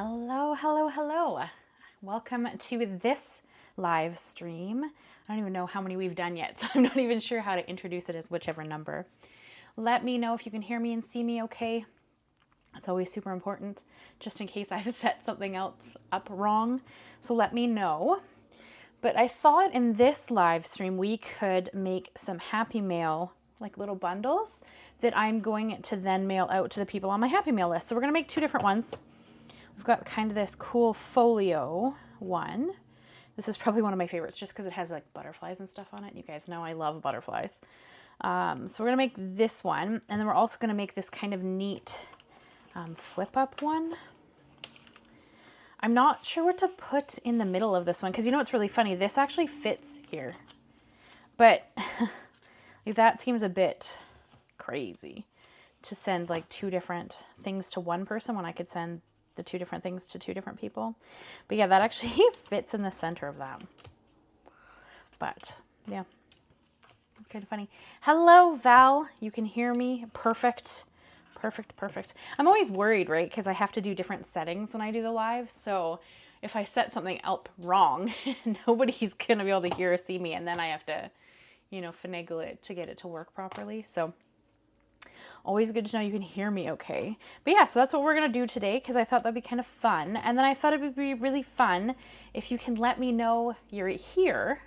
Hello, hello, hello. Welcome to this live stream. I don't even know how many we've done yet, so I'm not even sure how to introduce it as whichever number. Let me know if you can hear me and see me okay. That's always super important, just in case I've set something else up wrong. So let me know. But I thought in this live stream we could make some Happy Mail, like little bundles, that I'm going to then mail out to the people on my Happy Mail list. So we're going to make two different ones. We've got kind of this cool Folio one. This is probably one of my favorites just because it has like butterflies and stuff on it. You guys know I love butterflies. So we're going to make this one. And then we're also going to make this kind of neat flip up one. I'm not sure what to put in the middle of this one because you know what's really funny? This actually fits here. But that seems a bit crazy to send like two different things to one person when I could send the two different things to two different people. But yeah, that actually fits in the center of that. But yeah, it's kind of funny. Hello, Val. You can hear me. Perfect. Perfect, perfect. I'm always worried, right? Because I have to do different settings when I do the live. So if I set something up wrong, nobody's going to be able to hear or see me. And then I have to, you know, finagle it to get it to work properly. So always good to know you can hear me okay. But yeah, so that's what we're going to do today because I thought that'd be kind of fun. And then I thought it would be really fun if you can let me know you're here.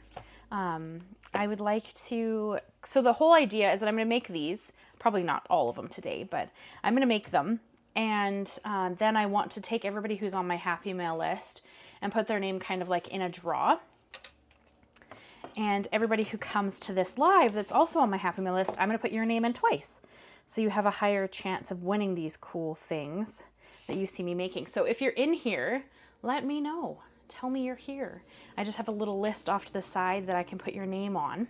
I would like to, so the whole idea is that I'm going to make these, probably not all of them today, but I'm going to make them. And then I want to take everybody who's on my Happy Mail list and put their name kind of like in a draw. And everybody who comes to this live that's also on my Happy Mail list, I'm going to put your name in twice. So you have a higher chance of winning these cool things that you see me making. So if you're in here, let me know. Tell me you're here. I just have a little list off to the side that I can put your name on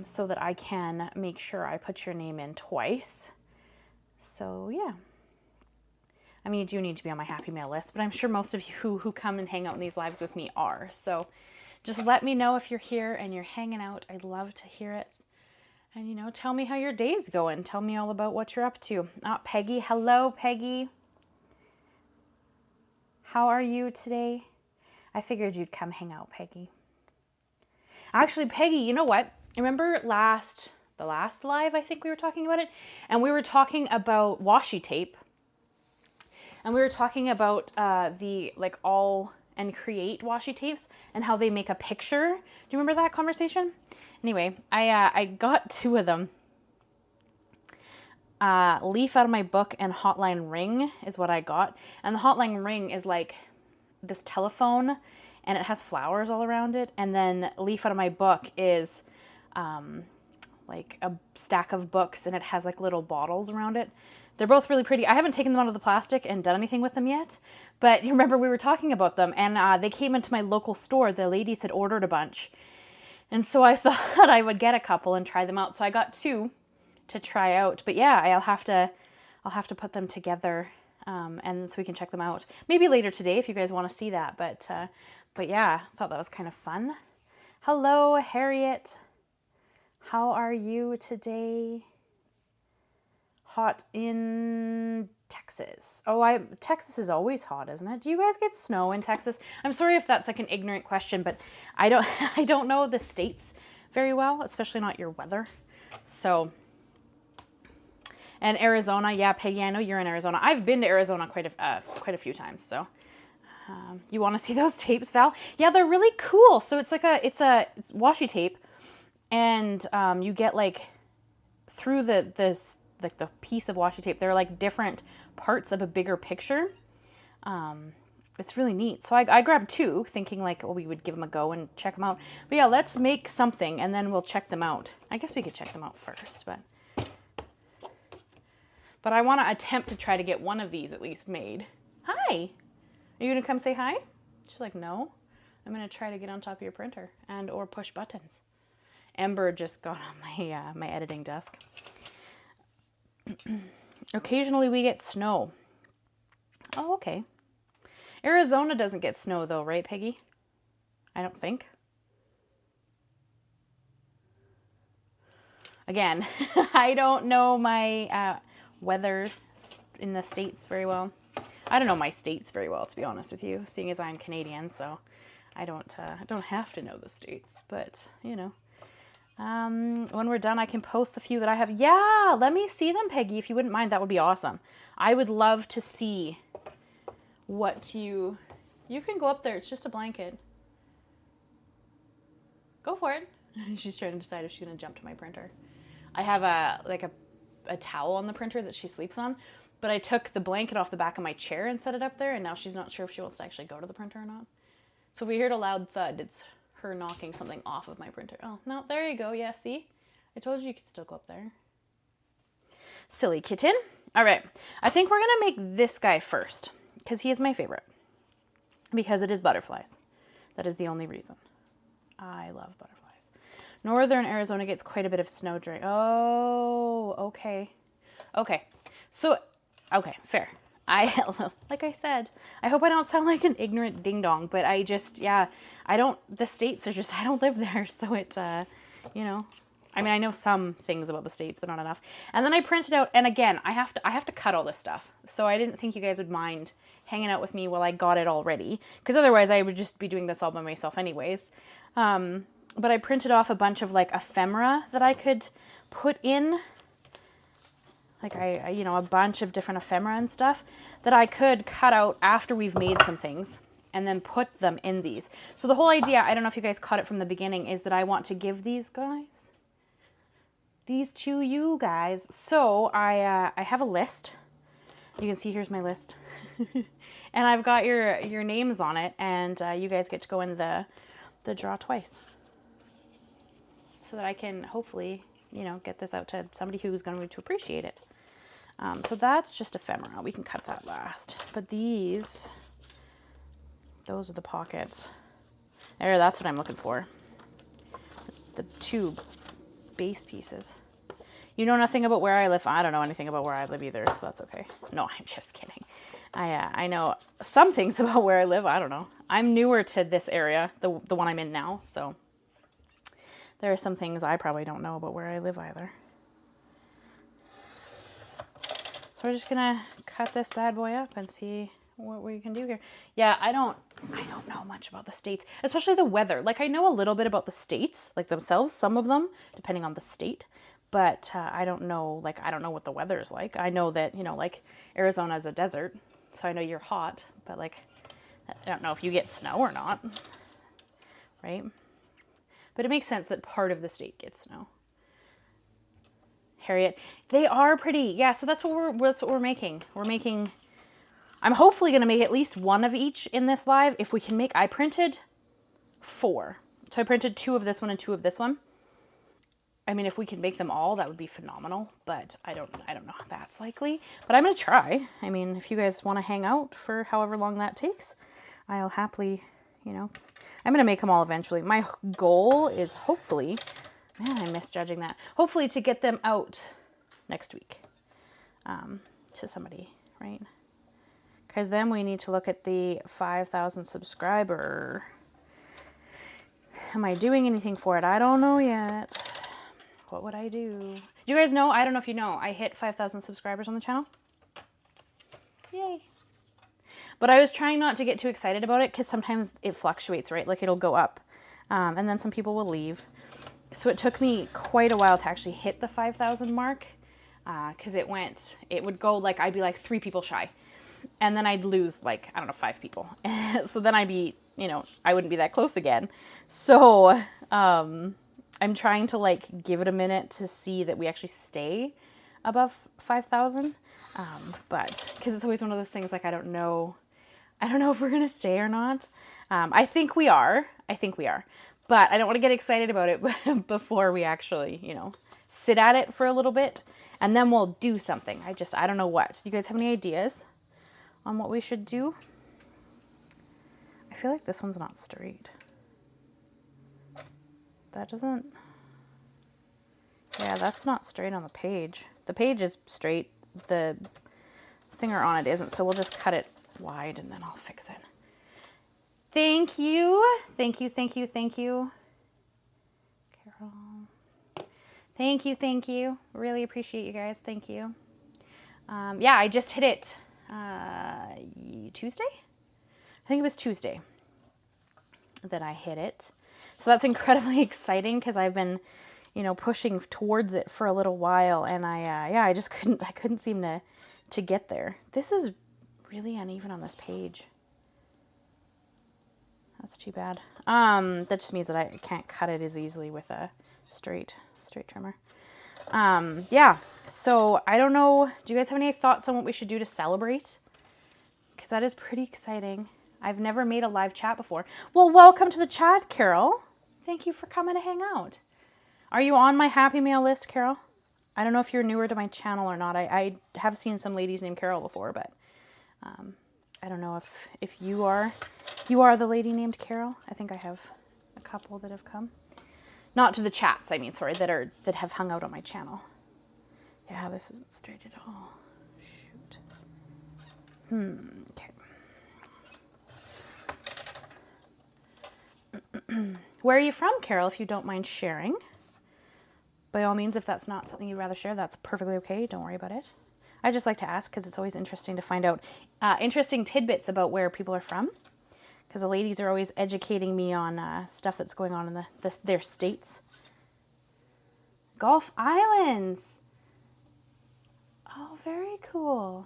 so that I can make sure I put your name in twice. So yeah. I mean, you do need to be on my Happy Mail list, but I'm sure most of you who come and hang out in these lives with me are. So just let me know if you're here and you're hanging out. I'd love to hear it. And, you know, tell me how your day's going. Tell me all about what you're up to. Peggy. Hello, Peggy. How are you today? I figured you'd come hang out, Peggy. Actually, Peggy, you know what? Remember the last live, I think we were talking about it? And we were talking about washi tape. And we were talking about the, like, all and create washi tapes and how they make a picture. Do you remember that conversation? Anyway, I got two of them. Leaf out of my book and Hotline Ring is what I got. And the Hotline Ring is like this telephone and it has flowers all around it. And then Leaf out of my book is like a stack of books and it has like little bottles around it. They're both really pretty. I haven't taken them out of the plastic and done anything with them yet. But you remember we were talking about them and they came into my local store. The ladies had ordered a bunch. And so I thought I would get a couple and try them out. So I got two to try out. But yeah, I'll have to put them together and so we can check them out. Maybe later today if you guys want to see that. But yeah, I thought that was kind of fun. Hello, Harriet. How are you today? Hot in Texas. Oh, Texas is always hot, isn't it? Do you guys get snow in Texas? I'm sorry if that's like an ignorant question, but I don't know the states very well, especially not your weather. So, and Arizona, yeah, Peggy, I know you're in Arizona. I've been to Arizona quite a few times. So, you want to see those tapes, Val? Yeah, they're really cool. So it's washi tape, and you get like through the piece of washi tape, there are like different parts of a bigger picture. It's really neat. So I grabbed two thinking like, well, we would give them a go and check them out. But yeah, let's make something and then we'll check them out. I guess we could check them out first, but I want to attempt to try to get one of these at least made. Hi, are you gonna come say hi? She's like, no, I'm gonna try to get on top of your printer and or push buttons. Ember just got on my editing desk. Occasionally we get snow. Oh, okay. Arizona doesn't get snow though, right, Peggy? I don't think. Again, I don't know my weather in the States very well. I don't know my states very well, to be honest with you, seeing as I'm Canadian, so I don't have to know the states, but, you know. When we're done, I can post the few that I have. Yeah, let me see them, Peggy, if you wouldn't mind. That would be awesome. I would love to see what you can go up there. It's just a blanket. Go for it. She's trying to decide if she's going to jump to my printer. I have a towel on the printer that she sleeps on, but I took the blanket off the back of my chair and set it up there, and now she's not sure if she wants to actually go to the printer or not. So if we heard a loud thud, it's her knocking something off of my printer. Oh, no, there you go. Yeah, see? I told you could still go up there. Silly kitten. All right. I think we're going to make this guy first because he is my favorite. Because it is butterflies. That is the only reason. I love butterflies. Northern Arizona gets quite a bit of snow during... Oh, okay. Okay. So, okay, fair. Like I said, I hope I don't sound like an ignorant ding-dong, but I just, yeah, the states are just, I don't live there, so it, you know, I mean, I know some things about the states, but not enough. And then I printed out, and again, I have to cut all this stuff, so I didn't think you guys would mind hanging out with me while I got it all ready, because otherwise I would just be doing this all by myself anyways. But I printed off a bunch of, like, ephemera that I could put in, like you know, a bunch of different ephemera and stuff that I could cut out after we've made some things and then put them in these. So the whole idea, I don't know if you guys caught it from the beginning, is that I want to give these to you guys. So I have a list. You can see here's my list. And I've got your names on it, and you guys get to go in the draw twice. So that I can hopefully, you know, get this out to somebody who's going to appreciate it. So that's just ephemera. We can cut that last. But those are the pockets. There, that's what I'm looking for. The two base pieces. You know nothing about where I live. I don't know anything about where I live either, so that's okay. No, I'm just kidding. I know some things about where I live. I don't know. I'm newer to this area, the one I'm in now, so there are some things I probably don't know about where I live either. So we're just gonna cut this bad boy up and see what we can do here. Yeah, I don't know much about the states, especially the weather. Like, I know a little bit about the states, like themselves, some of them, depending on the state. But I don't know, like, I don't know what the weather is like. I know that, you know, like, Arizona is a desert, so I know you're hot, but, like, I don't know if you get snow or not, right? But it makes sense that part of the state gets snow. Harriet, they are pretty. Yeah, so that's what we're making. I'm hopefully going to make at least one of each in this live. If we can make, I printed 4. So I printed 2 of this one and 2 of this one. I mean, if we can make them all, that would be phenomenal, but I don't know if that's likely, but I'm going to try. I mean, if you guys want to hang out for however long that takes, I'll happily, you know, I'm going to make them all eventually. My goal is hopefully, man, I'm misjudging that, hopefully to get them out next week to somebody, right? Because then we need to look at the 5,000 subscriber. Am I doing anything for it? I don't know yet. What would I do? Do you guys know? I don't know if you know. I hit 5,000 subscribers on the channel. Yay. But I was trying not to get too excited about it because sometimes it fluctuates, right? Like, it'll go up. And then some people will leave. So it took me quite a while to actually hit the 5,000 mark. Because it would go like, I'd be like 3 people shy. And then I'd lose like, I don't know, 5 people. So then I'd be, you know, I wouldn't be that close again. So, I'm trying to, like, give it a minute to see that we actually stay above 5,000. But because it's always one of those things, like, I don't know if we're going to stay or not. I think we are. But I don't want to get excited about it before we actually, you know, sit at it for a little bit. And then we'll do something. I don't know what. Do you guys have any ideas on what we should do? I feel like this one's not straight. That doesn't, yeah, that's not straight on the page. The page is straight, the thinger on it isn't, so we'll just cut it wide and then I'll fix it. Thank you. Thank you. Carol. Thank you. Really appreciate you guys. Thank you. Yeah, I just hit it Tuesday? I think it was Tuesday that I hit it. So that's incredibly exciting because I've been, you know, pushing towards it for a little while, and I just couldn't seem to get there. This is really uneven on this page. That's too bad. That just means that I can't cut it as easily with a straight trimmer. Yeah, so I don't know. Do you guys have any thoughts on what we should do to celebrate? Because that is pretty exciting. I've never made a live chat before. Well, welcome to the chat, Carol. Thank you for coming to hang out. Are you on my Happy Mail list, Carol? I don't know if you're newer to my channel or not. I have seen some ladies named Carol before, but I don't know if you are the lady named Carol. I think I have a couple that have come. Not to the chats, I mean, sorry, that have hung out on my channel. Yeah, this isn't straight at all. Shoot. Okay. Where are you from, Carol, if you don't mind sharing? By all means, if that's not something you'd rather share, that's perfectly okay. Don't worry about it. I just like to ask because it's always interesting to find out interesting tidbits about where people are from. Because the ladies are always educating me on stuff that's going on in their states. Gulf Islands. Oh, very cool.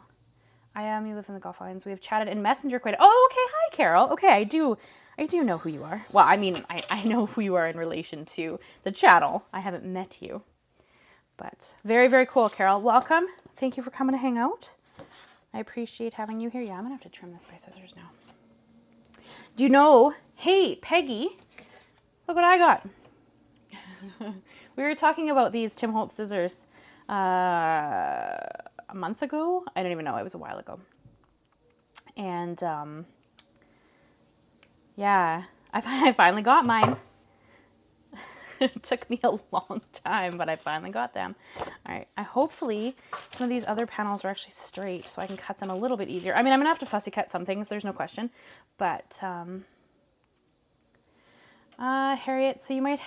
You live in the Gulf Islands. We have chatted in Messenger quite. Oh, okay. Hi, Carol. Okay, I do know who you are. Well, I mean, I know who you are in relation to the channel. I haven't met you. But very, very cool, Carol. Welcome. Thank you for coming to hang out. I appreciate having you here. Yeah, I'm going to have to trim this by scissors now. Do you know, hey, Peggy, look what I got. We were talking about these Tim Holtz scissors a month ago. I don't even know. It was a while ago. And yeah, I finally got mine. It took me a long time, but I finally got them. All right. Hopefully some of these other panels are actually straight so I can cut them a little bit easier. I mean, I'm going to have to fussy cut some things. There's no question. But, Harriet, so you might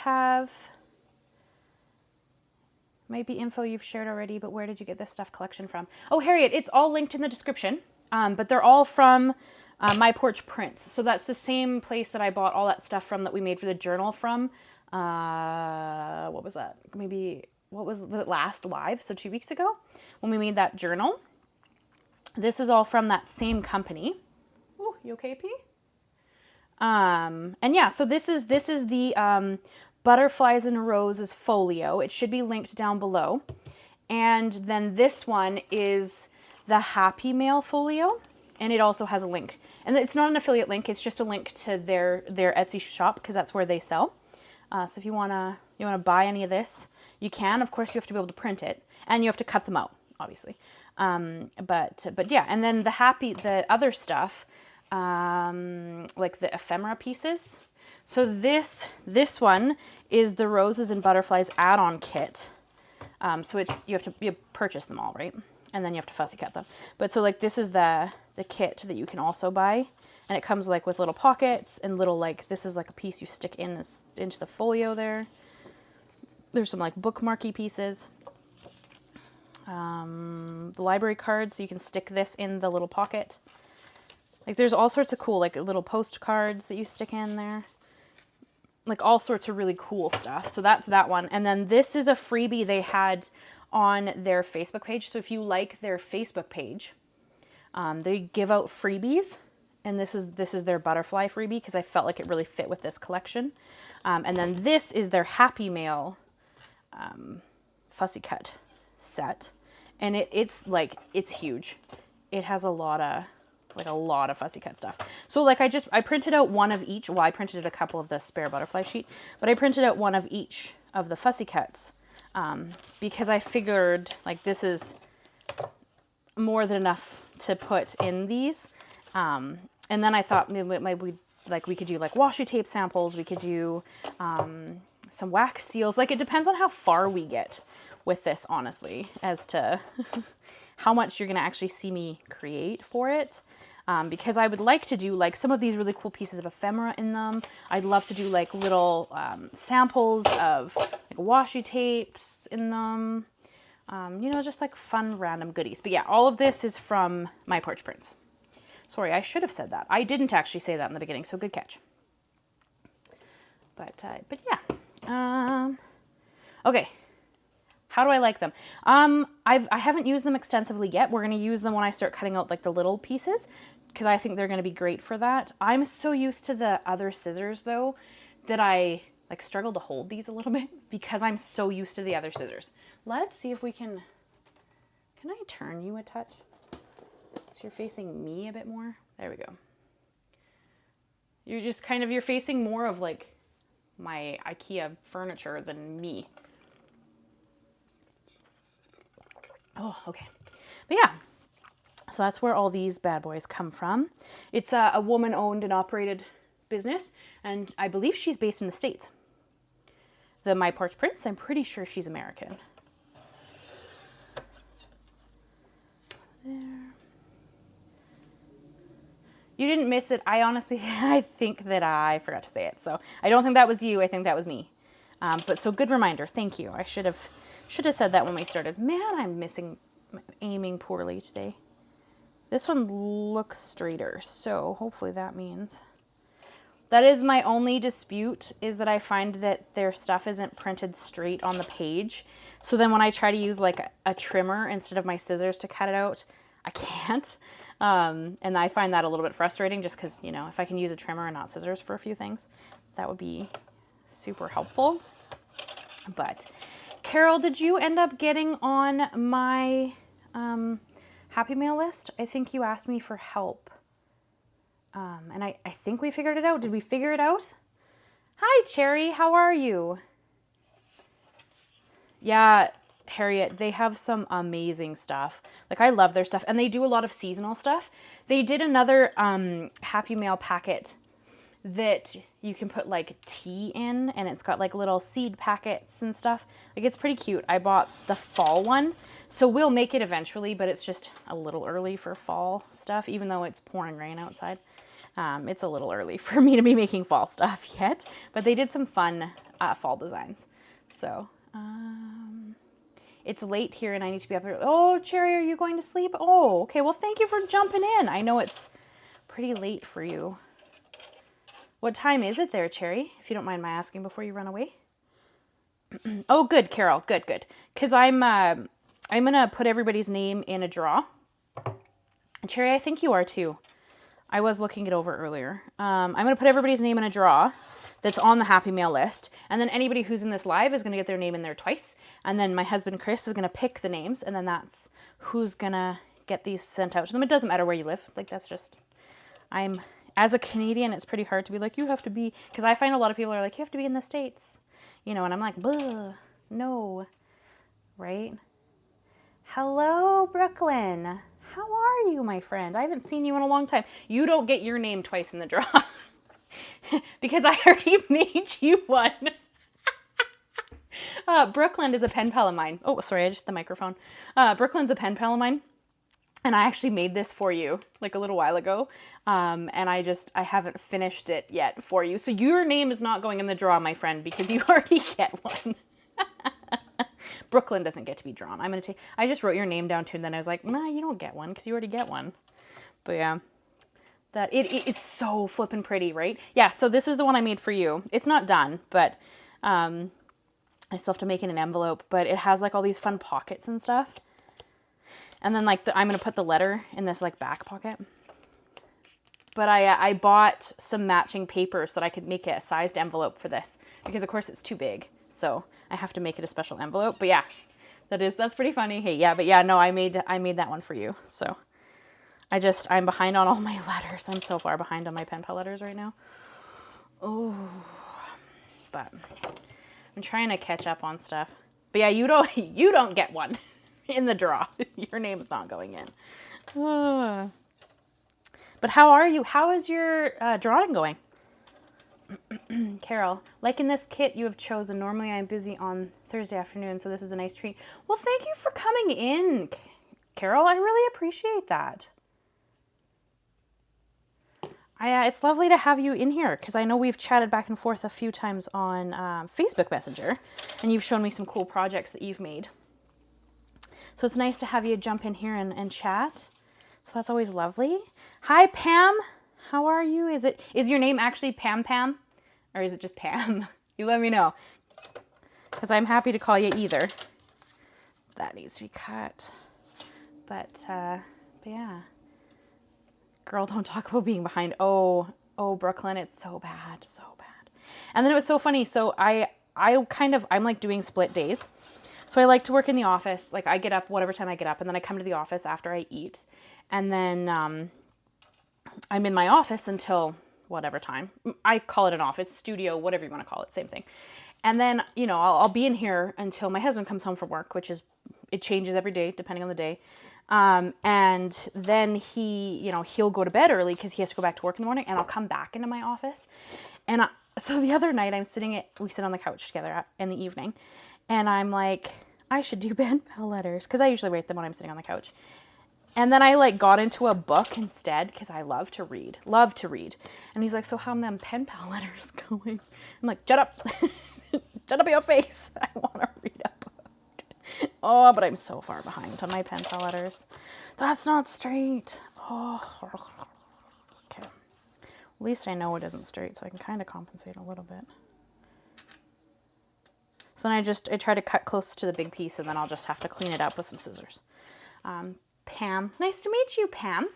be info you've shared already, but where did you get this stuff collection from? Oh, Harriet, it's all linked in the description, but they're all from My Porch Prints. So that's the same place that I bought all that stuff from that we made for the journal from. What was that? Was it last live? So 2 weeks ago when we made that journal. This is all from that same company. Oh, you okay, P? And yeah, so this is the Butterflies and Roses folio. It should be linked down below. And then this one is the Happy Mail folio, and it also has a link. And it's not an affiliate link, it's just a link to their Etsy shop because that's where they sell. So if you wanna buy any of this, you can. Of course, you have to be able to print it, and you have to cut them out, obviously. But yeah, and then the other stuff, like the ephemera pieces. So this one is the Roses and Butterflies add-on kit. So you purchase them all, right? And then you have to fussy cut them. But so like this is the kit that you can also buy. And it comes like with little pockets and little like, this is like a piece you stick into the folio there. There's some like bookmarky pieces. The library cards, so you can stick this in the little pocket. Like there's all sorts of cool like little postcards that you stick in there. Like all sorts of really cool stuff. So that's that one. And then this is a freebie they had on their Facebook page. So if you like their Facebook page, they give out freebies. And this is their butterfly freebie because I felt like it really fit with this collection. And then this is their Happy Mail fussy cut set. And it's huge. It has a lot of fussy cut stuff. So like I printed out one of each. Well, I printed a couple of the spare butterfly sheet, but I printed out one of each of the fussy cuts because I figured like this is more than enough to put in these. And then I thought maybe we could do like washi tape samples. We could do some wax seals. Like it depends on how far we get with this, honestly, as to how much you're going to actually see me create for it. Because I would like to do like some of these really cool pieces of ephemera in them. I'd love to do like little samples of like washi tapes in them. You know, just like fun random goodies. But yeah, all of this is from my Porch prints. Sorry, I should have said that. I didn't actually say that in the beginning, so good catch. But yeah. Okay. How do I like them? I haven't used them extensively yet. We're going to use them when I start cutting out like the little pieces, because I think they're going to be great for that. I'm so used to the other scissors though that I like struggle to hold these a little bit because I'm so used to the other scissors. Let's see if we can I turn you a touch so you're facing me a bit more? There we go. You're facing more of like my IKEA furniture than me. Oh, okay. But yeah, so that's where all these bad boys come from. It's a woman-owned and operated business, and I believe she's based in the States. The My Porch Prints, I'm pretty sure she's American. There. You didn't miss it. I honestly, I think that I forgot to say it. So I don't think that was you. I think that was me. But so good reminder. Thank you. I should have said that when we started. Man, I'm aiming poorly today. This one looks straighter. So hopefully that means. That is my only dispute, is that I find that their stuff isn't printed straight on the page. So then when I try to use like a trimmer instead of my scissors to cut it out, I can't. And I find that a little bit frustrating just because, you know, if I can use a trimmer and not scissors for a few things, that would be super helpful. But Carol, did you end up getting on my Happy Mail list? I think you asked me for help. And I think we figured it out. Did we figure it out? Hi, Cherry. How are you? Yeah, Harriet, they have some amazing stuff. Like, I love their stuff. And they do a lot of seasonal stuff. They did another Happy Mail packet that you can put, like, tea in. And it's got, like, little seed packets and stuff. Like, it's pretty cute. I bought the fall one. So we'll make it eventually, but it's just a little early for fall stuff, even though it's pouring rain outside. It's a little early for me to be making fall stuff yet, but they did some fun fall designs. So it's late here and I need to be up here. Oh, Cherry, are you going to sleep? Oh, okay. Well, thank you for jumping in. I know it's pretty late for you. What time is it there, Cherry? If you don't mind my asking before you run away. Oh, good, Carol. Good, good. Because I'm going to put everybody's name in a draw. And Cherry, I think you are too. I was looking it over earlier. I'm going to put everybody's name in a draw that's on the Happy Mail list. And then anybody who's in this live is going to get their name in there twice. And then my husband, Chris, is going to pick the names. And then that's who's going to get these sent out to them. It doesn't matter where you live. Like, that's just, as a Canadian, it's pretty hard to be like, you have to be, because I find a lot of people are like, you have to be in the States. You know, and I'm like, no, right? Hello, Brooklyn. How are you, my friend? I haven't seen you in a long time. You don't get your name twice in the draw because I already made you one. Brooklyn is a pen pal of mine. Oh, sorry, I just hit the microphone. Brooklyn's a pen pal of mine. And I actually made this for you like a little while ago. And I haven't finished it yet for you. So your name is not going in the draw, my friend, because you already get one. Brooklyn doesn't get to be drawn. I just wrote your name down too, and then I was like, nah, you don't get one because you already get one. But yeah, it's so flippin' pretty, right? Yeah, so this is the one I made for you. It's not done, but I still have to make it an envelope, but it has like all these fun pockets and stuff. And then like I'm going to put the letter in this like back pocket. But I bought some matching paper so that I could make it a sized envelope for this because of course it's too big. So I have to make it a special envelope. But yeah, that's pretty funny. Hey, yeah, but yeah, no, I made that one for you. So I'm behind on all my letters. I'm so far behind on my pen pal letters right now. Oh, but I'm trying to catch up on stuff. But yeah, you don't get one in the draw. Your name's not going in. But how are you? How is your drawing going? Carol, like in this kit you have chosen, normally I'm busy on Thursday afternoon, so this is a nice treat. Well, thank you for coming in, Carol. I really appreciate that. It's lovely to have you in here because I know we've chatted back and forth a few times on Facebook Messenger, and you've shown me some cool projects that you've made. So it's nice to have you jump in here and chat. So that's always lovely. Hi, Pam. How are you? Is your name actually Pam Pam? Or is it just Pam? You let me know. Because I'm happy to call you either. That needs to be cut. But yeah. Girl, don't talk about being behind. Oh, Brooklyn, it's so bad, so bad. And then it was so funny. So I'm like doing split days. So I like to work in the office. Like I get up whatever time I get up, and then I come to the office after I eat. And then I'm in my office until whatever time. I call it an office, studio, whatever you want to call it, same thing. And then, you know, I'll be in here until my husband comes home from work, it changes every day, depending on the day. And then he'll go to bed early because he has to go back to work in the morning, and I'll come back into my office. And so the other night we sit on the couch together in the evening, and I'm like, I should do pen pal letters because I usually write them when I'm sitting on the couch. And then I like got into a book instead because I love to read. And he's like, so how are them pen pal letters going? I'm like, shut up. Shut up your face. I want to read a book. Oh, but I'm so far behind on my pen pal letters. That's not straight. Oh, okay. At least I know it isn't straight, so I can kind of compensate a little bit. So then I try to cut close to the big piece, and then I'll just have to clean it up with some scissors. Pam, nice to meet you, Pam.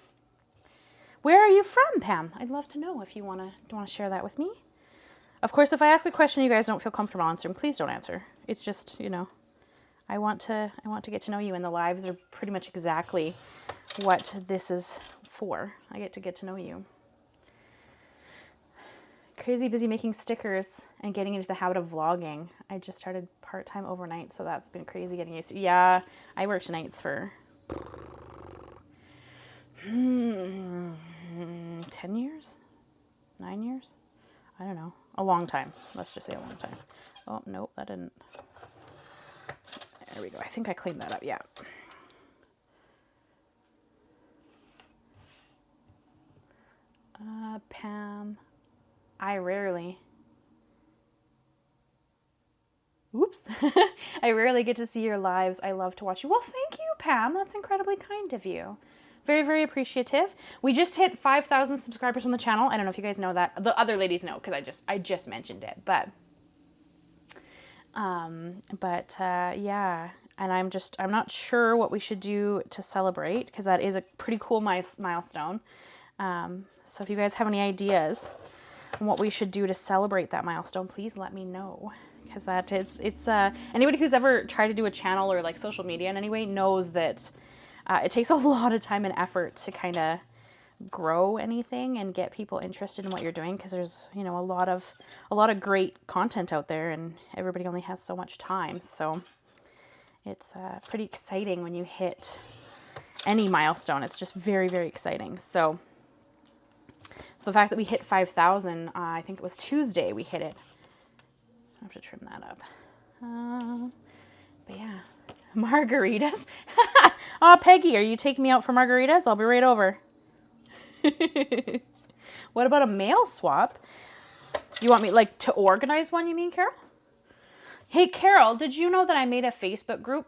Where are you from, Pam? I'd love to know if you want to share that with me. Of course, if I ask a question you guys don't feel comfortable answering, please don't answer. It's just, you know, I want to get to know you, and the lives are pretty much exactly what this is for. I get to know you. Crazy busy making stickers and getting into the habit of vlogging. I just started part-time overnight, so that's been crazy getting used to. Yeah, I worked nights for 10 years? 9 years? I don't know. A long time. Let's just say a long time. Oh, nope, that didn't. There we go. I think I cleaned that up. Yeah. Pam. I rarely. Oops. I rarely get to see your lives. I love to watch you. Well, thank you, Pam. That's incredibly kind of you. Very, very appreciative. We just hit 5,000 subscribers on the channel. I don't know if you guys know that. The other ladies know because I just mentioned it. But yeah. And I'm not sure what we should do to celebrate because that is a pretty cool milestone. So if you guys have any ideas on what we should do to celebrate that milestone, please let me know. Because it's anybody who's ever tried to do a channel or like social media in any way knows that it takes a lot of time and effort to kind of grow anything and get people interested in what you're doing, because there's, you know, a lot of great content out there and everybody only has so much time. So it's pretty exciting when you hit any milestone. It's just very, very exciting. So the fact that we hit 5,000, I think it was Tuesday we hit it. I have to trim that up. But yeah, margaritas. Oh, Peggy, are you taking me out for margaritas? I'll be right over. What about a mail swap? You want me like to organize one, you mean, Carol? Hey, Carol, did you know that I made a Facebook group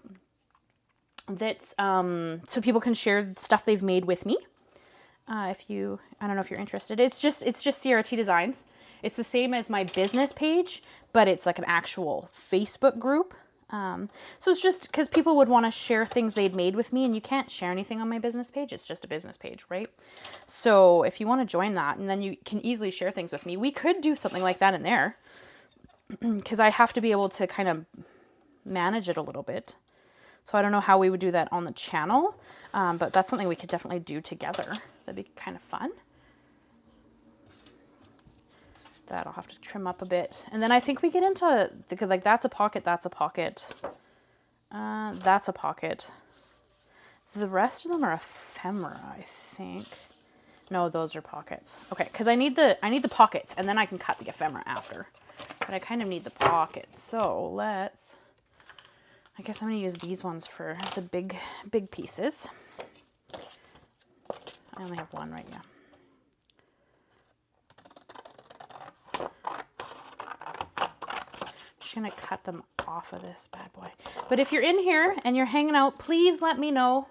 that's so people can share stuff they've made with me? I don't know if you're interested. It's just Ciara T Designs. It's the same as my business page, but it's like an actual Facebook group. So it's just because people would want to share things they'd made with me, and you can't share anything on my business page. It's just a business page, right? So if you want to join that, and then you can easily share things with me, we could do something like that in there, because I have to be able to kind of manage it a little bit. So I don't know how we would do that on the channel, but that's something we could definitely do together. That'd be kind of fun. That I'll have to trim up a bit. And then I think we get into, because like that's a pocket, that's a pocket. That's a pocket. The rest of them are ephemera, I think. No, those are pockets. Okay, because I need the pockets, and then I can cut the ephemera after. But I kind of need the pockets. So I guess I'm going to use these ones for the big pieces. I only have one right now. Just going to cut them off of this bad boy. But if you're in here and you're hanging out, please let me know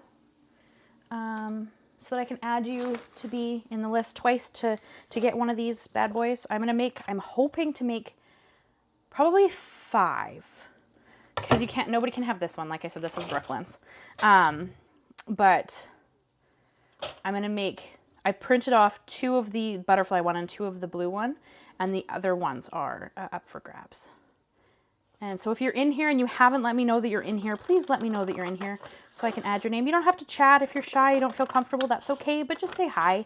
so that I can add you to be in the list twice to get one of these bad boys. I'm hoping to make probably 5 because nobody can have this one. Like I said, this is Brooklyn's. But I'm going to make, I printed off 2 of the butterfly one and 2 of the blue one, and the other ones are up for grabs. And so if you're in here and you haven't let me know that you're in here, please let me know that you're in here so I can add your name. You don't have to chat if you're shy, you don't feel comfortable, that's okay, but just say hi.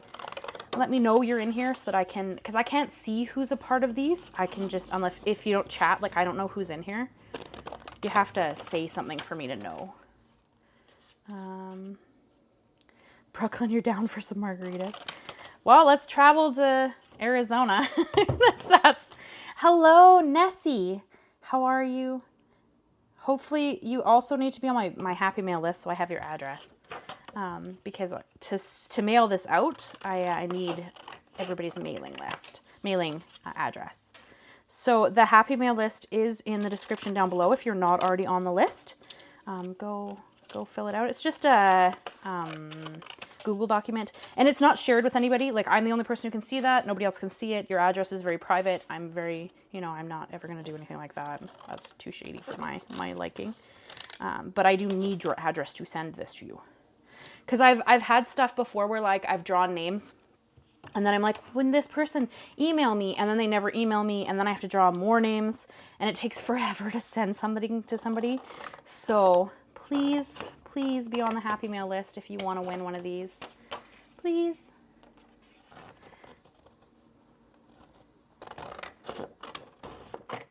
Let me know you're in here so that I can, because I can't see who's a part of these. I can just, unless if you don't chat, like I don't know who's in here. You have to say something for me to know. Brooklyn, you're down for some margaritas. Well, let's travel to Arizona. Hello, Nessie. How are you? Hopefully you also need to be on my Happy Mail list so I have your address. Because to mail this out, I need everybody's mailing address. So the Happy Mail list is in the description down below if you're not already on the list. Go fill it out. It's just a Google document, and it's not shared with anybody. Like, I'm the only person who can see that. Nobody else can see it. Your address is very private. I'm very, I'm not ever going to do anything like that. That's too shady for my liking. But I do need your address to send this to you. Because I've had stuff before where, like, I've drawn names, and then I'm like, when this person email me, and then they never email me, and then I have to draw more names, and it takes forever to send somebody to somebody. So please be on the Happy Mail list if you want to win one of these. Please. Okay,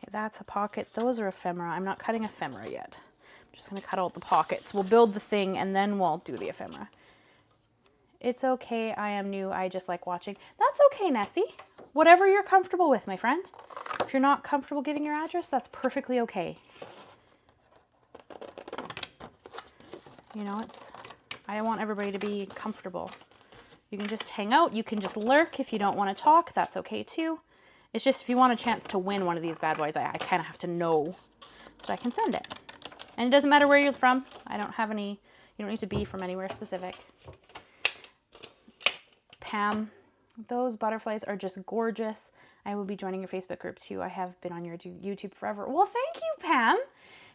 that's a pocket. Those are ephemera. I'm not cutting ephemera yet. I'm just going to cut out the pockets. We'll build the thing and then we'll do the ephemera. It's okay. I am new. I just like watching. That's okay, Nessie. Whatever you're comfortable with, my friend. If you're not comfortable giving your address, that's perfectly okay. I want everybody to be comfortable. You can just hang out. You can just lurk. If you don't want to talk, that's okay too. It's just if you want a chance to win one of these bad boys, I kind of have to know so I can send it. And it doesn't matter where you're from. I don't have any, you don't need to be from anywhere specific. Pam, those butterflies are just gorgeous. I will be joining your Facebook group too. I have been on your YouTube forever. Well, thank you, Pam.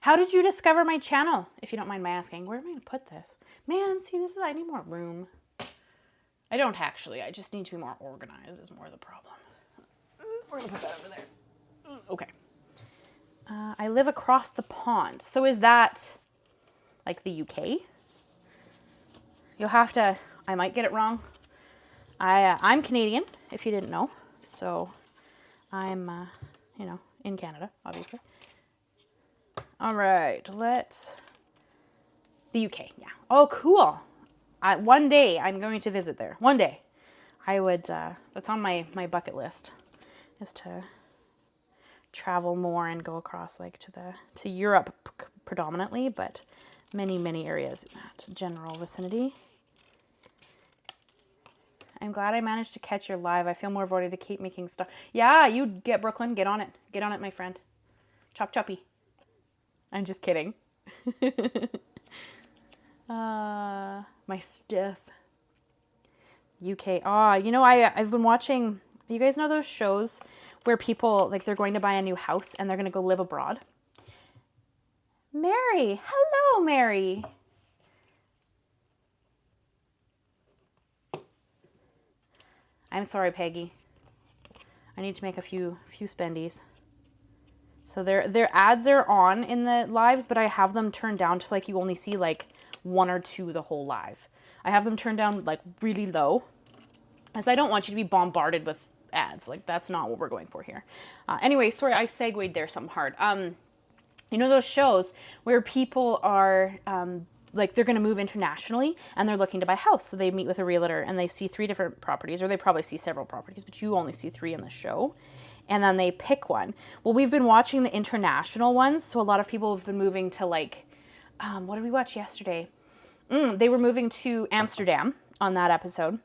How did you discover my channel? If you don't mind my asking, where am I going to put this? Man, see, I need more room. I don't actually. I just need to be more organized is more the problem. We're going to put that over there. Okay. I live across the pond. So is that like the UK? You'll have to, I might get it wrong. I'm Canadian, if you didn't know. So I'm, in Canada, obviously. All right, the UK, yeah. Oh, cool. One day I'm going to visit there. One day. I would, that's on my bucket list, is to travel more and go across, like, to Europe predominantly, but many areas in that general vicinity. I'm glad I managed to catch your live. I feel more voted to keep making stuff. Yeah, you get Brooklyn. Get on it. Get on it, my friend. Chop choppy. I'm just kidding. My stiff. UK. I've been watching, you guys know those shows where people, like, they're going to buy a new house and they're going to go live abroad? Mary. Hello, Mary. I'm sorry, Peggy. I need to make a few spendies. So their ads are on in the lives, but I have them turned down to, like, you only see like 1 or 2 the whole live. I have them turned down like really low, as I don't want you to be bombarded with ads. Like, that's not what we're going for here. Anyway, sorry, I segued there something hard. You know those shows where people are like, they're going to move internationally and they're looking to buy a house. So they meet with a realtor and they see 3 different properties, or they probably see several properties, but you only see 3 in the show. And then they pick one. Well, we've been watching the international ones. So a lot of people have been moving to, like, what did we watch yesterday? They were moving to Amsterdam on that episode.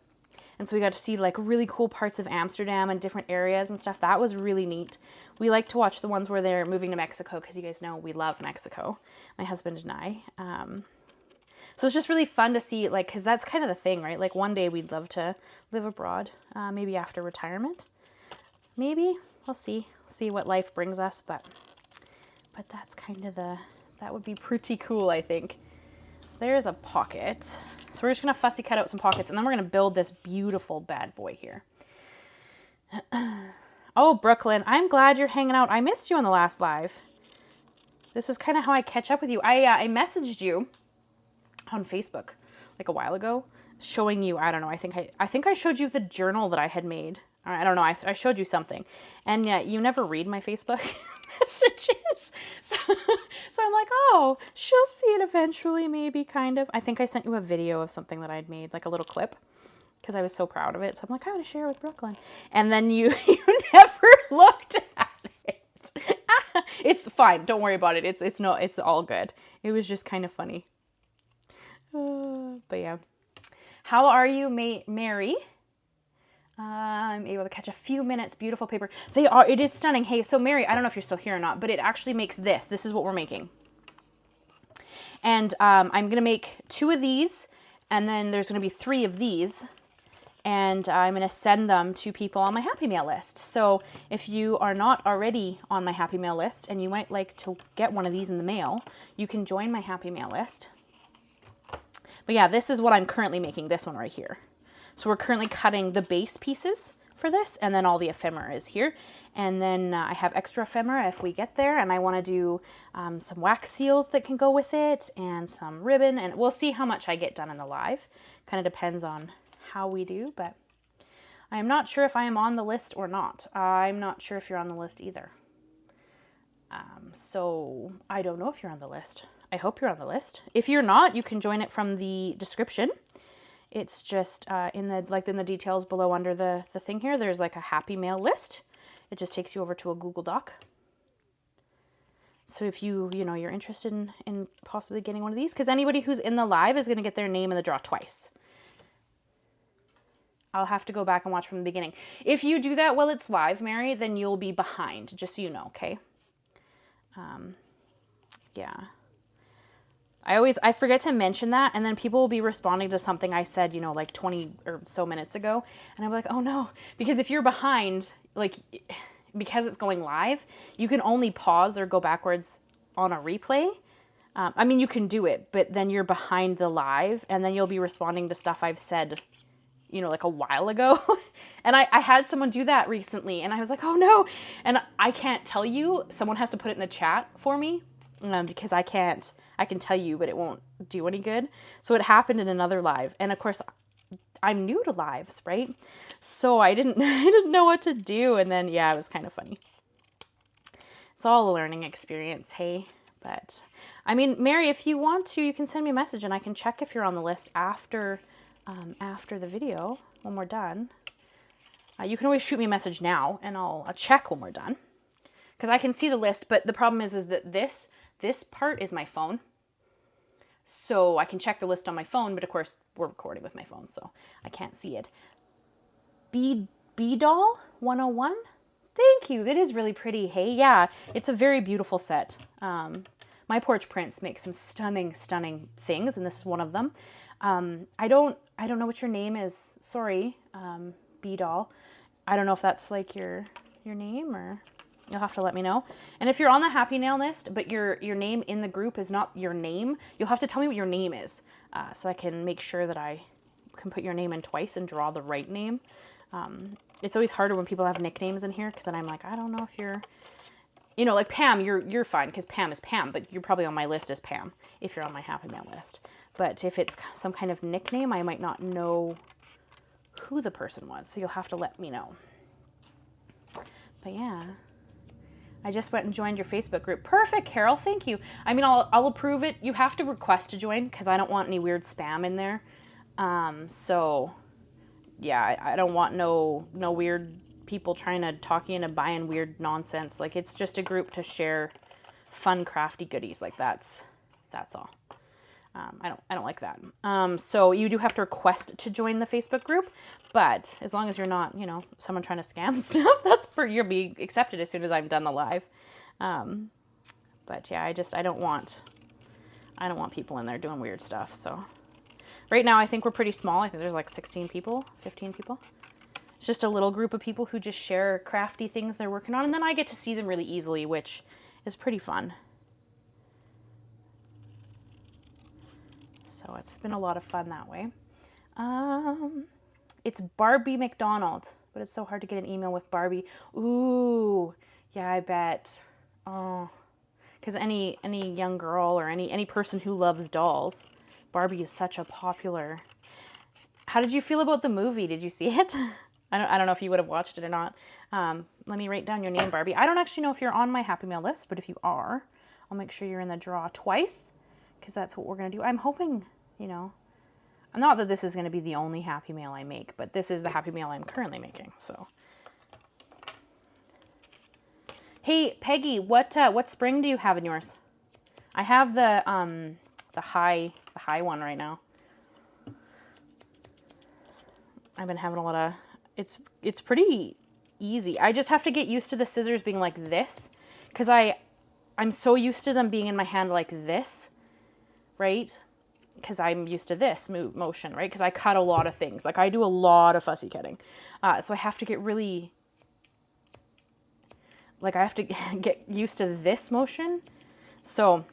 And so we got to see like really cool parts of Amsterdam and different areas and stuff. That was really neat. We like to watch the ones where they're moving to Mexico because you guys know we love Mexico, my husband and I. So it's just really fun to see, like, because that's kind of the thing, right? Like one day we'd love to live abroad, maybe after retirement. Maybe, we'll see what life brings us, but that's kind of that would be pretty cool, I think. There's a pocket. So we're just gonna fussy cut out some pockets, and then we're gonna build this beautiful bad boy here. Oh, Brooklyn, I'm glad you're hanging out. I missed you on the last live. This is kind of how I catch up with you. I messaged you on Facebook like a while ago, showing you, I don't know, I think I showed you the journal that I had made. I don't know, I showed you something, and yet you never read my Facebook messages. So I'm like, oh, she'll see it eventually, maybe, kind of. I think I sent you a video of something that I'd made, like a little clip, because I was so proud of it. So I'm like, I want to share with Brooklyn. And then you never looked at it. It's fine. Don't worry about it. It's all good. It was just kind of funny. But yeah. How are you, Mary? I'm able to catch a few minutes. Beautiful paper. It is stunning. Hey, so Mary, I don't know if you're still here or not, but it actually makes this. This is what we're making. And I'm going to make 2 of these, and then there's going to be 3 of these, and I'm going to send them to people on my Happy Mail list. So if you are not already on my Happy Mail list and you might like to get one of these in the mail, you can join my Happy Mail list. But yeah, this is what I'm currently making, this one right here. So we're currently cutting the base pieces for this, and then all the ephemera is here. And then I have extra ephemera if we get there, and I want to do some wax seals that can go with it, and some ribbon, and we'll see how much I get done in the live. Kind of depends on how we do, but I am not sure if I am on the list or not. I'm not sure if you're on the list either. So I don't know if you're on the list. I hope you're on the list. If you're not, you can join it from the description. It's just in the details below under the thing here, there's like a Happy Mail list. It just takes you over to a Google Doc. So if you're interested in possibly getting one of these, because anybody who's in the live is going to get their name in the draw twice. I'll have to go back and watch from the beginning. If you do that while it's live, Mary, then you'll be behind, just so you know, okay? Yeah. I forget to mention that, and then people will be responding to something I said, like 20 or so minutes ago, and I'm like, oh no, because if you're behind, like, because it's going live, you can only pause or go backwards on a replay. I mean, you can do it, but then you're behind the live, and then you'll be responding to stuff I've said, like a while ago. And I had someone do that recently, and I was like, oh no, and I can't tell you, someone has to put it in the chat for me, because I can tell you, but it won't do any good. So it happened in another live. And of course, I'm new to lives, right? So I didn't know what to do. And then, yeah, it was kind of funny. It's all a learning experience, hey? But, I mean, Mary, if you want to, you can send me a message and I can check if you're on the list after the video, when we're done. You can always shoot me a message now and I'll check when we're done. Because I can see the list, but the problem is that this part is my phone. So I can check the list on my phone, but of course we're recording with my phone, so I can't see it. B-Doll 101? Thank you. It is really pretty. Hey, yeah, it's a very beautiful set. My Porch prints make some stunning, stunning things, and this is one of them. I don't know what your name is. Sorry, B-Doll. I don't know if that's like your name, or you'll have to let me know. And if you're on the Happy Mail list, but your name in the group is not your name, you'll have to tell me what your name is, so I can make sure that I can put your name in twice and draw the right name. It's always harder when people have nicknames in here, because then I'm like, I don't know if you're, like Pam, you're fine, because Pam is Pam, but you're probably on my list as Pam, if you're on my Happy Mail list. But if it's some kind of nickname, I might not know who the person was, so you'll have to let me know. But yeah. I just went and joined your Facebook group. Perfect, Carol. Thank you. I mean, I'll approve it. You have to request to join because I don't want any weird spam in there. So, yeah, I don't want no weird people trying to talk you into buying weird nonsense. Like, it's just a group to share fun, crafty goodies. Like, that's all. I don't like that. So you do have to request to join the Facebook group, but as long as you're not, you know, someone trying to scam stuff, you'll be accepted as soon as I've done the live. But yeah, I don't want people in there doing weird stuff. So right now I think we're pretty small. I think there's like 16 people, 15 people. It's just a little group of people who just share crafty things they're working on, and then I get to see them really easily, which is pretty fun. So it's been a lot of fun that way. It's Barbie McDonald, but it's so hard to get an email with Barbie. Ooh, yeah, I bet. Oh, because any young girl or any person who loves dolls, Barbie is such a popular. How did you feel about the movie? Did you see it? I don't know if you would have watched it or not. Let me write down your name, Barbie. I don't actually know if you're on my Happy Mail list, but if you are, I'll make sure you're in the draw twice, because that's what we're going to do. I'm hoping, you know, not that this is going to be the only Happy Mail I make, but this is the Happy Mail I'm currently making, so. Hey, Peggy, what spring do you have in yours? I have the high one right now. I've been having a lot of, it's pretty easy. I just have to get used to the scissors being like this, because I'm so used to them being in my hand like this, right? Because I'm used to this motion, right? Because I cut a lot of things. Like I do a lot of fussy cutting. So I have to get really, like I have to get used to this motion. So,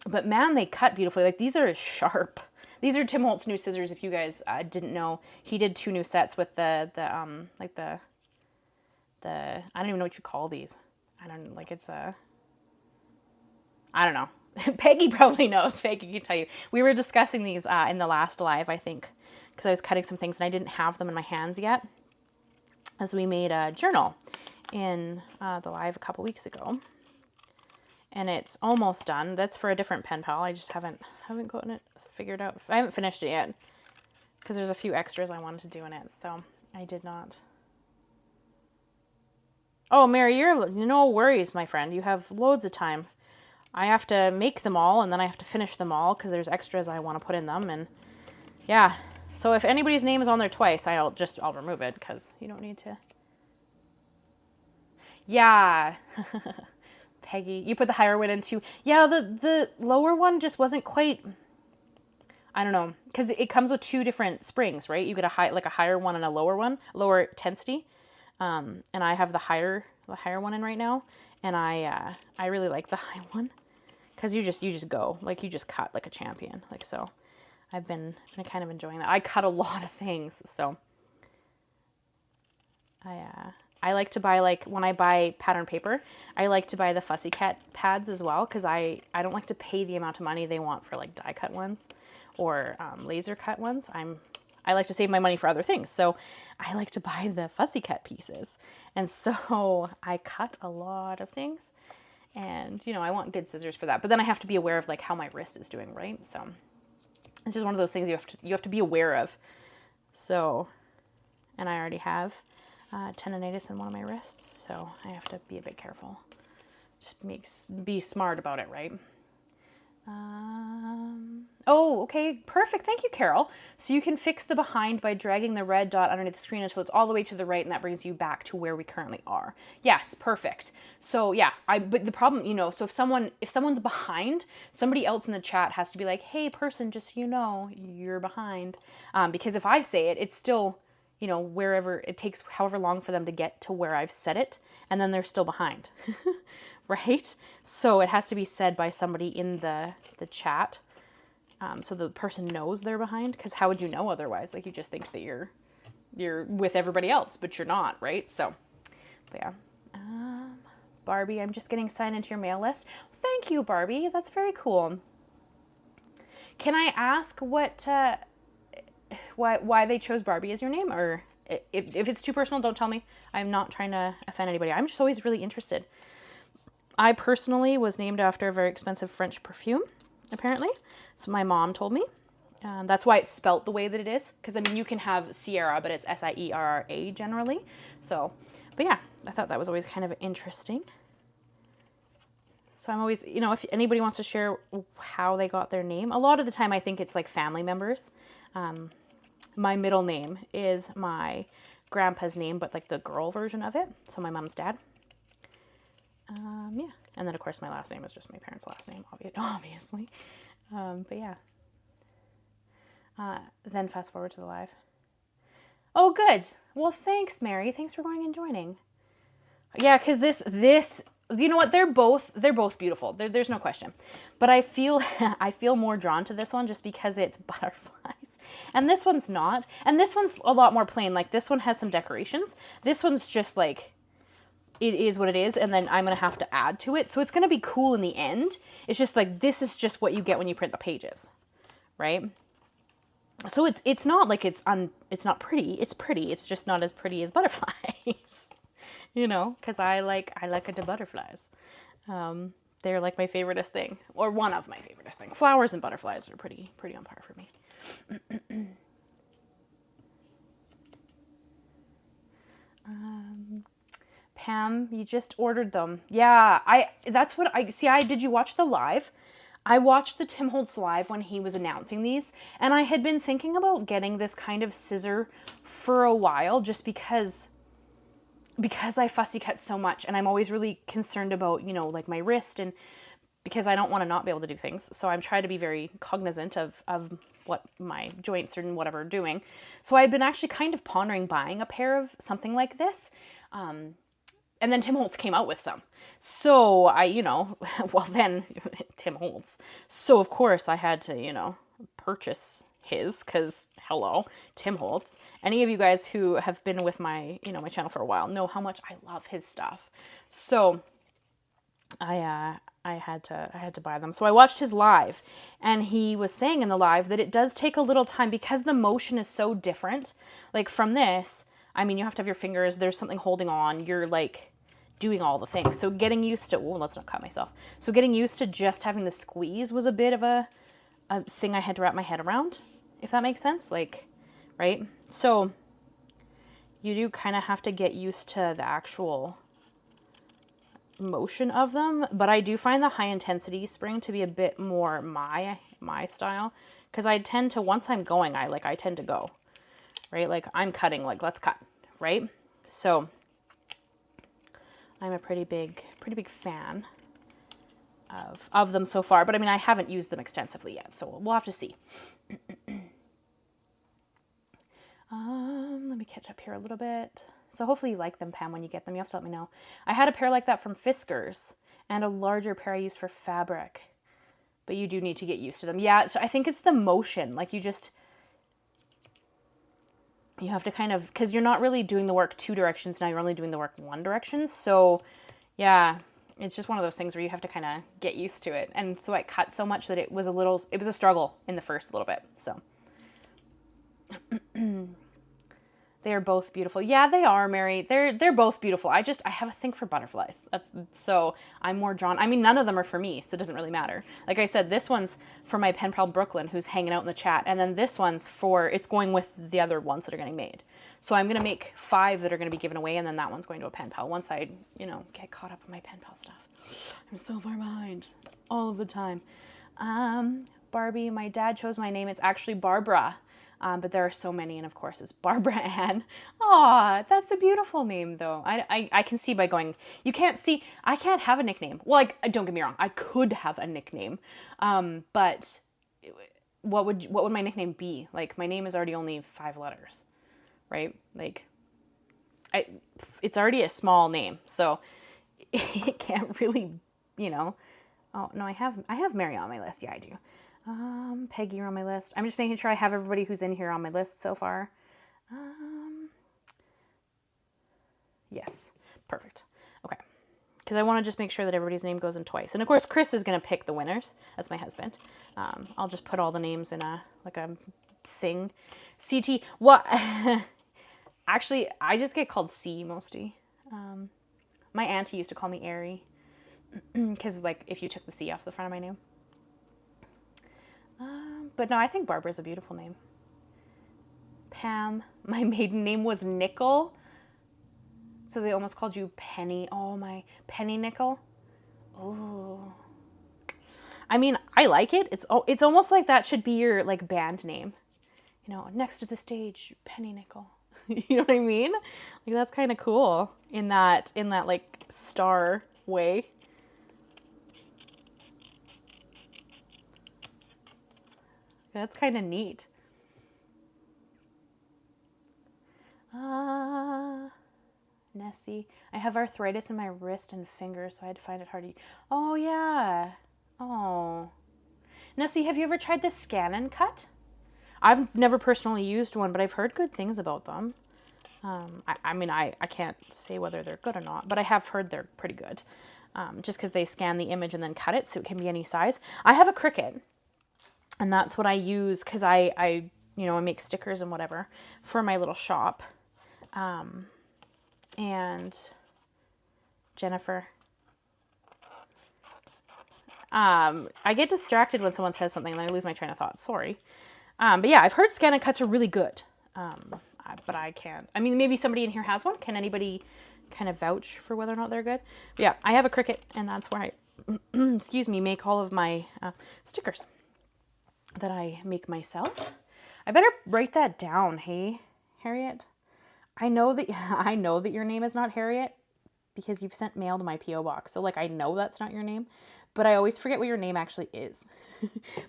but man, they cut beautifully. Like these are sharp. These are Tim Holt's new scissors. If you guys didn't know, he did 2 new sets with the I don't even know what you call these. I don't like it's a. I don't know. Peggy probably knows. Peggy can tell you. We were discussing these in the last live, I think, because I was cutting some things and I didn't have them in my hands yet, as we made a journal in the live a couple weeks ago. And it's almost done. That's for a different pen pal. I just haven't gotten it figured out. I haven't finished it yet because there's a few extras I wanted to do in it, so I did not. Oh, Mary, you're no worries, my friend. You have loads of time. I have to make them all, and then I have to finish them all because there's extras I want to put in them, and yeah. So if anybody's name is on there twice, I'll remove it because you don't need to. Yeah. Peggy, you put the higher one in too. Yeah, the lower one just wasn't quite, I don't know, because it comes with 2 different springs, right? You get a higher one and a lower one, lower intensity. And I have the higher one in right now, and I really like the high one because you just go, like you just cut like a champion, like so. I've been kind of enjoying that. I cut a lot of things, so I like to buy, like when I buy pattern paper, I like to buy the fussy cut pads as well, because I don't like to pay the amount of money they want for like die cut ones or laser cut ones. I like to save my money for other things, so I like to buy the fussy cut pieces, and so I cut a lot of things, and you know I want good scissors for that. But then I have to be aware of like how my wrist is doing, right? So it's just one of those things you have to be aware of. So, and I already have tendonitis in one of my wrists, so I have to be a bit careful. Just be smart about it, right? Oh, okay, perfect. Thank you, Carol. So you can fix the behind by dragging the red dot underneath the screen until it's all the way to the right, and that brings you back to where we currently are. Yes, perfect. So yeah, but the problem, you know, so if someone's behind, somebody else in the chat has to be like, hey, person, just so you know, you're behind. Because if I say it, it's still, you know, wherever it takes, however long for them to get to where I've said it, and then they're still behind. Right? So it has to be said by somebody in the chat, so the person knows they're behind, because how would you know otherwise? Like, you just think that you're with everybody else, but you're not, right? So, but yeah. Barbie, I'm just getting signed into your mail list. Thank you, Barbie. That's very cool. Can I ask why they chose Barbie as your name? Or if it's too personal, don't tell me. I'm not trying to offend anybody. I'm just always really interested. I personally was named after a very expensive French perfume, apparently. So my mom told me. That's why it's spelt the way that it is. Because, I mean, you can have Ciara, but it's Sierra generally. So, but yeah, I thought that was always kind of interesting. So I'm always, you know, if anybody wants to share how they got their name, a lot of the time I think it's like family members. My middle name is my grandpa's name, but like the girl version of it. So my mom's dad. Yeah. And then of course my last name is just my parents' last name, obviously. But yeah. Then fast forward to the live. Oh, good. Well, thanks, Mary. Thanks for going and joining. Yeah, because this, you know what? They're both beautiful. There's no question. But I feel more drawn to this one just because it's butterflies. And this one's not. And this one's a lot more plain. Like this one has some decorations. This one's just like, it is what it is. And then I'm going to have to add to it. So it's going to be cool in the end. It's just like, this is just what you get when you print the pages, right? So it's not like it's not pretty. It's pretty. It's just not as pretty as butterflies, you know, because I like the butterflies. They're like my favoriteest thing, or one of my favoriteest things. Flowers and butterflies are pretty on par for me. Pam, you just ordered them. Yeah, that's what I see. Did you watch the live? I watched the Tim Holtz live when he was announcing these, and I had been thinking about getting this kind of scissor for a while just because I fussy cut so much, and I'm always really concerned about, you know, like my wrist, and because I don't want to not be able to do things. So I'm trying to be very cognizant of what my joints and whatever are doing. So I've been actually kind of pondering buying a pair of something like this. And then Tim Holtz came out with some. So I, you know, well then, Tim Holtz. So of course I had to, you know, purchase his, because hello, Tim Holtz. Any of you guys who have been with my, you know, my channel for a while know how much I love his stuff. So I had to buy them. So I watched his live, and he was saying in the live that it does take a little time because the motion is so different. Like from this, I mean, you have to have your fingers, there's something holding on, you're like doing all the things. So getting used to, oh, let's not cut myself. So getting used to just having the squeeze was a bit of a thing I had to wrap my head around, if that makes sense. Like, right? So you do kind of have to get used to the actual motion of them. But I do find the high intensity spring to be a bit more my style, because I tend to, once I'm going, I tend to go. Right? Like I'm cutting, like let's cut, right? So I'm a pretty big fan of them so far, but I mean, I haven't used them extensively yet, so we'll have to see. Let me catch up here a little bit. So hopefully you like them, Pam, when you get them. You have to let me know. I had a pair like that from Fiskars, and a larger pair I used for fabric, but you do need to get used to them. Yeah, so I think it's the motion. Like you have to kind of, because you're not really doing the work two directions now, you're only doing the work one direction. So yeah, it's just one of those things where you have to kind of get used to it. And so I cut so much that it was a struggle in the first little bit. So they are both beautiful. Yeah, they are, Mary. They're both beautiful. I have a thing for butterflies. So I'm more drawn. I mean, none of them are for me, so it doesn't really matter. Like I said, this one's for my pen pal Brooklyn, who's hanging out in the chat, and then this one's it's going with the other ones that are getting made. So I'm gonna make 5 that are gonna be given away, and then that one's going to a pen pal once I, you know, get caught up in my pen pal stuff. I'm so far behind all of the time. Barbie, my dad chose my name. It's actually Barbara. But there are so many, and of course it's Barbara Ann. Aw, that's a beautiful name, though. I can see by going, you can't see, I can't have a nickname. Well, like, don't get me wrong, I could have a nickname, but what would my nickname be? Like, my name is already only 5 letters, right? Like, it's already a small name, so it can't really, you know. Oh, no, I have Mary on my list. Yeah, I do. Peggy, you're on my list. I'm just making sure I have everybody who's in here on my list so far. Yes, perfect. Okay, because I want to just make sure that everybody's name goes in twice. And of course, Chris is going to pick the winners. That's my husband. I'll just put all the names in a thing. CT. What? Actually, I just get called C mostly. My auntie used to call me Ari, because like if you took the C off the front of my name. But no, I think Barbara's a beautiful name. Pam, my maiden name was Nickel. So they almost called you Penny. Oh, my Penny Nickel. Oh. I mean, I like it. It's almost like that should be your like band name. You know, next to the stage, Penny Nickel. You know what I mean? Like that's kind of cool in that like star way. That's kind of neat. Nessie. I have arthritis in my wrist and fingers, so I had to find it hard to... Oh, yeah. Oh. Nessie, have you ever tried the Scan and Cut? I've never personally used one, but I've heard good things about them. I mean, I can't say whether they're good or not, but I have heard they're pretty good. Just because they scan the image and then cut it, so it can be any size. I have a Cricut, and that's what I use because I make stickers and whatever for my little shop. And Jennifer. I get distracted when someone says something and I lose my train of thought. Sorry. But yeah, I've heard Scan and Cuts are really good. But I can't. I mean, maybe somebody in here has one. Can anybody kind of vouch for whether or not they're good? But yeah, I have a Cricut, and that's where I, excuse me, make all of my stickers that I make myself. I better write that down, hey, Harriet? I know that your name is not Harriet because you've sent mail to my P.O. box. So like I know that's not your name, but I always forget what your name actually is.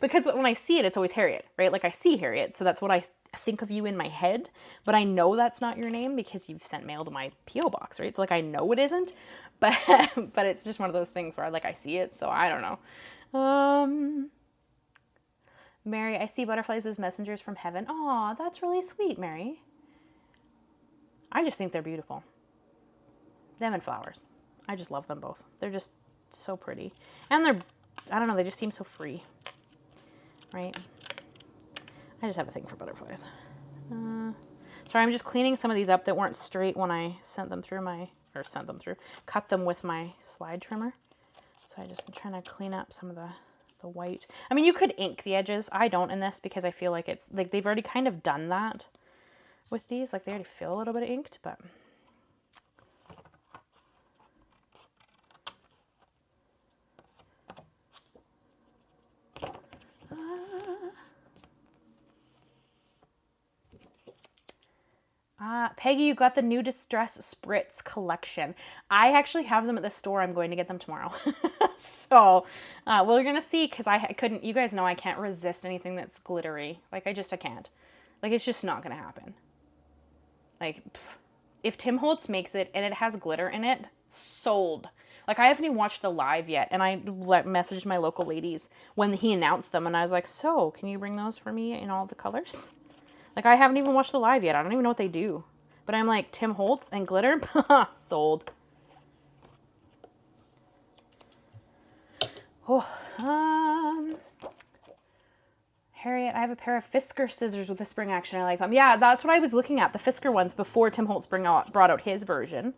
Because when I see it, it's always Harriet, right? Like I see Harriet, so that's what I think of you in my head, but I know that's not your name because you've sent mail to my P.O. box, right? So like I know it isn't, but but it's just one of those things where like I see it, so I don't know. Mary, I see butterflies as messengers from heaven. Aw, that's really sweet, Mary. I just think they're beautiful. Them and flowers. I just love them both. They're just so pretty. And I don't know, they just seem so free. Right? I just have a thing for butterflies. Sorry, I'm just cleaning some of these up that weren't straight when I cut them with my slide trimmer. So I just been trying to clean up some of the white. I mean, you could ink the edges. I don't in this because I feel like it's, like they've already kind of done that. With these, like they already feel a little bit inked, but Peggy, you got the new Distress Spritz collection. I actually have them at the store. I'm going to get them tomorrow. So we're gonna see, because I couldn't, you guys know I can't resist anything that's glittery. Like I can't. Like it's just not gonna happen. Like, if Tim Holtz makes it and it has glitter in it, sold. Like, I haven't even watched the live yet, and I messaged my local ladies when he announced them, and I was like, so, can you bring those for me in all the colors? Like, I haven't even watched the live yet. I don't even know what they do. But I'm like, Tim Holtz and glitter? Sold. Oh, Harriet, I have a pair of Fisker scissors with a spring action. I like them. Yeah, that's what I was looking at, the Fisker ones before Tim Holtz brought out his version.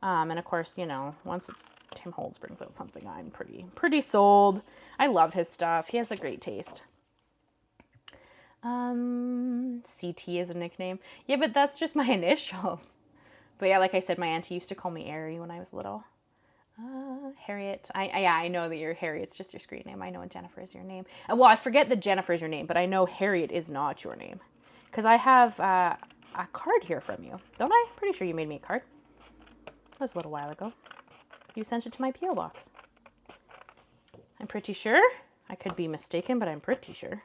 And of course, you know, once it's Tim Holtz brings out something, I'm pretty sold. I love his stuff. He has a great taste. CT is a nickname. Yeah, but that's just my initials. But yeah, like I said, my auntie used to call me Ari when I was little. Harriet. I know that you're Harriet. It's just your screen name. I know Jennifer is your name. Well, I forget that Jennifer is your name, but I know Harriet is not your name. Because I have a card here from you. Don't I? Pretty sure you made me a card. That was a little while ago. You sent it to my P.O. box. I'm pretty sure. I could be mistaken, but I'm pretty sure.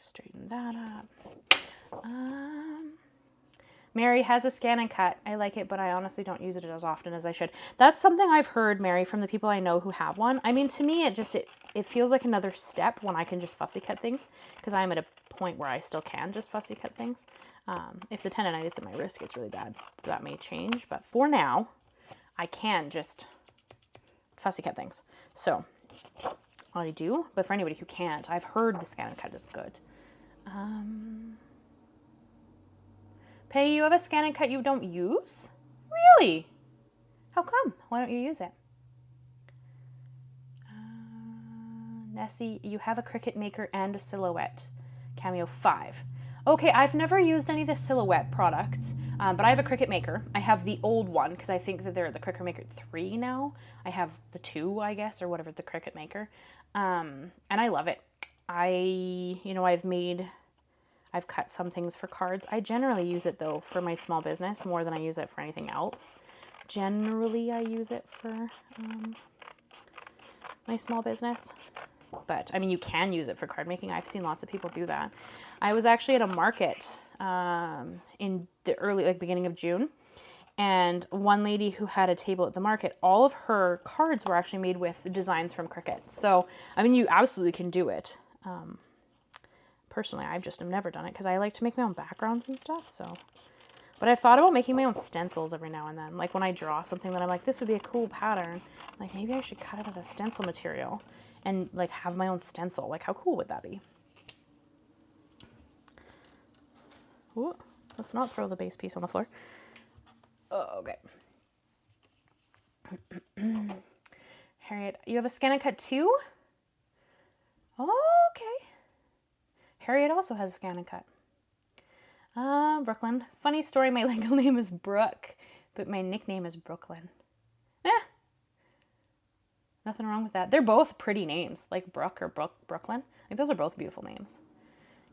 Straighten that up. Mary has a Scan and Cut. I like it, but I honestly don't use it as often as I should. That's something I've heard, Mary, from the people I know who have one. I mean, to me, it feels like another step when I can just fussy cut things, because I'm at a point where I still can just fussy cut things. If the tendonitis in my wrist gets really bad, that may change. But for now, I can just fussy cut things. So I do. But for anybody who can't, I've heard the Scan and Cut is good. Pay, you have a Scan and Cut you don't use? Really? How come? Why don't you use it? Nessie, you have a Cricut Maker and a Silhouette. Cameo 5. Okay, I've never used any of the Silhouette products. But I have a Cricut Maker. I have the old one because I think that they're the Cricut Maker 3 now. I have the 2, I guess, or whatever, the Cricut Maker. And I love it. I've cut some things for cards. I generally use it though for my small business more than I use it for anything else. Generally, I use it for my small business. But I mean, you can use it for card making. I've seen lots of people do that. I was actually at a market in the early, beginning of June. And one lady who had a table at the market, all of her cards were actually made with designs from Cricut. So, I mean, you absolutely can do it. Personally, I've just never done it because I like to make my own backgrounds and stuff. So, but I've thought about making my own stencils every now and then. Like when I draw something that I'm like, this would be a cool pattern. Like maybe I should cut it out of stencil material and like have my own stencil. Like how cool would that be? Ooh, let's not throw the base piece on the floor. Oh, okay. Harriet, you have a scan and cut too? Oh, okay. Harriet also has a scan and cut. Brooklyn. Funny story, my legal name is Brooke, but my nickname is Brooklyn. Nothing wrong with that. They're both pretty names, like Brooke or Brooklyn. Like those are both beautiful names.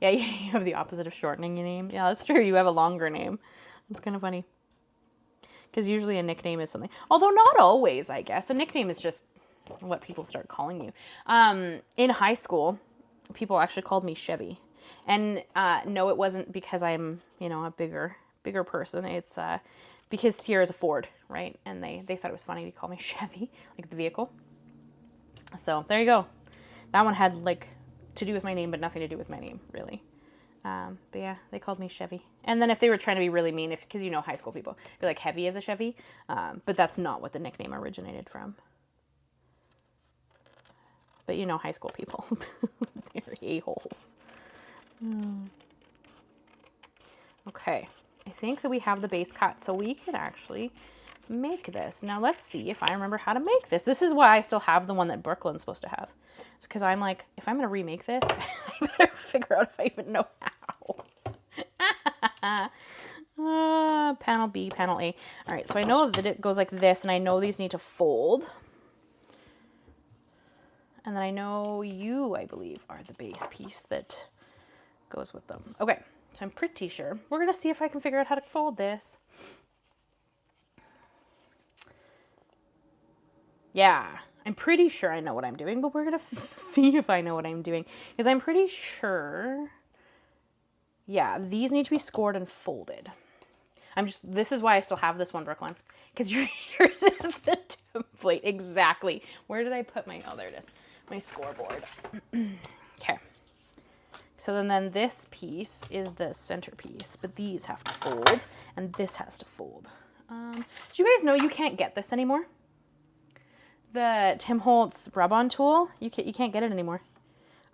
Yeah, you have the opposite of shortening your name. Yeah, that's true. You have a longer name. That's kind of funny. Because usually a nickname is something. Although not always, I guess. A nickname is just what people start calling you. In high school, people actually called me Chevy. And no, it wasn't because I'm, a bigger person. It's because Ciara's a Ford, right? And they thought it was funny to call me Chevy, like the vehicle. So there you go. That one had to do with my name, but nothing to do with my name, really. But yeah, they called me Chevy. And then if they were trying to be really mean, because high school people, be like heavy as a Chevy. But that's not what the nickname originated from. But high school people, they're a-holes. Okay, I think that we have the base cut, so we could actually make this. Now let's see if I remember how to make this. This is why I still have the one that Brooklyn's supposed to have. It's because I'm like, if I'm going to remake this, I better figure out if I even know how. Panel B, panel A. All right, so I know that it goes like this, and I know these need to fold. And then I know you, I believe, are the base piece that goes with them. Okay, so I'm pretty sure. We're going to see if I can figure out how to fold this. Yeah, I'm pretty sure I know what I'm doing, but we're going to see if I know what I'm doing. Because I'm pretty sure, yeah, these need to be scored and folded. This is why I still have this one, Brooklyn. Because yours is the template. Exactly. Where did I put oh, there it is. My scoreboard. Okay. So then this piece is the centerpiece, but these have to fold, and this has to fold. Do you guys know you can't get this anymore? The Tim Holtz rub-on tool, you can't get it anymore.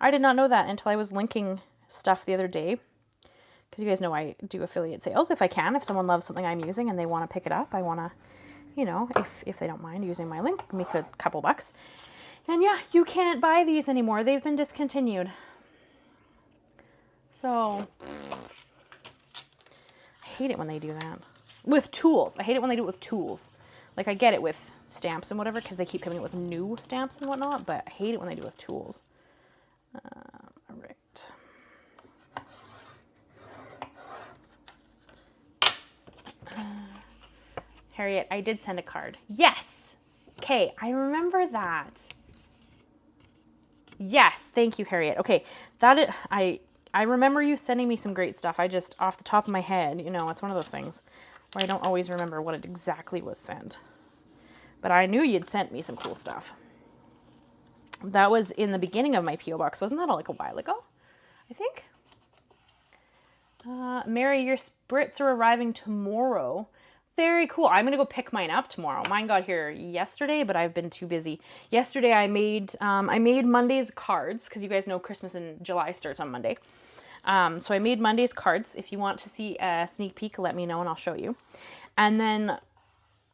I did not know that until I was linking stuff the other day. Because you guys know I do affiliate sales if I can. If someone loves something I'm using and they want to pick it up, I want to, if they don't mind using my link, make a couple bucks. And yeah, you can't buy these anymore. They've been discontinued. So, I hate it when they do that. With tools. I hate it when they do it with tools. Like, I get it with stamps and whatever, because they keep coming up with new stamps and whatnot, but I hate it when they do it with tools. All right. Harriet, I did send a card. Yes! Okay, I remember that. Yes, thank you, Harriet. Okay, I remember you sending me some great stuff. I just, off the top of my head, it's one of those things where I don't always remember what it exactly was sent. But I knew you'd sent me some cool stuff. That was in the beginning of my P.O. box. Wasn't that a while ago? I think. Mary, your spritz are arriving tomorrow. Very cool. I'm going to go pick mine up tomorrow. Mine got here yesterday, but I've been too busy. Yesterday I made Monday's cards, because you guys know Christmas in July starts on Monday. So I made Monday's cards. If you want to see a sneak peek, let me know and I'll show you. And then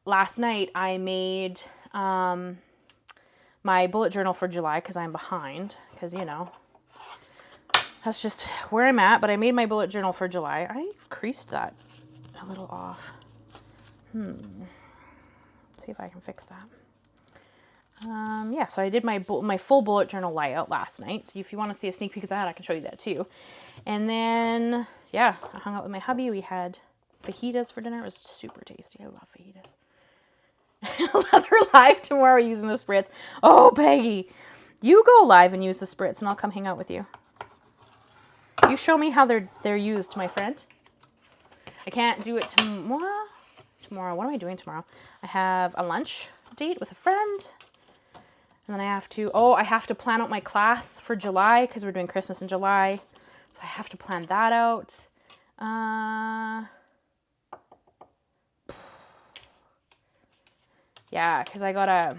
last night I made my bullet journal for July, because I'm behind, because, that's just where I'm at. But I made my bullet journal for July. I creased that. a little off. See if I can fix that. Yeah, so I did my full bullet journal layout last night. So if you want to see a sneak peek of that, I can show you that too. And then, yeah, I hung out with my hubby. We had fajitas for dinner. It was super tasty. I love fajitas. Leather live tomorrow using the spritz. Oh, Peggy, you go live and use the spritz and I'll come hang out with you. You show me how they're used, my friend. I can't do it tomorrow. What am I doing tomorrow? I have a lunch date with a friend. And then I have to plan out my class for July because we're doing Christmas in July. So I have to plan that out. Yeah, because I gotta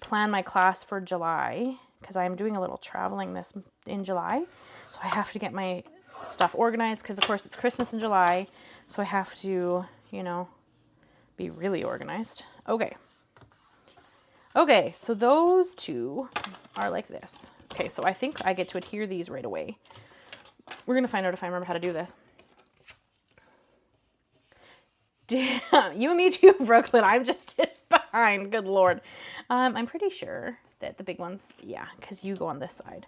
plan my class for July because I'm doing a little traveling in July. So I have to get my stuff organized because of course it's Christmas in July. So I have to, be really organized. Okay, so those two are like this. Okay, so I think I get to adhere these right away. We're going to find out if I remember how to do this. Damn, you and me too, Brooklyn. I'm just behind. Good Lord. I'm pretty sure that the big ones, yeah, because you go on this side.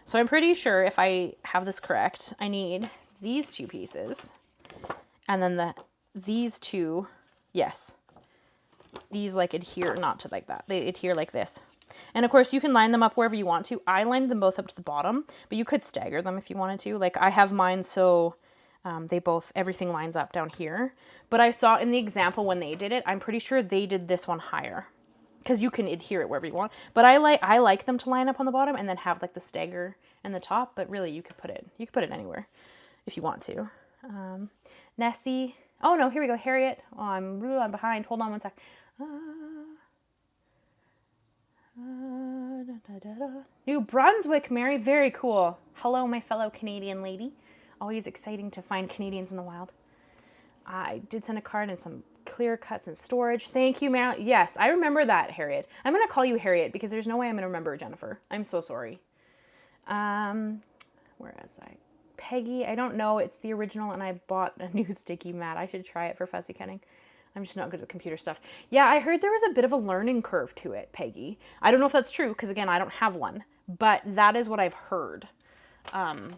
So I'm pretty sure if I have this correct, I need these two pieces. And then these two, yes. These like adhere, not to like that. They adhere like this. And of course you can line them up wherever you want to. I lined them both up to the bottom, but you could stagger them if you wanted to. Like I have mine so everything lines up down here. But I saw in the example when they did it, I'm pretty sure they did this one higher because you can adhere it wherever you want. But I like them to line up on the bottom and then have like the stagger in the top. But really you could put it anywhere if you want to. Nessie. Oh no, here we go. Harriet. Oh, I'm behind. Hold on one sec. New Brunswick, Mary. Very cool. Hello, my fellow Canadian lady. Always exciting to find Canadians in the wild. I did send a card and some clear cuts and storage. Thank you, Mary. Yes, I remember that, Harriet. I'm going to call you Harriet because there's no way I'm going to remember Jennifer. I'm so sorry. Where is I? Peggy. I don't know. It's the original and I bought a new sticky mat. I should try it for fussy cutting. I'm just not good at computer stuff. Yeah, I heard there was a bit of a learning curve to it, Peggy. I don't know if that's true because, again, I don't have one. But that is what I've heard.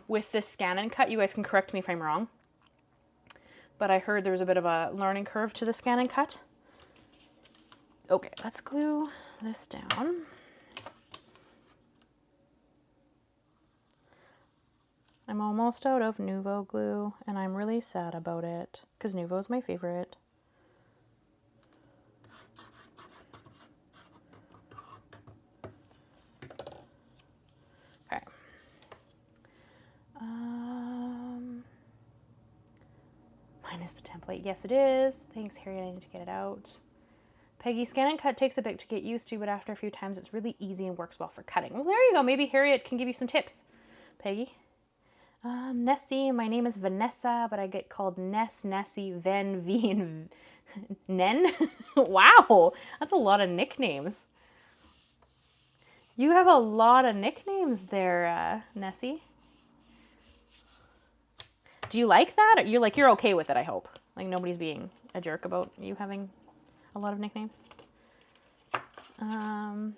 With this scan and cut, you guys can correct me if I'm wrong. But I heard there was a bit of a learning curve to the scan and cut. Okay, let's glue this down. I'm almost out of Nuvo glue, and I'm really sad about it because Nuvo is my favorite. Okay. Mine is the template. Yes, it is. Thanks, Harriet. I need to get it out. Peggy, scan and cut takes a bit to get used to, but after a few times, it's really easy and works well for cutting. Well, there you go. Maybe Harriet can give you some tips. Peggy. Nessie, my name is Vanessa, but I get called Ness, Nessie, Ven, V, and Nen. Wow, that's a lot of nicknames. You have a lot of nicknames there, Nessie. Do you like that? Or you're okay with it, I hope. Like nobody's being a jerk about you having a lot of nicknames. How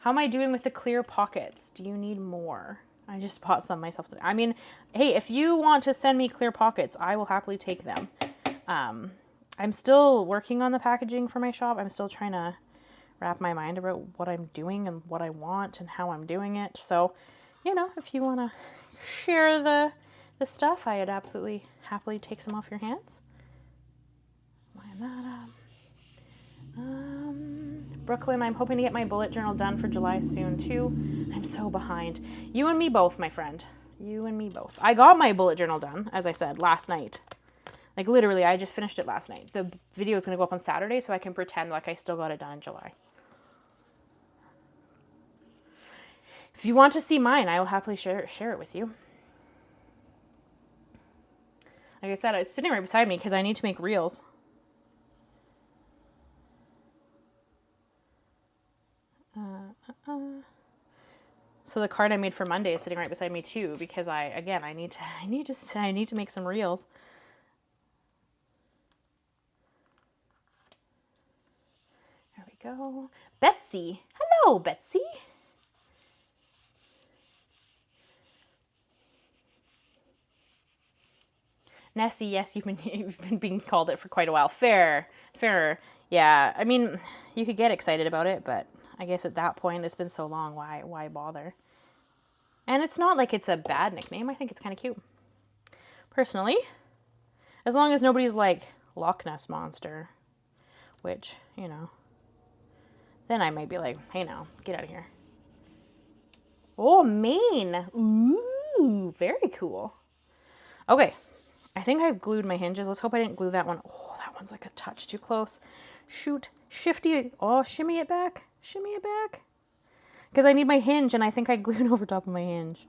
am I doing with the clear pockets? Do you need more? I just bought some myself today. I mean, hey, if you want to send me clear pockets, I will happily take them. I'm still working on the packaging for my shop. I'm still trying to wrap my mind about what I'm doing and what I want and how I'm doing it. So, if you want to share the stuff, I'd absolutely happily take some off your hands. Line that up. Brooklyn, I'm hoping to get my bullet journal done for July soon too. I'm so behind. You and me both, my friend. You and me both. I got my bullet journal done, as I said, last night. Like literally, I just finished it last night. The video is going to go up on Saturday, so I can pretend like I still got it done in July. If you want to see mine, I will happily share it with you. Like I said, it's sitting right beside me because I need to make reels. So the card I made for Monday is sitting right beside me too because I need to make some reels. go. Betsy. Hello, Betsy. Nessie, yes, you've been being called it for quite a while. Fair. Yeah, I mean, you could get excited about it, but I guess at that point, it's been so long, why bother? And it's not like it's a bad nickname. I think it's kind of cute. Personally, as long as nobody's like Loch Ness Monster, which, you know, then I might be like, hey now, get out of here. Oh, Maine. Ooh, very cool. Okay, I think I've glued my hinges. Let's hope I didn't glue that one. Oh, that one's like a touch too close. Shoot, shifty. Oh, shimmy it back. Shimmy it back. Because I need my hinge, and I think I glued over top of my hinge.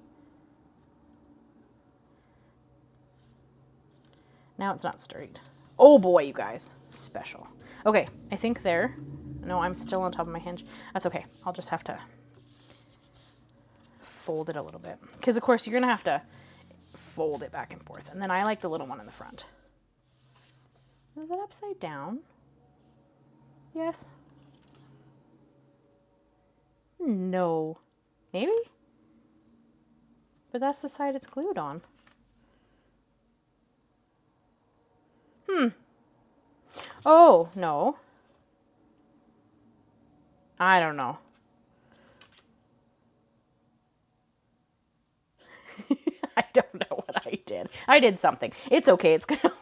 Now it's not straight. Oh boy, you guys. Special. Okay, I think there. No, I'm still on top of my hinge. That's okay. I'll just have to fold it a little bit. Because, of course, you're going to have to fold it back and forth. And then I like the little one in the front. Is that upside down? Yes. No. Maybe? But that's the side it's glued on. Oh, no. I don't know. I don't know what I did. I did something. It's okay. It's going to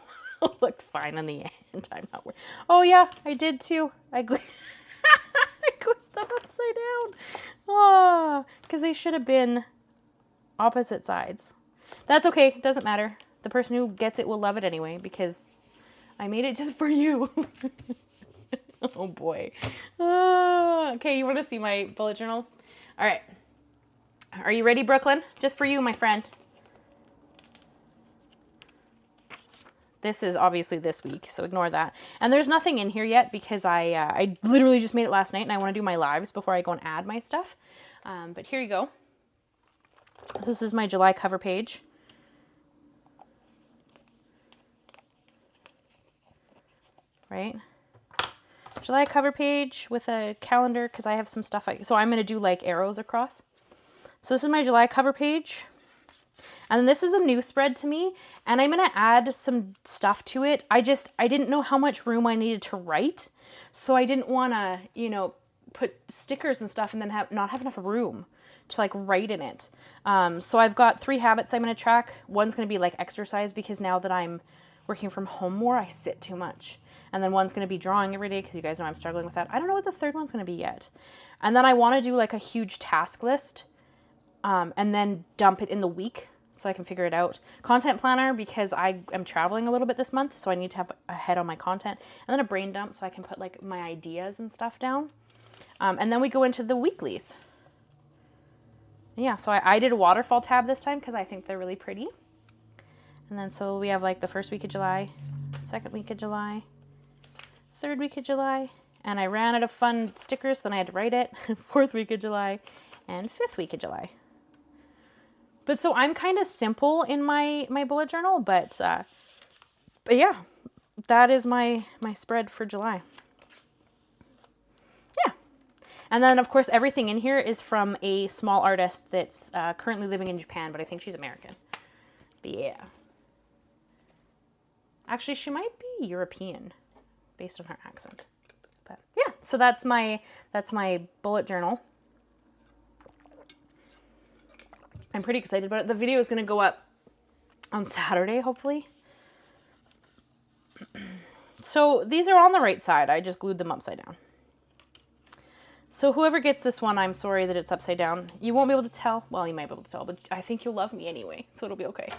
look fine in the end. I'm not worried. Oh, yeah, I did too. I glued them upside down. Oh, because they should have been opposite sides. That's okay. It doesn't matter. The person who gets it will love it anyway because I made it just for you. Oh boy. Okay, you want to see my bullet journal? All right. Are you ready, Brooklyn? Just for you, my friend. This is obviously this week, so ignore that. And there's nothing in here yet because I literally just made it last night and I want to do my lives before I go and add my stuff. But here you go. This is my July cover page. Right? July cover page with a calendar because I have some stuff. So I'm going to do like arrows across. So this is my July cover page. And this is a new spread to me. And I'm going to add some stuff to it. I didn't know how much room I needed to write. So I didn't want to, you know, put stickers and stuff and then not have enough room to like write in it. So I've got 3 habits I'm going to track. One's going to be like exercise because now that I'm working from home more, I sit too much. And then one's going to be drawing every day because you guys know I'm struggling with that. I don't know what the third one's going to be yet. And then I want to do like a huge task list and then dump it in the week so I can figure it out. Content planner because I am traveling a little bit this month, so I need to have a head on my content. And then a brain dump so I can put like my ideas and stuff down. And then we go into the weeklies. Yeah, so I did a waterfall tab this time because I think they're really pretty. And then so we have like the first week of July, second week of July, third week of July, and I ran out of fun stickers, then I had to write it, fourth week of July, and fifth week of July. But so I'm kind of simple in my bullet journal, but yeah, that is my spread for July. Yeah. And then, of course, everything in here is from a small artist that's currently living in Japan, but I think she's American. But yeah. Actually, she might be European based on her accent. But yeah, so that's my bullet journal. I'm pretty excited about it. The video is going to go up on Saturday, hopefully. So these are on the right side. I just glued them upside down. So whoever gets this one, I'm sorry that it's upside down. You won't be able to tell. Well, you might be able to tell, but I think you'll love me anyway, so it'll be okay.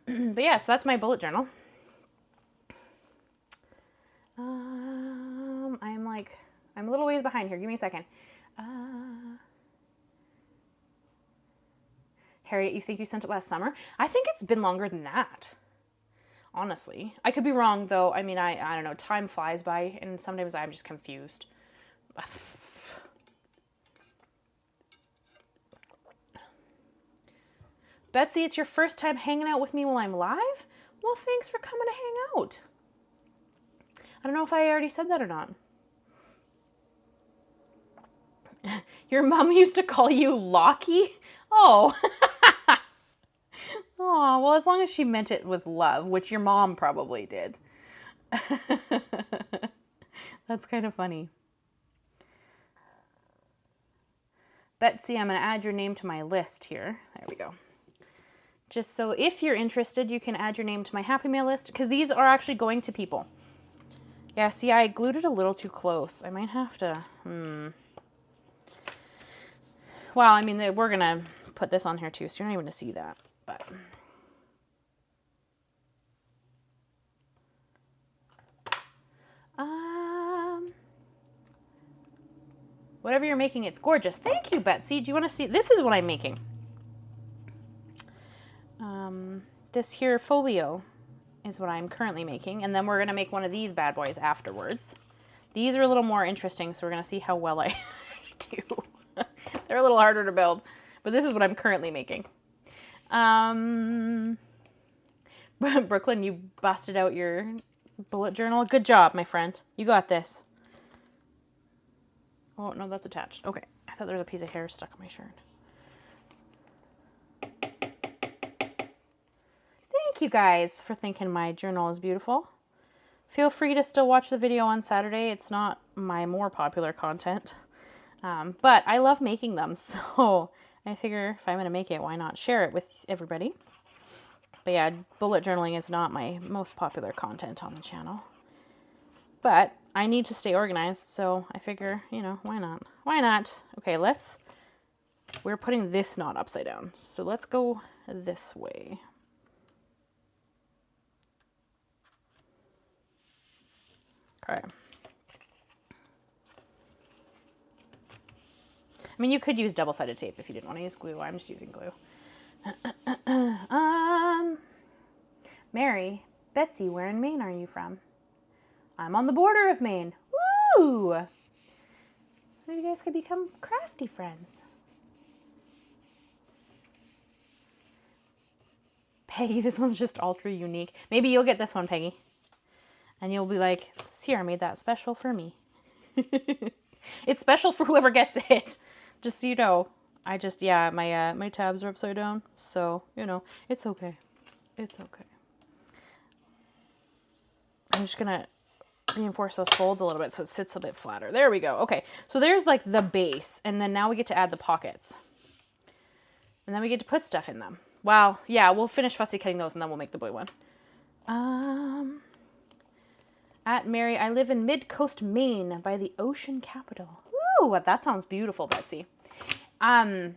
But yeah, so that's my bullet journal. I'm a little ways behind here. Give me a second. Harriet, you think you sent it last summer? I think it's been longer than that. Honestly. I could be wrong, though. I mean, I don't know. Time flies by, and sometimes I'm just confused. Betsy, it's your first time hanging out with me while I'm live? Well, thanks for coming to hang out. I don't know if I already said that or not. Your mom used to call you Lockie? Oh. Oh, well, as long as she meant it with love, which your mom probably did. That's kind of funny. Betsy, I'm going to add your name to my list here. There we go. Just so if you're interested, you can add your name to my Happy Mail list, because these are actually going to people. Yeah, see, I glued it a little too close. I might have to, Well, I mean, we're going to put this on here too, so you're not even going to see that. But whatever you're making, it's gorgeous. Thank you, Betsy. Do you want to see? This is what I'm making. This here folio is what I'm currently making, and then we're going to make one of these bad boys afterwards. These are a little more interesting, so we're going to see how well I do. They're a little harder to build, but this is what I'm currently making. Brooklyn, you busted out your bullet journal. Good job, my friend. You got this. Oh, no, that's attached. Okay. I thought there was a piece of hair stuck on my shirt. Thank you guys for thinking my journal is beautiful. Feel free to still watch the video on Saturday. It's not my more popular content. But I love making them, so I figure if I'm going to make it, why not share it with everybody? But yeah, bullet journaling is not my most popular content on the channel. But I need to stay organized, so I figure, you know, why not? Why not? Okay, we're putting this knot upside down. So let's go this way. Okay. I mean, you could use double-sided tape if you didn't want to use glue. I'm just using glue. Mary, Betsy, where in Maine are you from? I'm on the border of Maine. Woo! Maybe you guys could become crafty friends. Peggy, this one's just ultra unique. Maybe you'll get this one, Peggy. And you'll be like, Ciara made that special for me. It's special for whoever gets it. Just so you know. Yeah, my tabs are upside down. So, you know, it's okay. It's okay. I'm just going to reinforce those folds a little bit so it sits a bit flatter. There we go. Okay, so there's like the base. And then now we get to add the pockets. And then we get to put stuff in them. Wow. Yeah, we'll finish fussy cutting those and then we'll make the blue one. At Mary, I live in Mid-Coast, Maine, by the ocean capital. Ooh, that sounds beautiful, Betsy. Are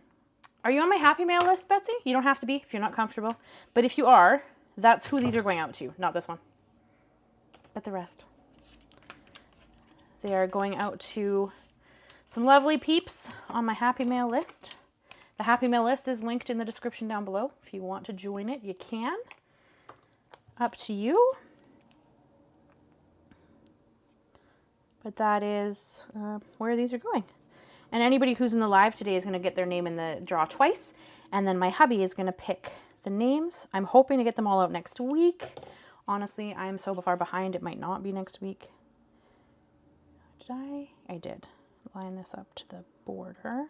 you on my Happy Mail list, Betsy? You don't have to be if you're not comfortable. But if you are, that's who these are going out to. Not this one, but the rest. They are going out to some lovely peeps on my Happy Mail list. The Happy Mail list is linked in the description down below. If you want to join it, you can. Up to you. But that is where these are going. And anybody who's in the live today is going to get their name in the draw twice. And then my hubby is going to pick the names. I'm hoping to get them all out next week. Honestly, I'm so far behind, it might not be next week. Did I? I did. Line this up to the border.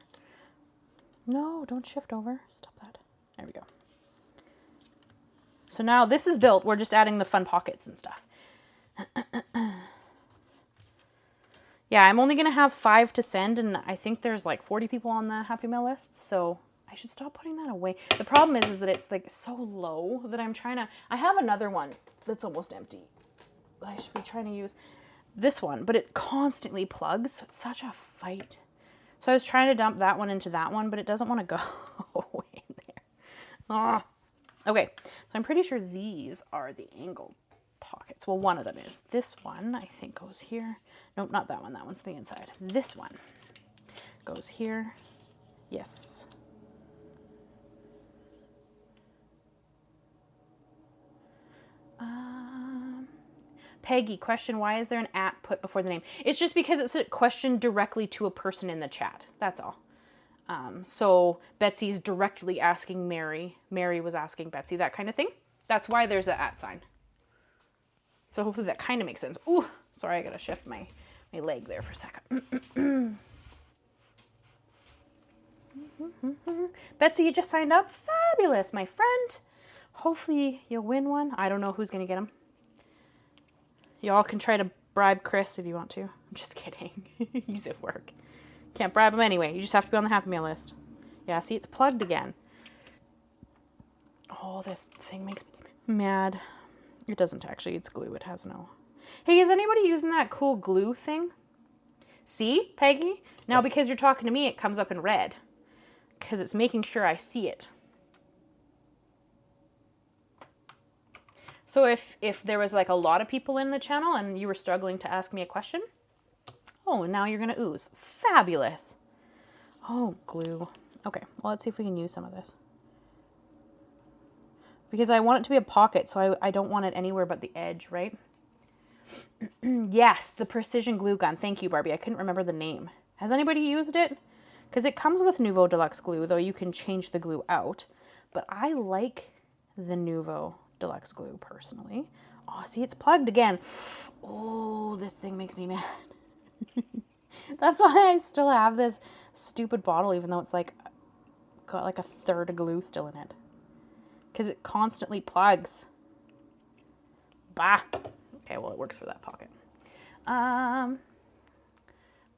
No, don't shift over. Stop that. There we go. So now this is built. We're just adding the fun pockets and stuff. Yeah, I'm only going to have 5 to send, and I think there's like 40 people on the Happy Mail list, so I should stop putting that away. The problem is that it's like so low that I'm trying to... I have another one that's almost empty that I should be trying to use. This one, but it constantly plugs, so it's such a fight. So I was trying to dump that one into that one, but it doesn't want to go in there. Ah. Okay, so I'm pretty sure these are the angled pockets. Well, one of them is. This one, I think, goes here. Nope, not that one. That one's the inside. This one goes here. Yes. Peggy, question, why is there an @ put before the name? It's just because it's a question directly to a person in the chat. That's all. So Betsy's directly asking Mary. Mary was asking Betsy, that kind of thing. That's why there's a @ sign. So hopefully that kind of makes sense. Ooh, sorry, I gotta shift my leg there for a second. Betsy, you just signed up. Fabulous, my friend. Hopefully you'll win one. I don't know who's going to get them. Y'all can try to bribe Chris if you want to. I'm just kidding. He's at work. Can't bribe him anyway. You just have to be on the Happy Meal list. Yeah, see, it's plugged again. Oh, this thing makes me mad. It doesn't actually. It's glue. It has no... Hey, is anybody using that cool glue thing? See, Peggy? Now, because you're talking to me, it comes up in red. Because it's making sure I see it. So if there was like a lot of people in the channel and you were struggling to ask me a question, oh, now you're going to ooze. Fabulous. Oh, glue. Okay, well, let's see if we can use some of this. Because I want it to be a pocket, so I don't want it anywhere but the edge, right? Yes, the precision glue gun. Thank you, Barbie. I couldn't remember the name. Has anybody used it? Because it comes with Nouveau Deluxe glue, though you can change the glue out. But I like the Nouveau Deluxe glue, personally. Oh, see, it's plugged again. Oh, this thing makes me mad. That's why I still have this stupid bottle, even though it's like got like a third of glue still in it. Because it constantly plugs. Bah. Okay, well, it works for that pocket.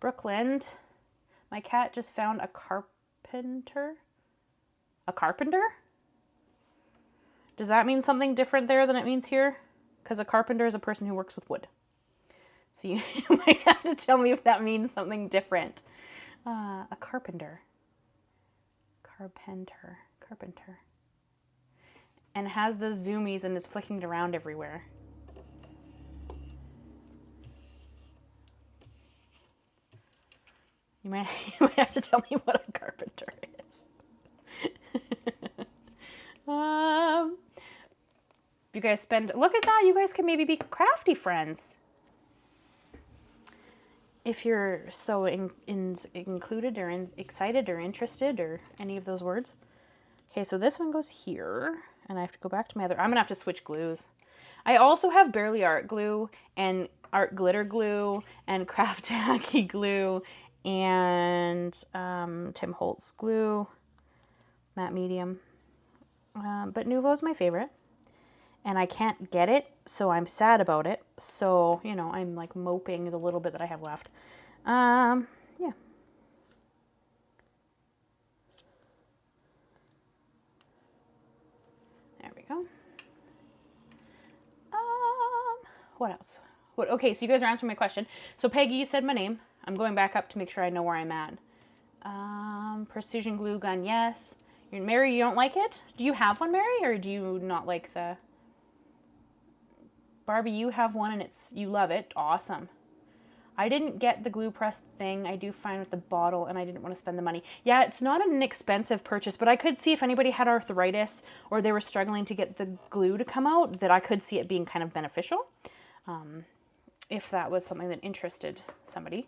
Brooklyn. My cat just found a carpenter. A carpenter? Does that mean something different there than it means here? Because a carpenter is a person who works with wood. So you might have to tell me if that means something different. A carpenter. Carpenter. And has the zoomies and is flicking it around everywhere. You might have to tell me what a carpenter is. You guys spend, look at that, you guys can maybe be crafty friends. If you're so included or excited or interested or any of those words. Okay, so this one goes here, and I have to go back to my other, I'm gonna have to switch glues. I also have Barely Art glue and Art Glitter glue and Craft Tacky glue and Tim Holtz glue, matte medium. But Nouveau is my favorite. And I can't get it, so I'm sad about it. So, you know, I'm like moping the little bit that I have left. Yeah. There we go. What else? Okay, so you guys are answering my question. So Peggy, you said my name. I'm going back up to make sure I know where I'm at. Precision glue gun, yes. Mary, you don't like it? Do you have one, Mary, or do you not like the... Barbie, you have one and you love it. Awesome. I didn't get the glue press thing. I do fine with the bottle and I didn't want to spend the money. Yeah, it's not an expensive purchase, but I could see if anybody had arthritis or they were struggling to get the glue to come out, that I could see it being kind of beneficial. If that was something that interested somebody.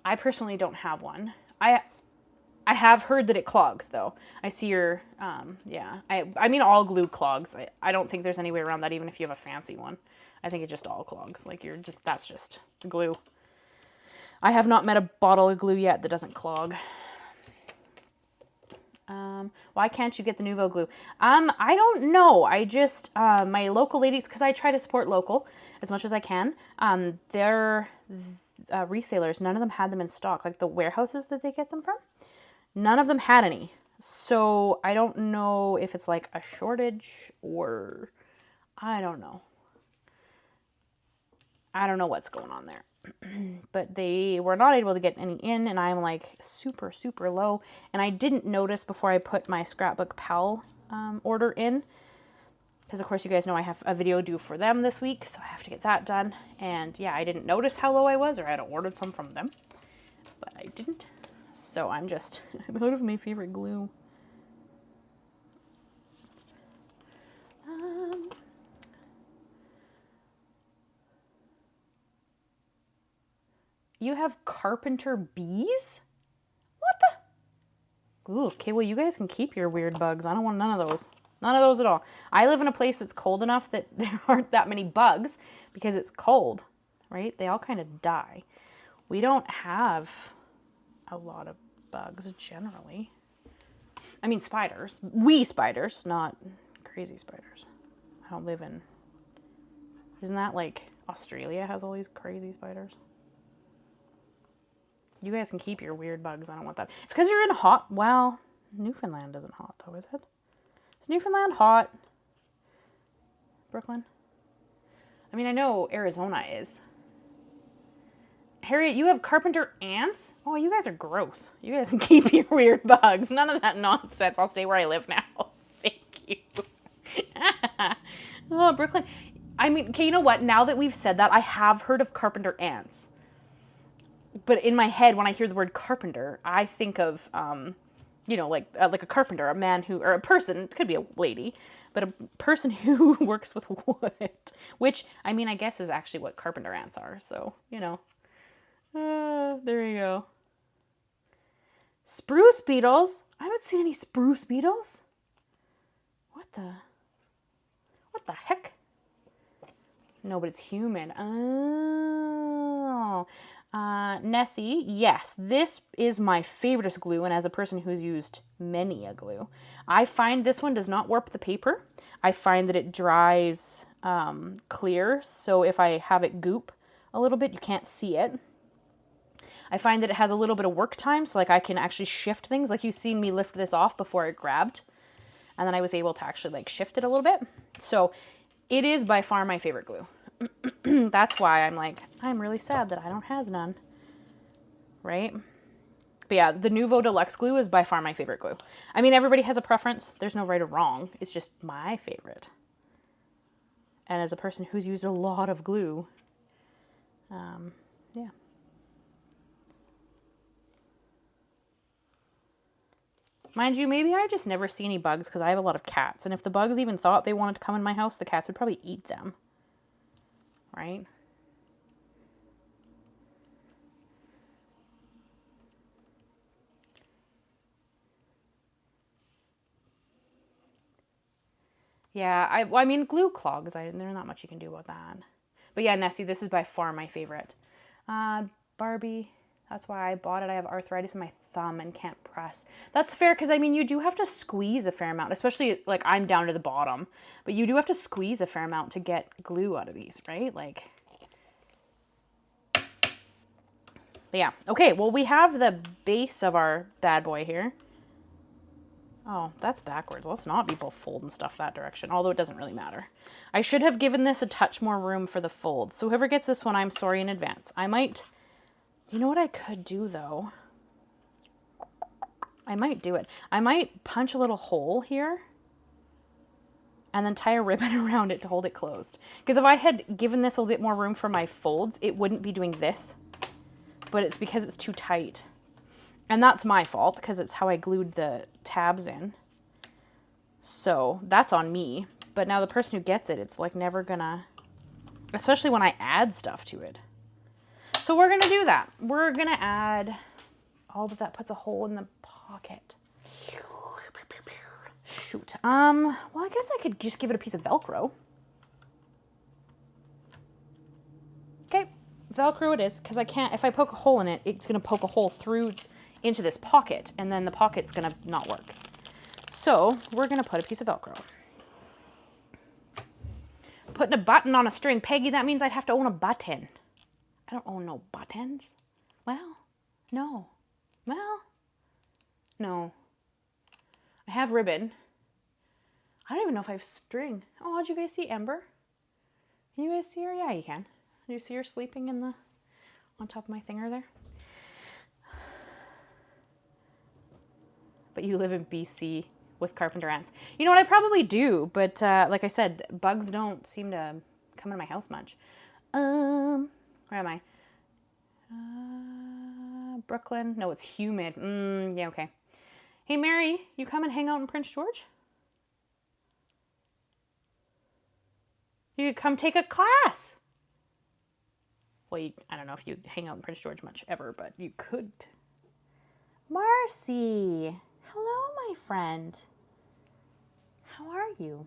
I personally don't have one. I have heard that it clogs, though. I see your, yeah. I mean, all glue clogs. I don't think there's any way around that, even if you have a fancy one. I think it just all clogs. Like, that's just glue. I have not met a bottle of glue yet that doesn't clog. Why can't you get the Nouveau glue? I don't know. I just, my local ladies, because I try to support local as much as I can, they're resellers. None of them had them in stock. Like, the warehouses that they get them from, none of them had any. So I don't know if it's like a shortage or I don't know. I don't know what's going on there. But they were not able to get any in, and I'm like super, super low. And I didn't notice before I put my Scrapbook Pal order in. Because of course you guys know I have a video due for them this week, so I have to get that done. And yeah, I didn't notice how low I was, or I had ordered some from them. But I didn't. So I'm just out of my favorite glue. You have carpenter bees? What the? Ooh, okay, well, you guys can keep your weird bugs. I don't want none of those. None of those at all. I live in a place that's cold enough that there aren't that many bugs because it's cold, right? They all kind of die. We don't have a lot of bugs generally. I mean spiders. Wee spiders, not crazy spiders. I don't live in... Isn't that like Australia has all these crazy spiders? You guys can keep your weird bugs. I don't want that. It's because you're in hot... Well, Newfoundland isn't hot though, is it? Is Newfoundland hot? Brooklyn? I mean, I know Arizona is. Harriet, you have carpenter ants? Oh, you guys are gross. You guys can keep your weird bugs. None of that nonsense. I'll stay where I live now. Thank you. Oh, Brooklyn. I mean, okay, you know what? Now that we've said that, I have heard of carpenter ants. But in my head, when I hear the word carpenter, I think of, you know, like a carpenter, a man who, or a person, it could be a lady, but a person who works with wood. Which, I mean, I guess is actually what carpenter ants are. So, you know. There you go. Spruce beetles? I haven't seen any spruce beetles. What the heck? No, but it's human. Oh. Nessie, yes, this is my favoriteest glue, and as a person who's used many a glue, I find this one does not warp the paper. I find that it dries clear, so if I have it goop a little bit, you can't see it. I find that it has a little bit of work time, so like I can actually shift things. Like you've seen me lift this off before it grabbed, and then I was able to actually like shift it a little bit. So it is by far my favorite glue. That's why I'm like, I'm really sad that I don't have none, right? But yeah, the Nuvo Deluxe glue is by far my favorite glue. I mean, everybody has a preference. There's no right or wrong. It's just my favorite. And as a person who's used a lot of glue, yeah. Mind you, maybe I just never see any bugs because I have a lot of cats. And if the bugs even thought they wanted to come in my house, the cats would probably eat them. Right? Yeah, I mean, glue clogs, there's not much you can do about that. But yeah, Nessie, this is by far my favorite. Barbie, that's why I bought it. I have arthritis in my thumb and can't press. That's fair, because I mean, you do have to squeeze a fair amount, especially like I'm down to the bottom. But you do have to squeeze a fair amount to get glue out of these, right? Like... But yeah, okay, well, we have the base of our bad boy here. Oh, that's backwards. Let's not be both folding stuff that direction, although it doesn't really matter. I should have given this a touch more room for the folds. So whoever gets this one, I'm sorry in advance. I might, you know what I could do though? I might do it. I might punch a little hole here and then tie a ribbon around it to hold it closed. Because if I had given this a little bit more room for my folds, it wouldn't be doing this. But it's because it's too tight. And that's my fault because it's how I glued the tabs in. So that's on me. But now the person who gets it, it's like never gonna, especially when I add stuff to it. So we're gonna do that. We're gonna add, oh, but that puts a hole in the pocket. Shoot. Well, I guess I could just give it a piece of Velcro. Okay. Velcro it is, because I can't, if I poke a hole in it, it's going to poke a hole through into this pocket, and then the pocket's going to not work. So we're going to put a piece of Velcro. Putting a button on a string. Peggy, that means I'd have to own a button. I don't own no buttons. Well, no. Well, no. I have ribbon. I don't even know if I have string. Oh, did you guys see Ember? Can you guys see her? Yeah, you can. Do you see her sleeping in the, on top of my thinger there? But you live in BC with carpenter ants. You know what, I probably do, but like I said, bugs don't seem to come in my house much. Where am I? Brooklyn. No, it's humid. Yeah, okay. Hey, Mary, you come and hang out in Prince George? You could come take a class. Well, I don't know if you hang out in Prince George much ever, but you could. Marcy. Hello, my friend. How are you?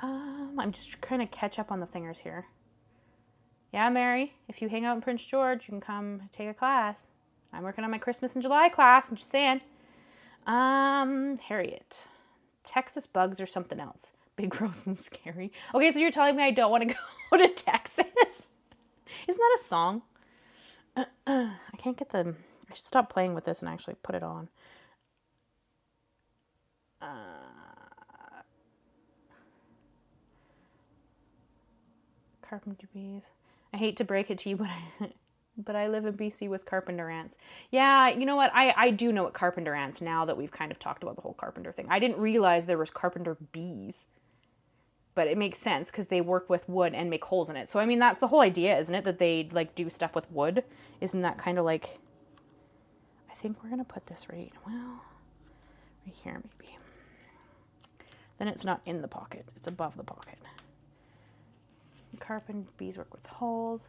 I'm just trying to catch up on the thingers here. Yeah, Mary, if you hang out in Prince George, you can come take a class. I'm working on my Christmas in July class. I'm just saying. Harriet. Texas bugs or something else. Big, gross, and scary. Okay, so you're telling me I don't want to go to Texas? Isn't that a song? I can't get the... I should stop playing with this and actually put it on. Carpenter bees. I hate to break it to you, but I live in BC with carpenter ants. Yeah, you know what? I do know what carpenter ants now that we've kind of talked about the whole carpenter thing. I didn't realize there was carpenter bees. But it makes sense because they work with wood and make holes in it. So, I mean, that's the whole idea, isn't it? That they, like, do stuff with wood. Isn't that kind of like... I think we're going to put this right here maybe. Then it's not in the pocket. It's above the pocket. Carpenter bees work with holes.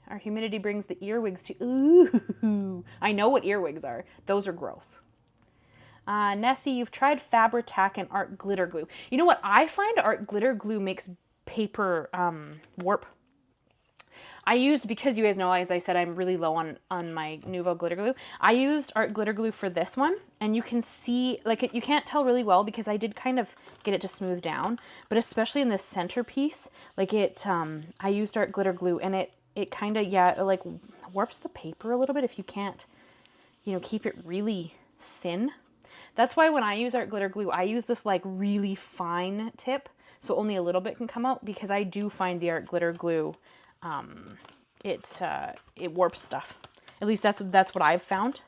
Our humidity brings the earwigs to... Ooh! I know what earwigs are. Those are gross. Nessie, you've tried Fabri-Tac and art glitter glue. You know what? I find art glitter glue makes paper warp. I used, because you guys know, as I said, I'm really low on my Nuvo glitter glue. I used art glitter glue for this one, and you can see, like, you can't tell really well because I did kind of get it to smooth down, but especially in this centerpiece, like I used art glitter glue, and it kind of, yeah, it like warps the paper a little bit if you can't, you know, keep it really thin. That's why when I use art glitter glue, I use this like really fine tip, so only a little bit can come out, because I do find the art glitter glue, it warps stuff. At least that's what I've found.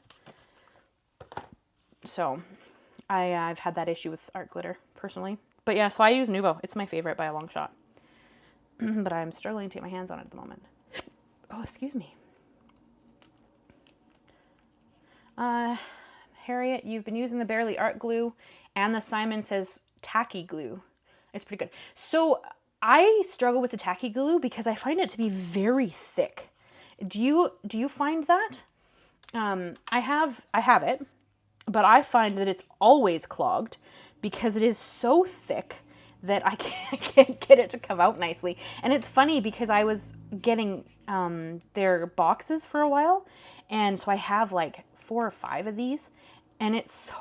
So I've had that issue with art glitter personally. But yeah, so I use Nuvo. It's my favorite by a long shot. But I'm struggling to get my hands on it at the moment. Oh, excuse me. Harriet, you've been using the Barely Art Glue, and the Simon says tacky glue. It's pretty good. So I struggle with the tacky glue because I find it to be very thick. Do you find that? I have it, but I find that it's always clogged because it is so thick that I can't get it to come out nicely. And it's funny because I was getting their boxes for a while, and so I have like 4 or 5 of these, and it's so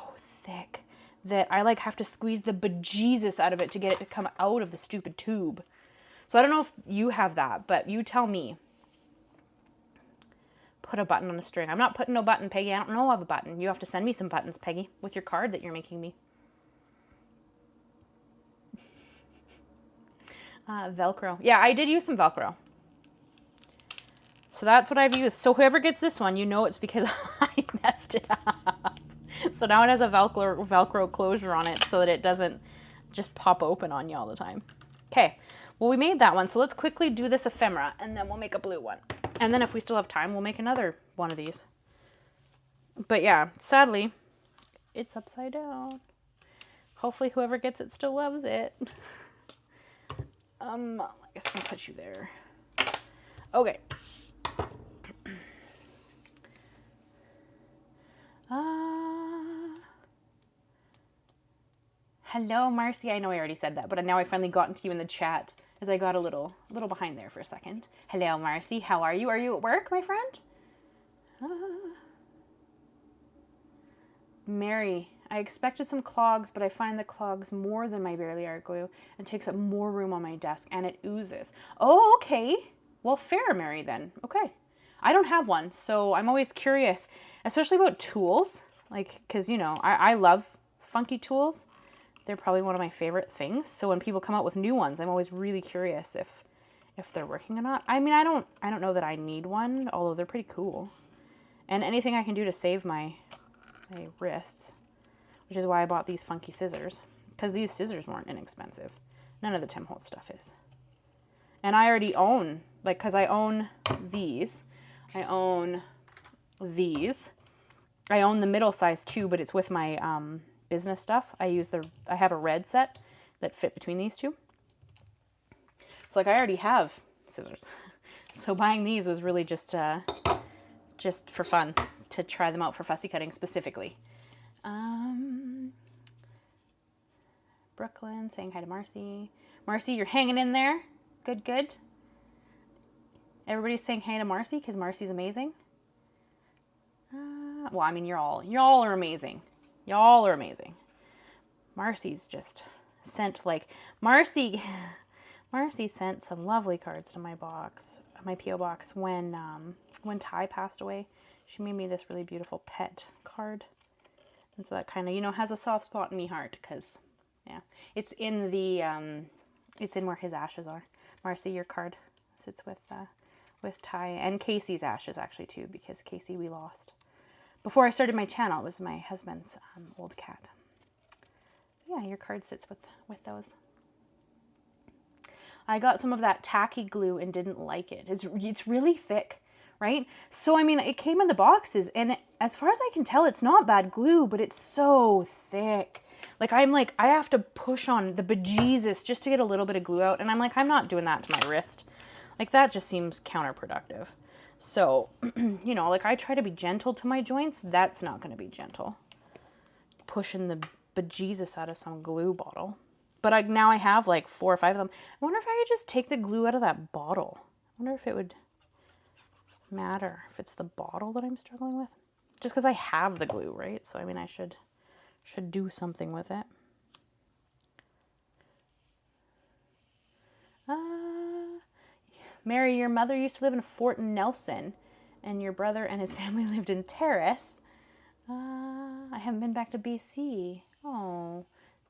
thick that I like have to squeeze the bejesus out of it to get it to come out of the stupid tube. So I don't know if you have that, but you tell me. Put a button on a string. I'm not putting no button, Peggy. I don't know of a button. You have to send me some buttons, Peggy, with your card that you're making me. Velcro. Yeah, I did use some Velcro. So that's what I've used. So whoever gets this one, you know it's because I messed it up. So now it has a Velcro closure on it so that it doesn't just pop open on you all the time. Okay, well, we made that one. So let's quickly do this ephemera, and then we'll make a blue one. And then if we still have time, we'll make another one of these. But yeah, sadly, it's upside down. Hopefully whoever gets it still loves it. I guess I'm gonna put you there. Okay. Hello, Marcy. I know I already said that, but now I finally got into you in the chat as I got a little behind there for a second. Hello, Marcy. How are you? Are you at work, my friend? Mary, I expected some clogs, but I find the clogs more than my Barely Art Glue and takes up more room on my desk, and it oozes. Oh, okay. Well, fair, Mary, then. Okay. I don't have one, so I'm always curious, especially about tools, like, because, you know, I love funky tools. They're probably one of my favorite things. So when people come out with new ones, I'm always really curious if they're working or not. I mean, I don't know that I need one, although they're pretty cool. And anything I can do to save my wrists, which is why I bought these funky scissors, because these scissors weren't inexpensive. None of the Tim Holtz stuff is. And I already own, like, because I own these. I own these. I own the middle size too, but it's with my business stuff. I have a red set that fit between these two. So like I already have scissors. So buying these was really just for fun, to try them out for fussy cutting specifically. Brooklyn saying hi to Marcy. Marcy, you're hanging in there. Good, good. Everybody's saying hi to Marcy because Marcy's amazing. Well, I mean, y'all are amazing. Y'all are amazing. Marcy's just sent like, Marcy sent some lovely cards to my PO box when Ty passed away. She made me this really beautiful pet card. And so that kind of, you know, has a soft spot in my heart because, yeah, it's in where his ashes are. Marcy, your card sits with Ty and Casey's ashes actually too, because Casey we lost. Before I started my channel, it was my husband's old cat. Yeah, your card sits with those. I got some of that tacky glue and didn't like it. It's really thick, right? So, I mean, it came in the boxes, and as far as I can tell, it's not bad glue, but it's so thick. Like, I have to push on the bejesus just to get a little bit of glue out, and I'm like, I'm not doing that to my wrist. Like, that just seems counterproductive. So, you know, like, I try to be gentle to my joints. That's not going to be gentle. Pushing the bejesus out of some glue bottle. But now I have like 4 or 5 of them. I wonder if I could just take the glue out of that bottle. I wonder if it would matter if it's the bottle that I'm struggling with. Just because I have the glue, right? So, I mean, I should do something with it. Mary, your mother used to live in Fort Nelson, and your brother and his family lived in Terrace. I haven't been back to BC. Oh,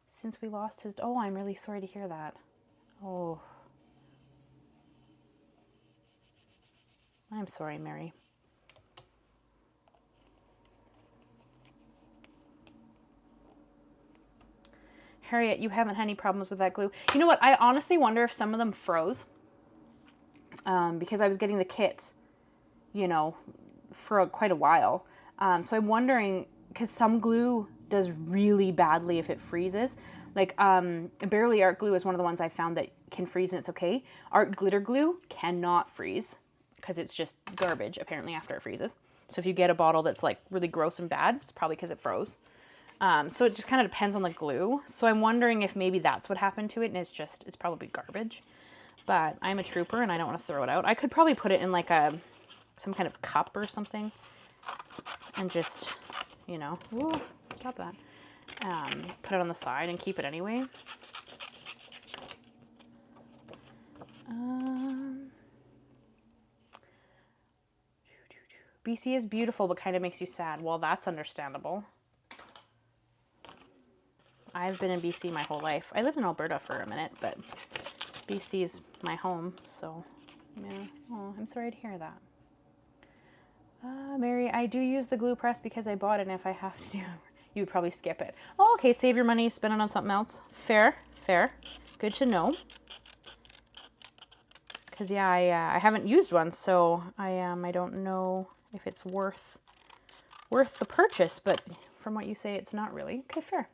since we lost his... Oh, I'm really sorry to hear that. Oh. I'm sorry, Mary. Harriet, you haven't had any problems with that glue. You know what? I honestly wonder if some of them froze. Because I was getting the kit, you know, for quite a while. So I'm wondering, because some glue does really badly if it freezes. Like, Barely Art glue is one of the ones I found that can freeze and it's okay. Art glitter glue cannot freeze because it's just garbage, apparently, after it freezes. So if you get a bottle that's like really gross and bad, it's probably because it froze. So it just kind of depends on the glue. So I'm wondering if maybe that's what happened to it and it's probably garbage. But I'm a trooper and I don't want to throw it out. I could probably put it in like some kind of cup or something and just, you know, ooh, stop that. Put it on the side and keep it anyway. BC is beautiful, but kind of makes you sad. Well, that's understandable. I've been in BC my whole life. I lived in Alberta for a minute, but BC's my home, so yeah. Oh, I'm sorry to hear that. Mary, I do use the glue press because I bought it, and if I have to do it, you would probably skip it. Oh, okay, save your money, spend it on something else. Fair, fair. Good to know. Because, yeah, I haven't used one, so I don't know if it's worth the purchase, but from what you say, it's not really. Okay, fair.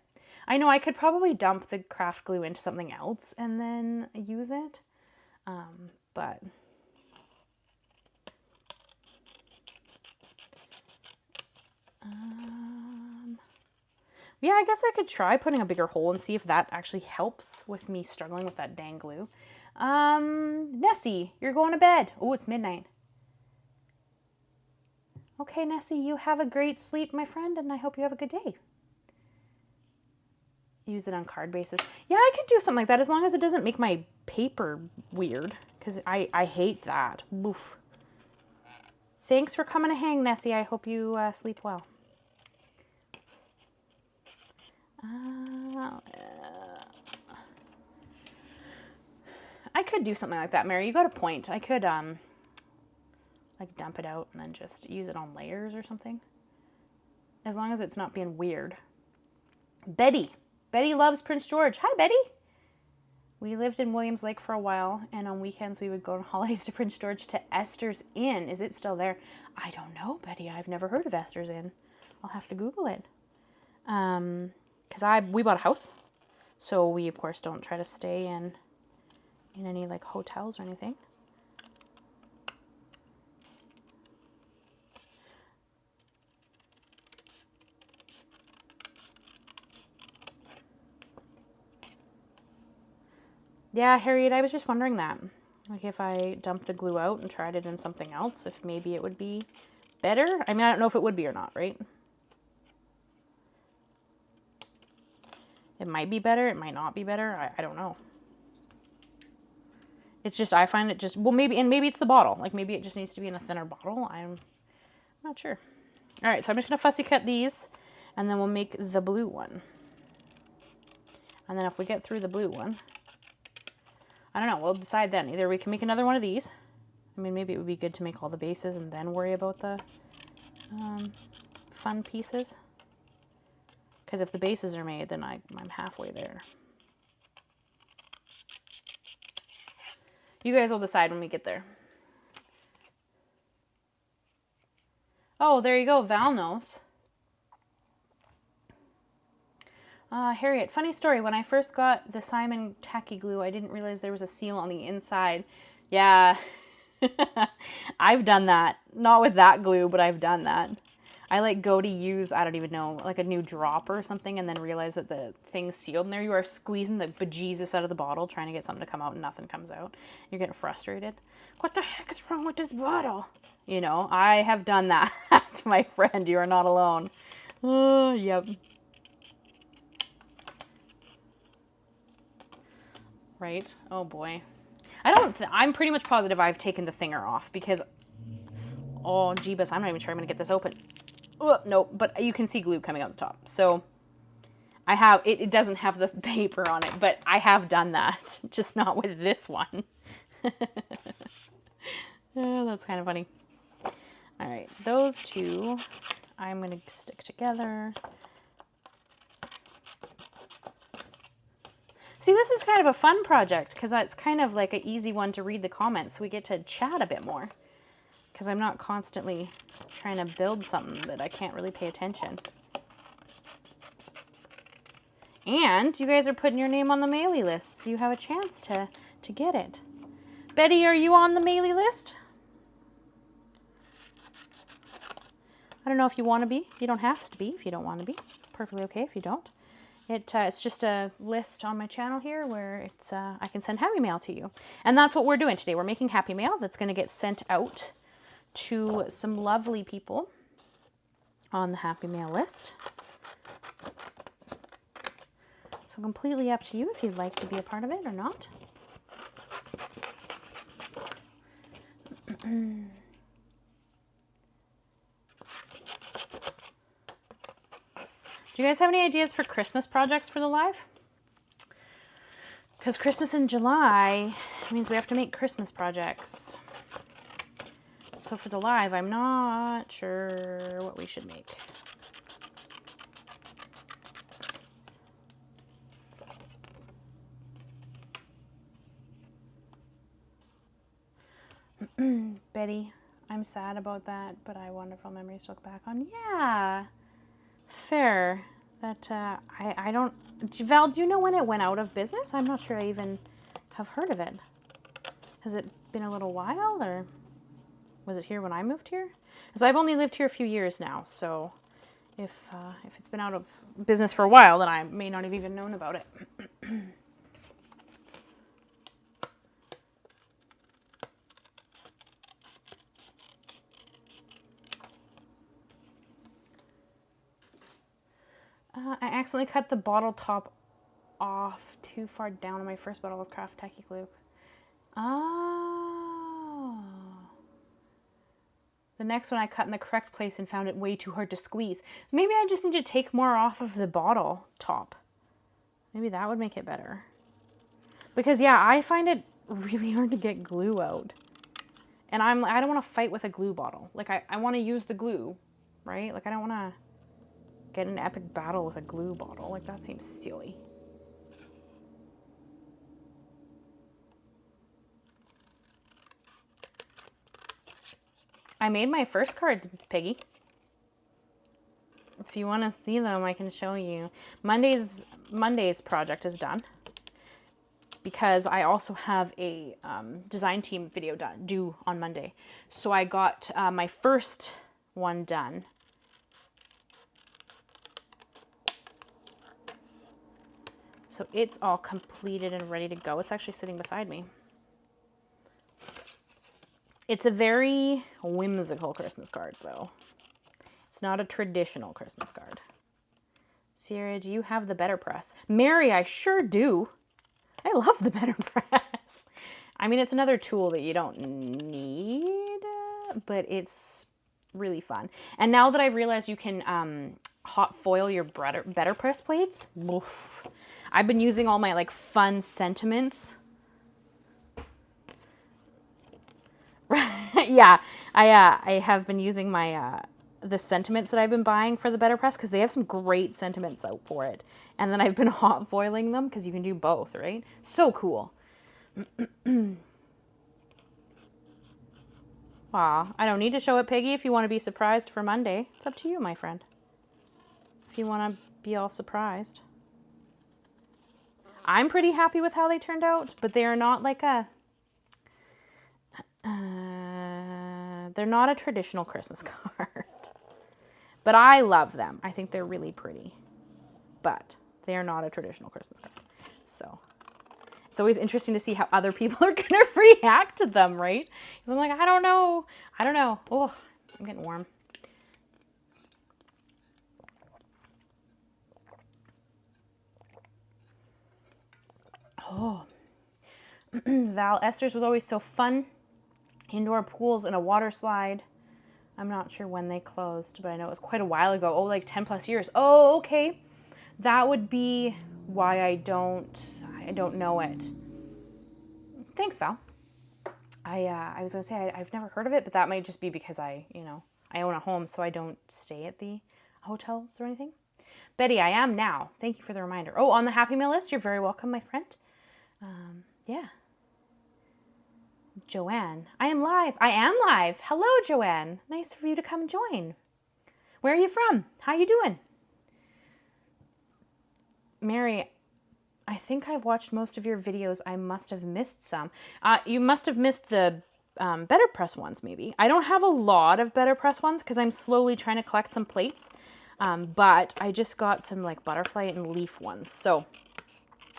I know I could probably dump the craft glue into something else and then use it, but yeah, I guess I could try putting a bigger hole and see if that actually helps with me struggling with that dang glue. Nessie, you're going to bed. Oh, it's midnight. Okay, Nessie, you have a great sleep, my friend, and I hope you have a good day. Use it on card bases. Yeah, I could do something like that as long as it doesn't make my paper weird, because I hate that. Oof. Thanks for coming to hang, Nessie. I hope you sleep well. I could do something like that, Mary. You got a point. I could like dump it out and then just use it on layers or something. As long as it's not being weird. Betty loves Prince George. Hi, Betty. We lived in Williams Lake for a while, and on weekends we would go on holidays to Prince George to Esther's Inn. Is it still there? I don't know, Betty. I've never heard of Esther's Inn. I'll have to Google it. Because we bought a house, so we of course don't try to stay in any like hotels or anything. Yeah, Harriet, I was just wondering that. Like if I dumped the glue out and tried it in something else, if maybe it would be better. I mean, I don't know if it would be or not, right? It might be better. It might not be better. I don't know. It's just, I find it just, well, maybe, and maybe it's the bottle. Like maybe it just needs to be in a thinner bottle. I'm not sure. All right, so I'm just going to fussy cut these, and then we'll make the blue one. And then if we get through the blue one, I don't know, we'll decide then. Either we can make another one of these. I mean, maybe it would be good to make all the bases and then worry about the fun pieces. Because if the bases are made, then I'm halfway there. You guys will decide when we get there. Oh, there you go, Val knows. Harriet, funny story. When I first got the Simon tacky glue, I didn't realize there was a seal on the inside. Yeah, I've done that. Not with that glue, but I've done that. I like go to use, I don't even know, like a new drop or something, and then realize that the thing's sealed, and there you are squeezing the bejesus out of the bottle, trying to get something to come out, and nothing comes out. You're getting frustrated. What the heck is wrong with this bottle? You know, I have done that, my friend. You are not alone. Yep. Right? Oh boy. I'm pretty much positive I've taken the thinger off because, oh jeebus, I'm not even sure I'm gonna get this open. Oh, no, but you can see glue coming out the top. So I have, it doesn't have the paper on it, but I have done that, just not with this one. Oh, that's kind of funny. All right, those two I'm gonna stick together. See, this is kind of a fun project because it's kind of like an easy one to read the comments, so we get to chat a bit more because I'm not constantly trying to build something that I can't really pay attention. And you guys are putting your name on the mailing list, so you have a chance to get it. Betty, are you on the mailing list? I don't know if you want to be. You don't have to be if you don't want to be. Perfectly okay if you don't. It's just a list on my channel here where it's I can send Happy Mail to you. And that's what we're doing today. We're making Happy Mail that's going to get sent out to some lovely people on the Happy Mail list. So completely up to you if you'd like to be a part of it or not. Do you guys have any ideas for Christmas projects for the live? Because Christmas in July means we have to make Christmas projects. So for the live, I'm not sure what we should make. Betty, I'm sad about that, but I wonderful memories to look back on. Yeah. Fair. That I don't. Val, do you know when it went out of business? I'm not sure I even have heard of it. Has it been a little while, or was it here when I moved here? Because I've only lived here a few years now, so if it's been out of business for a while, then I may not have even known about it. I accidentally cut the bottle top off too far down on my first bottle of Craft Tacky Glue. Oh. The next one I cut in the correct place and found it way too hard to squeeze. Maybe I just need to take more off of the bottle top. Maybe that would make it better. Because yeah, I find it really hard to get glue out. And I don't want to fight with a glue bottle. Like I want to use the glue, right? Like I don't want to get an epic battle with a glue bottle. Like that seems silly. I made my first cards, Peggy. If you want to see them, I can show you. Monday's project is done because I also have a design team video due on Monday. So I got my first one done. So it's all completed and ready to go. It's actually sitting beside me. It's a very whimsical Christmas card, though. It's not a traditional Christmas card. Ciara, do you have the Better Press? Mary, I sure do. I love the Better Press. I mean, it's another tool that you don't need, but it's really fun. And now that I've realized you can hot foil your Better Press plates, oof. I've been using all my like fun sentiments. Yeah, I have been using my the sentiments that I've been buying for the Better Press because they have some great sentiments out for it. And then I've been hot foiling them because you can do both, right? So cool. Aw, I don't need to show it, Peggy, if you want to be surprised for Monday. It's up to you, my friend. If you want to be all surprised. I'm pretty happy with how they turned out, but they are not like a... they're not a traditional Christmas card. But I love them. I think they're really pretty. But they are not a traditional Christmas card. So it's always interesting to see how other people are going to react to them, right? Because I'm like, I don't know. I don't know. Oh, I'm getting warm. Oh. Val Esther's was always so fun. Indoor pools and a water slide. I'm not sure when they closed, but I know it was quite a while ago. Oh, like 10 plus years. Oh, okay. That would be why I don't know it. Thanks, Val. I was gonna say I've never heard of it, but that might just be because I own a home, so I don't stay at the hotels or anything. Betty, I am now. Thank you for the reminder. Oh, on the Happy Meal list, you're very welcome, my friend. Yeah. Joanne, I am live. I am live. Hello, Joanne. Nice for you to come join. Where are you from? How you doing? Mary, I think I've watched most of your videos. I must have missed some. You must have missed the Better Press ones, maybe. I don't have a lot of Better Press ones because I'm slowly trying to collect some plates. But I just got some like butterfly and leaf ones. So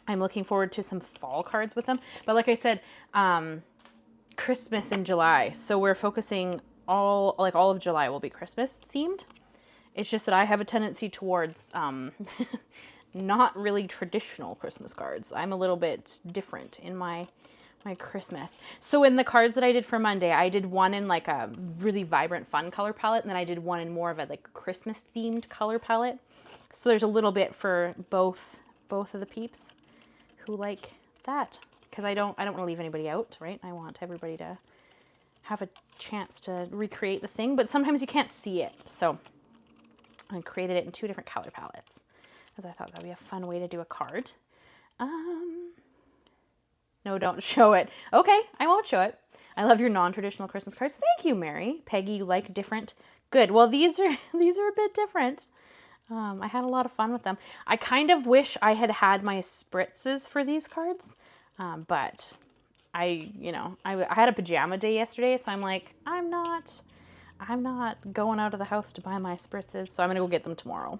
I'm looking forward to some fall cards with them. But like I said, Christmas in July. So we're focusing all of July will be Christmas themed. It's just that I have a tendency towards not really traditional Christmas cards. I'm a little bit different in my Christmas. So in the cards that I did for Monday, I did one in like a really vibrant fun color palette, and then I did one in more of a like Christmas themed color palette. So there's a little bit for both of the peeps who like that. Because I don't want to leave anybody out, right? I want everybody to have a chance to recreate the thing, but sometimes you can't see it. So I created it in 2 different color palettes because I thought that'd be a fun way to do a card. No, don't show it. Okay, I won't show it. I love your non-traditional Christmas cards. Thank you, Mary. Peggy, you like different. Good. Well, these are a bit different. I had a lot of fun with them. I kind of wish I had my spritzes for these cards. But I had a pajama day yesterday, so I'm like, I'm not going out of the house to buy my spritzes, so I'm gonna go get them tomorrow.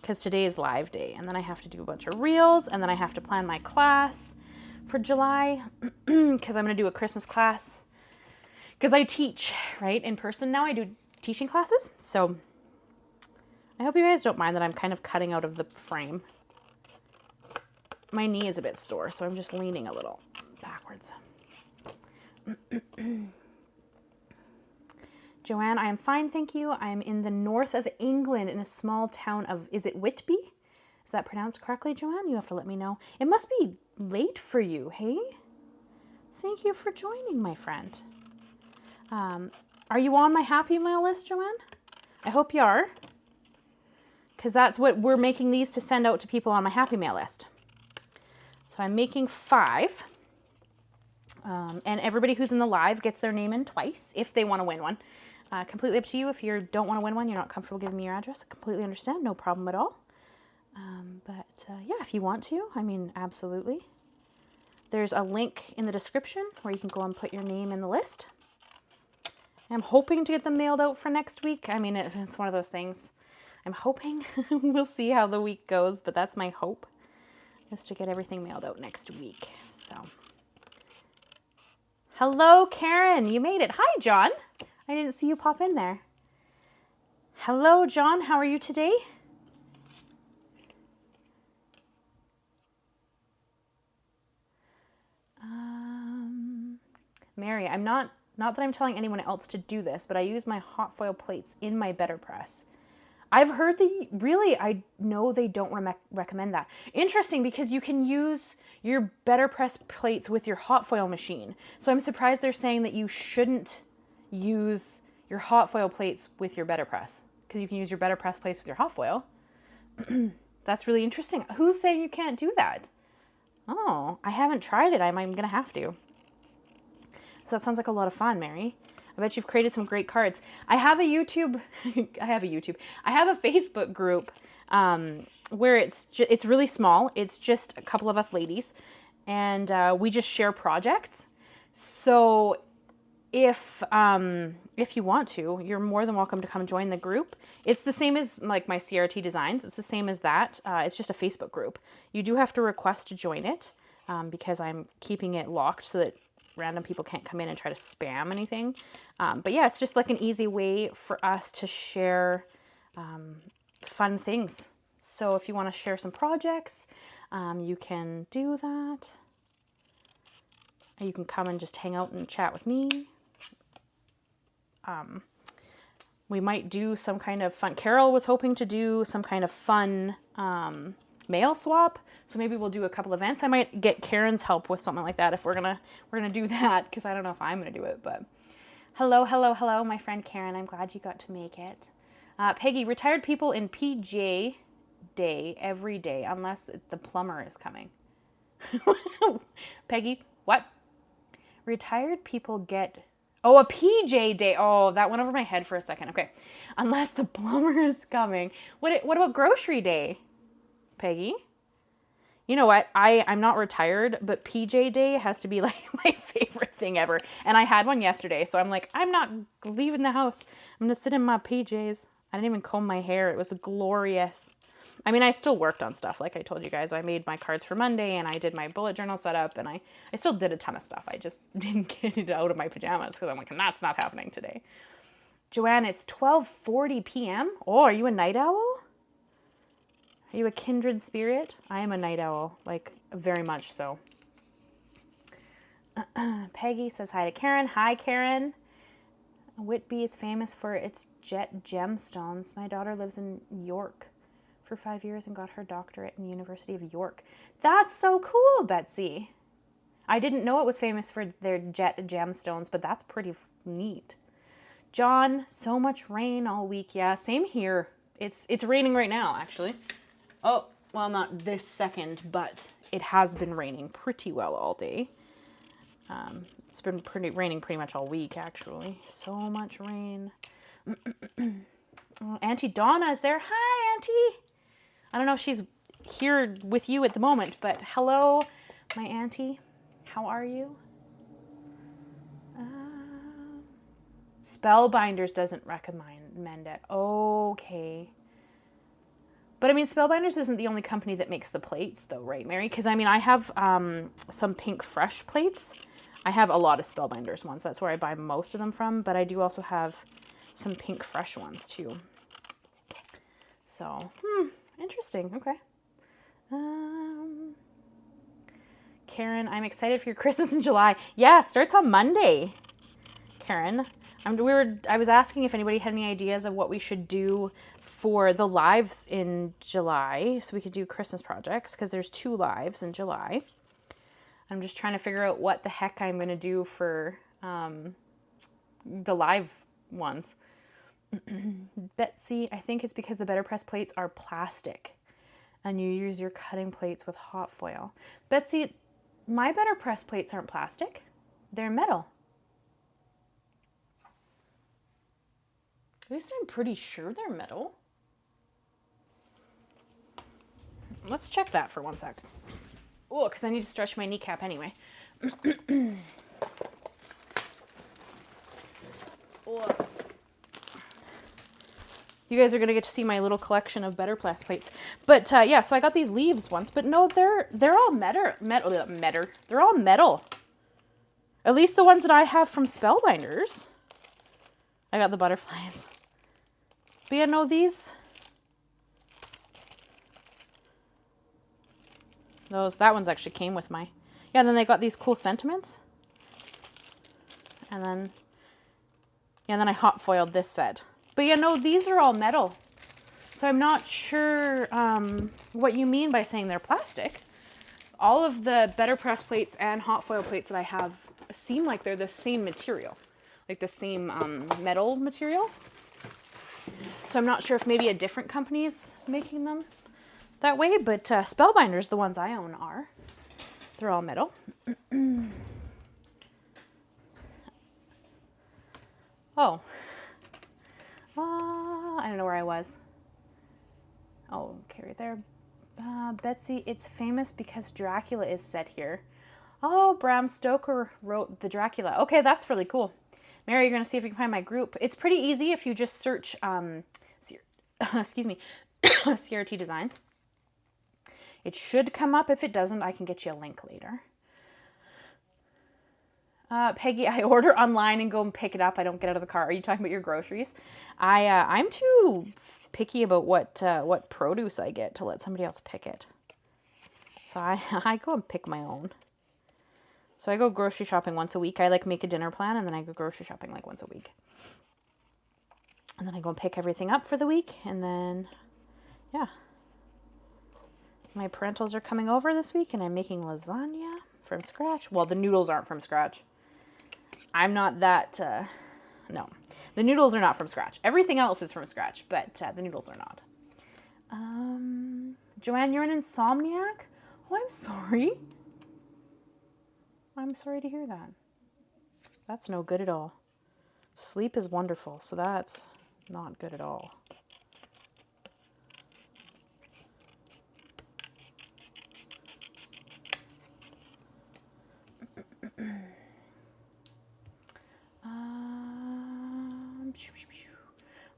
Because today is live day, and then I have to do a bunch of reels, and then I have to plan my class for July, because I'm gonna do a Christmas class. Because I teach, right, in person now. I do teaching classes, so I hope you guys don't mind that I'm kind of cutting out of the frame. My knee is a bit sore, so I'm just leaning a little backwards. Joanne, I am fine, thank you. I am in the north of England in a small town of, is it Whitby? Is that pronounced correctly, Joanne? You have to let me know. It must be late for you, hey? Thank you for joining, my friend. Are you on my Happy Mail list, Joanne? I hope you are. Because that's what we're making these to send out to people on my Happy Mail list. So I'm making 5, and everybody who's in the live gets their name in twice if they want to win one. Completely up to you. If you don't want to win one, you're not comfortable giving me your address, I completely understand, no problem at all. Yeah, if you want to, I mean, absolutely. There's a link in the description where you can go and put your name in the list. I'm hoping to get them mailed out for next week. I mean, it's one of those things. I'm hoping. We'll see how the week goes, but that's my hope. Is to get everything mailed out next week. So, Hello, Karen. You made it. Hi, John. I didn't see you pop in there. Hello, John. How are you today? Mary, I'm not that I'm telling anyone else to do this, but I use my hot foil plates in my better press. I've heard I know they don't recommend that. Interesting, because you can use your better press plates with your hot foil machine. So I'm surprised they're saying that you shouldn't use your hot foil plates with your better press, because you can use your better press plates with your hot foil. That's really interesting. Who's saying you can't do that? Oh, I haven't tried it. I'm going to have to. So that sounds like a lot of fun, Mary. I bet you've created some great cards. I have a Facebook group where it's really small. It's just a couple of us ladies, and we just share projects. So if you want to, you're more than welcome to come join the group. It's the same as like my CRT designs. It's the same as that. It's just a Facebook group. You do have to request to join it because I'm keeping it locked so that random people can't come in and try to spam anything. But yeah, it's just like an easy way for us to share fun things. So if you want to share some projects, you can do that. You can come and just hang out and chat with me. We might do some kind of fun. Carol was hoping to do some kind of fun mail swap. So maybe we'll do a couple events. I might get Karen's help with something like that if we're gonna do that, because I don't know if I'm gonna do it. But hello, my friend Karen. I'm glad you got to make it. Peggy, retired people in PJ day every day unless the plumber is coming. Peggy, what? Retired people get a PJ day. Oh, that went over my head for a second. Okay, unless the plumber is coming. What about grocery day, Peggy? You know what? I'm not retired, but PJ day has to be like my favorite thing ever. And I had one yesterday, so I'm like, I'm not leaving the house. I'm gonna sit in my PJs. I didn't even comb my hair. It was glorious. I mean, I still worked on stuff. Like I told you guys, I made my cards for Monday and I did my bullet journal setup, and I still did a ton of stuff. I just didn't get it out of my pajamas because I'm like, that's not happening today. Joanne, it's 12:40 p.m. Oh, are you a night owl? Are you a kindred spirit? I am a night owl, like very much so. Peggy says hi to Karen. Hi, Karen. Whitby is famous for its jet gemstones. My daughter lives in York for 5 years and got her doctorate in the University of York. That's so cool, Betsy. I didn't know it was famous for their jet gemstones, but that's pretty neat. John, so much rain all week. Yeah, same here. It's raining right now, actually. Oh, well, not this second, but it has been raining pretty well all day. It's been raining pretty much all week, actually. So much rain. Oh, Auntie Donna is there. Hi, Auntie. I don't know if she's here with you at the moment, but hello, my auntie. How are you? Spellbinders doesn't recommend it. Okay. But I mean, Spellbinders isn't the only company that makes the plates though, right, Mary? Because I mean, I have some Pink Fresh plates. I have a lot of Spellbinders ones. That's where I buy most of them from. But I do also have some Pink Fresh ones too. So, interesting. Okay. Karen, I'm excited for your Christmas in July. Yeah, starts on Monday. Karen, I was asking if anybody had any ideas of what we should do for the lives in July, so we could do Christmas projects, because there's 2 lives in July. I'm just trying to figure out what the heck I'm going to do for the live ones. Betsy, I think it's because the better press plates are plastic and you use your cutting plates with hot foil. Betsy, my better press plates aren't plastic. They're metal. At least I'm pretty sure they're metal. Let's check that for 1 sec. Oh, because I need to stretch my kneecap anyway. Oh. You guys are going to get to see my little collection of better press plates. But yeah, so I got these leaves once, but no, they're all metal. They're all metal. At least the ones that I have from Spellbinders. I got the butterflies. But yeah, no, these... that one's actually came with my... Yeah, and then they got these cool sentiments. And then... Yeah, and then I hot foiled this set. But yeah, no, these are all metal. So I'm not sure what you mean by saying they're plastic. All of the Better Press plates and hot foil plates that I have seem like they're the same material. Like the same metal material. So I'm not sure if maybe a different company's making them that way, but Spellbinders, the ones I own, are. They're all metal. Oh. I don't know where I was. Oh, okay, right there. Betsy, it's famous because Dracula is set here. Oh, Bram Stoker wrote the Dracula. Okay, that's really cool. Mary, you're going to see if you can find my group. It's pretty easy if you just search, excuse me, CRT Designs. It should come up. If it doesn't, I can get you a link later. Peggy, I order online and go and pick it up. I don't get out of the car. Are you talking about your groceries? I'm too picky about what produce I get to let somebody else pick it. So I go and pick my own. So I go grocery shopping once a week. I like make a dinner plan and then I go grocery shopping like once a week. And then I go and pick everything up for the week and then, yeah. My parentals are coming over this week and I'm making lasagna from scratch. Well, the noodles aren't from scratch. I'm not that, no. The noodles are not from scratch. Everything else is from scratch, but the noodles are not. Joanne, you're an insomniac? Oh, I'm sorry. I'm sorry to hear that. That's no good at all. Sleep is wonderful, so that's not good at all.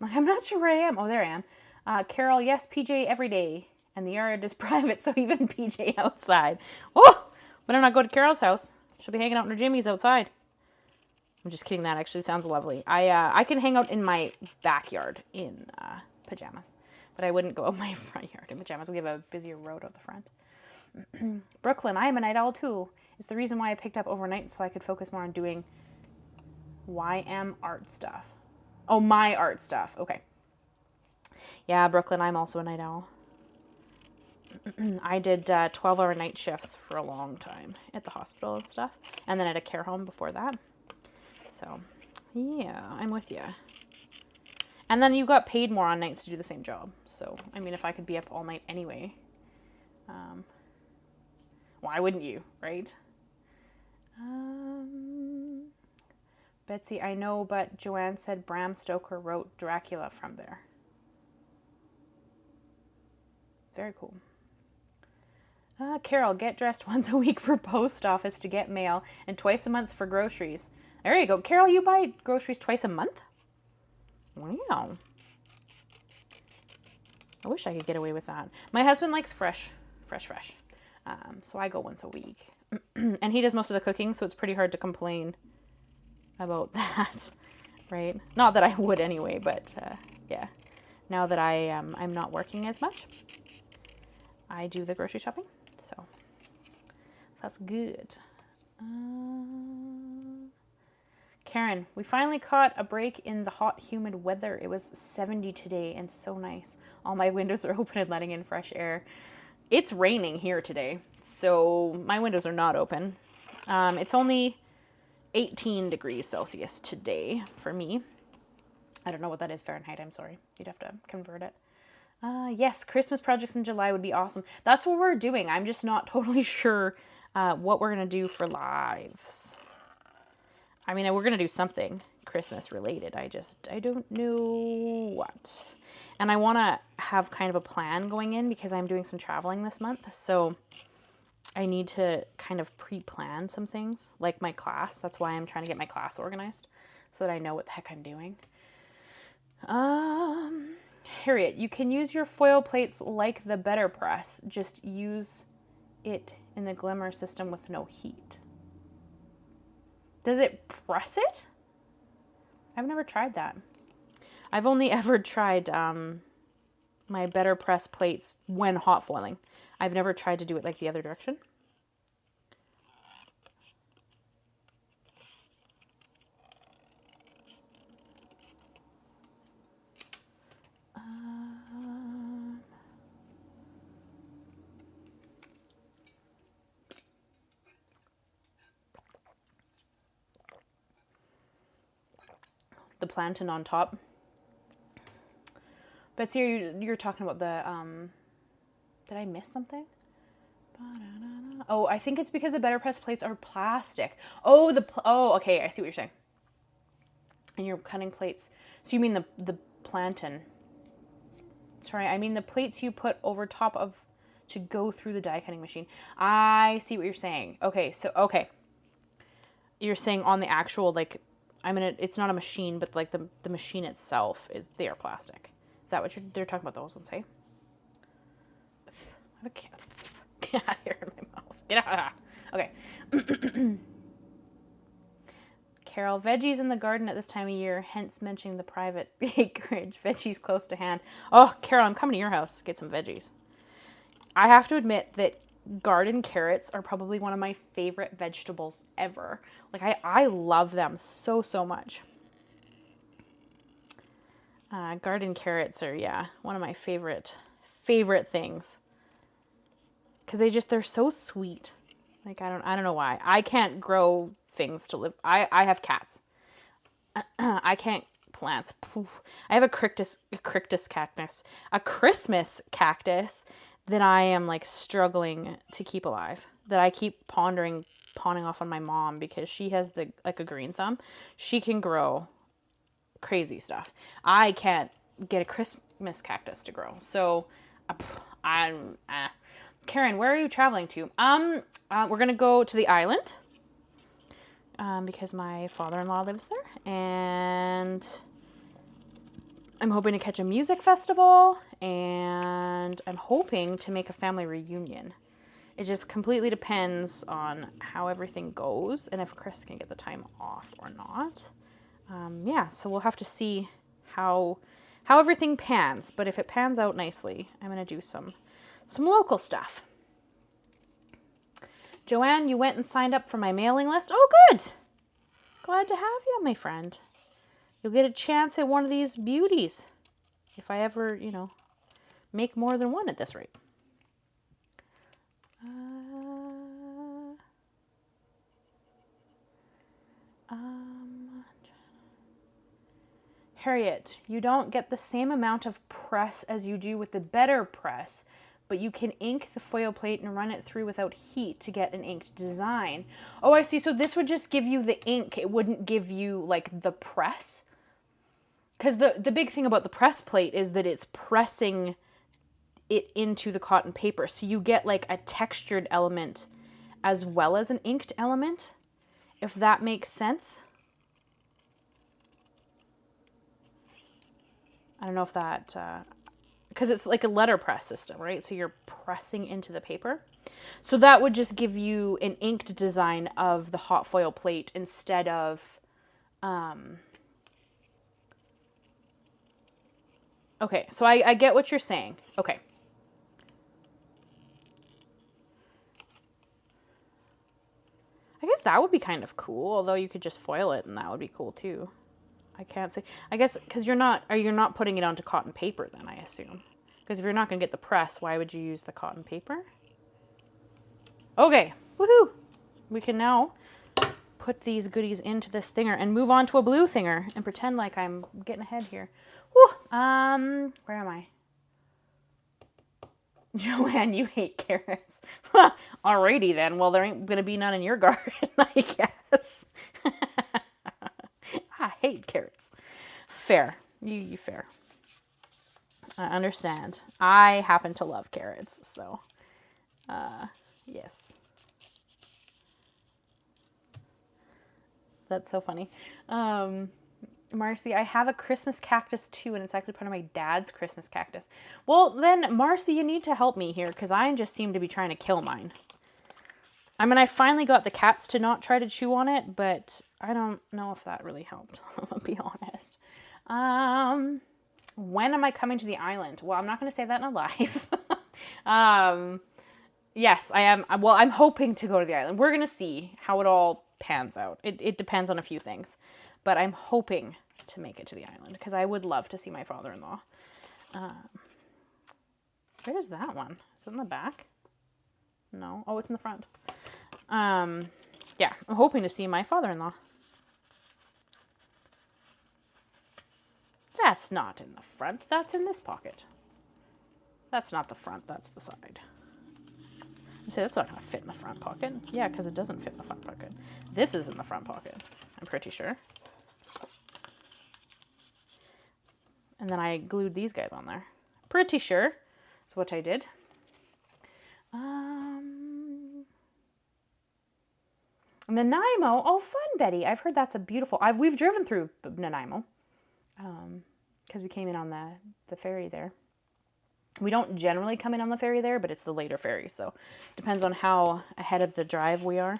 I'm not sure where I am. Oh, there I am. Carol, yes, PJ every day. And the yard is private, so even PJ outside. Oh, better not go to Carol's house. She'll be hanging out in her jimmies outside. I'm just kidding. That actually sounds lovely. I can hang out in my backyard in pajamas. But I wouldn't go out my front yard in pajamas. We have a busier road out the front. Brooklyn, I am a night owl too. It's the reason why I picked up overnight so I could focus more on doing YM art stuff. Oh, my art stuff. Okay. Yeah, Brooklyn, I'm also a night owl. I did 12-hour night shifts for a long time at the hospital and stuff. And then at a care home before that. So, yeah, I'm with you. And then you got paid more on nights to do the same job. So, I mean, if I could be up all night anyway, why wouldn't you, right? Betsy, I know, but Joanne said Bram Stoker wrote Dracula from there. Very cool. Carol, get dressed once a week for post office to get mail and twice a month for groceries. There you go. Carol, you buy groceries twice a month? Wow. I wish I could get away with that. My husband likes fresh. So I go once a week. And he does most of the cooking, so it's pretty hard to complain about that, right? Not that I would anyway, but yeah. Now that I'm not working as much, I do the grocery shopping, so that's good. Karen, we finally caught a break in the hot, humid weather. It was 70 today and so nice. All my windows are open and letting in fresh air. It's raining here today, so my windows are not open. It's only 18 degrees Celsius today for me. I don't know what that is Fahrenheit. I'm sorry. You'd have to convert it. Yes, Christmas projects in July would be awesome. That's what we're doing. I'm just not totally sure what we're going to do for lives. I mean, we're going to do something Christmas related. I don't know what. And I want to have kind of a plan going in because I'm doing some traveling this month. So I need to kind of pre-plan some things, like my class. That's why I'm trying to get my class organized so that I know what the heck I'm doing. Harriet, you can use your foil plates like the Better Press. Just use it in the glimmer system with no heat. Does it press it? I've never tried that. I've only ever tried my better press plates when hot foiling. I've never tried to do it like the other direction. The plantain on top. Betsy, you're talking about the, did I miss something? Oh, I think it's because the better press plates are plastic. Oh, okay, I see what you're saying. And you're cutting plates. So you mean the plantain. Sorry, I mean the plates you put over top of to go through the die cutting machine. I see what you're saying. Okay, so, okay. You're saying on the actual, like, it's not a machine, but like the machine itself they are plastic. Is that what they're talking about those ones, hey? I have a cat here in my mouth. Get out. Okay. Carol, veggies in the garden at this time of year, hence mentioning the private acreage. Veggies close to hand. Oh, Carol, I'm coming to your house to get some veggies. I have to admit that garden carrots are probably one of my favorite vegetables ever. Like, I love them so, so much. Garden carrots are, yeah, one of my favorite things. Because they're so sweet. Like, I don't know why. I can't grow things to live. I have cats. I can't plants. I have a Christmas cactus that I am like struggling to keep alive. That I keep pawning off on my mom because she has a green thumb. She can grow crazy stuff. I can't get a Christmas cactus to grow. So Karen, where are you traveling to? We're gonna go to the island because my father-in-law lives there, and I'm hoping to catch a music festival, and I'm hoping to make a family reunion. It just completely depends on how everything goes and if Chris can get the time off or not. Yeah, so we'll have to see how everything pans. But if it pans out nicely, I'm gonna do some local stuff. Joanne, you went and signed up for my mailing list. Oh, good. Glad to have you, my friend. You'll get a chance at one of these beauties if I ever, make more than one at this rate. Harriet, you don't get the same amount of press as you do with the better press, but you can ink the foil plate and run it through without heat to get an inked design. Oh, I see. So this would just give you the ink. It wouldn't give you like the press. Because the big thing about the press plate is that it's pressing it into the cotton paper. So you get like a textured element as well as an inked element, if that makes sense. I don't know if that, because it's like a letterpress system, right? So you're pressing into the paper. So that would just give you an inked design of the hot foil plate instead of, okay, so I get what you're saying. Okay. I guess that would be kind of cool, although you could just foil it and that would be cool too. I can't say. I guess because you're not putting it onto cotton paper then, I assume. Because if you're not going to get the press, why would you use the cotton paper? Okay, woohoo! We can now put these goodies into this thinger and move on to a blue thinger and pretend like I'm getting ahead here. Woo! Where am I? Joanne, you hate carrots. Alrighty then. Well, there ain't going to be none in your garden, I guess. I hate carrots. Fair. You fair. I understand. I happen to love carrots, so yes. That's so funny. Marcy, I have a Christmas cactus too, and it's actually part of my dad's Christmas cactus. Well, then, Marcy, you need to help me here, because I just seem to be trying to kill mine. I mean, I finally got the cats to not try to chew on it, but I don't know if that really helped, I'll be honest. When am I coming to the island? Well, I'm not going to say that in a live. Yes, I am. Well, I'm hoping to go to the island. We're going to see how it all pans out. It depends on a few things, but I'm hoping to make it to the island because I would love to see my father-in-law. Where's that one? Is it in the back? No. Oh, it's in the front. Yeah, I'm hoping to see my father-in-law. That's not in the front. That's in this pocket. That's not the front. That's the side. I say that's not going to fit in the front pocket. Yeah, because it doesn't fit in the front pocket. This is in the front pocket, I'm pretty sure. And then I glued these guys on there. Pretty sure that's what I did. Nanaimo. Oh, fun, Betty. I've heard that's a beautiful... We've driven through Nanaimo. Because we came in on the ferry there. We don't generally come in on the ferry there, but it's the later ferry, so depends on how ahead of the drive we are.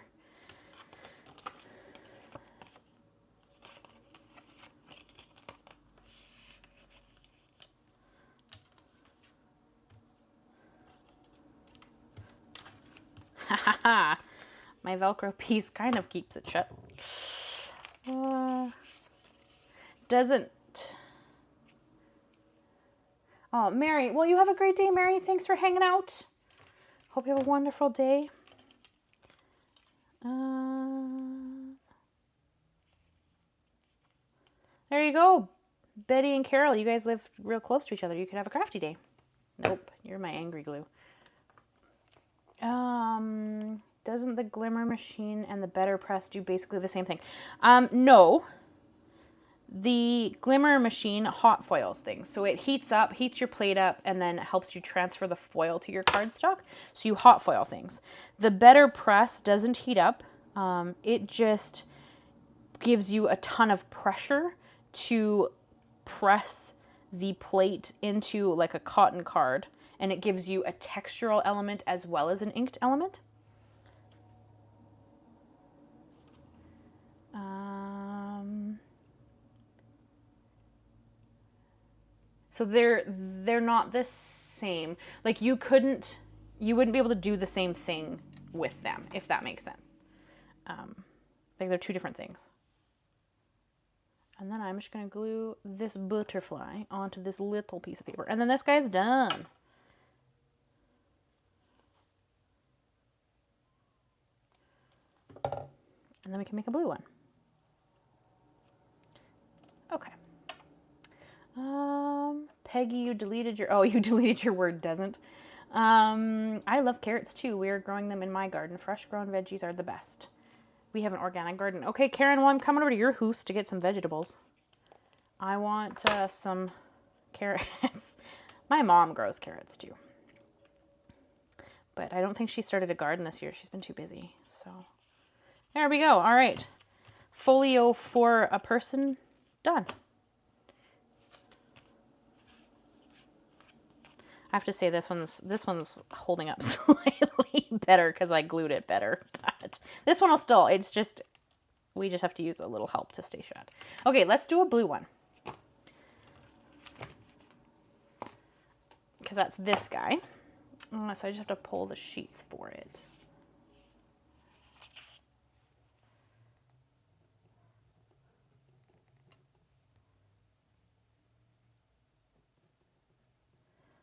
Ha ha ha! My Velcro piece kind of keeps it shut. Doesn't... Oh, Mary. Well, you have a great day, Mary. Thanks for hanging out. Hope you have a wonderful day. There you go. Betty and Carol, you guys live real close to each other. You could have a crafty day. Nope, you're my angry glue. Doesn't the Glimmer machine and the Better Press do basically the same thing? No. The Glimmer machine hot foils things. So it heats your plate up, and then it helps you transfer the foil to your cardstock. So you hot foil things. The Better Press doesn't heat up. It just gives you a ton of pressure to press the plate into like a cotton card. And it gives you a textural element as well as an inked element. So they're not the same. Like you wouldn't be able to do the same thing with them, if that makes sense. Like they're two different things. And then I'm just gonna glue this butterfly onto this little piece of paper. And then this guy's done. And then we can make a blue one. Okay. Peggy, you deleted your word doesn't. I love carrots too. We are growing them in my garden. Fresh grown veggies are the best. We have an organic garden. Okay, Karen, well, I'm coming over to your house to get some vegetables. I want some carrots. My mom grows carrots too. But I don't think she started a garden this year. She's been too busy. So there we go. All right. Folio for a person done. I have to say this one's holding up slightly better because I glued it better. But this one will still, we just have to use a little help to stay shut. Okay, let's do a blue one. Because that's this guy. So I just have to pull the sheets for it.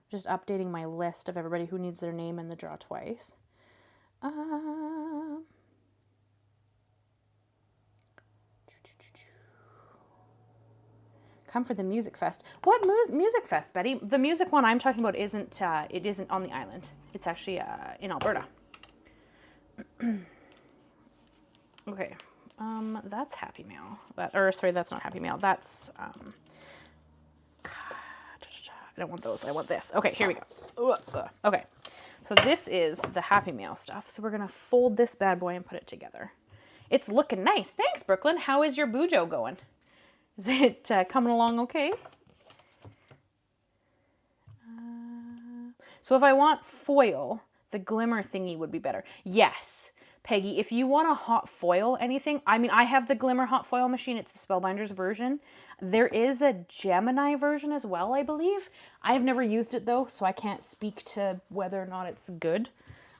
Just updating my list of everybody who needs their name in the draw twice. Come for the music fest. What music fest, Betty? The music one I'm talking about isn't it isn't on the island. It's actually in Alberta. Okay. That's Happy Mail. That's not Happy Mail. That's I don't want those. I want this. Okay, here we go. Okay, so this is the Happy Mail stuff. So we're going to fold this bad boy and put it together. It's looking nice. Thanks, Brooklyn. How is your bujo going? Is it coming along okay? So if I want foil, the glimmer thingy would be better. Yes, Peggy, if you want to hot foil anything, I mean, I have the Glimmer hot foil machine. It's the Spellbinders version. There is a Gemini version as well, I believe. I have never used it though, so I can't speak to whether or not it's good.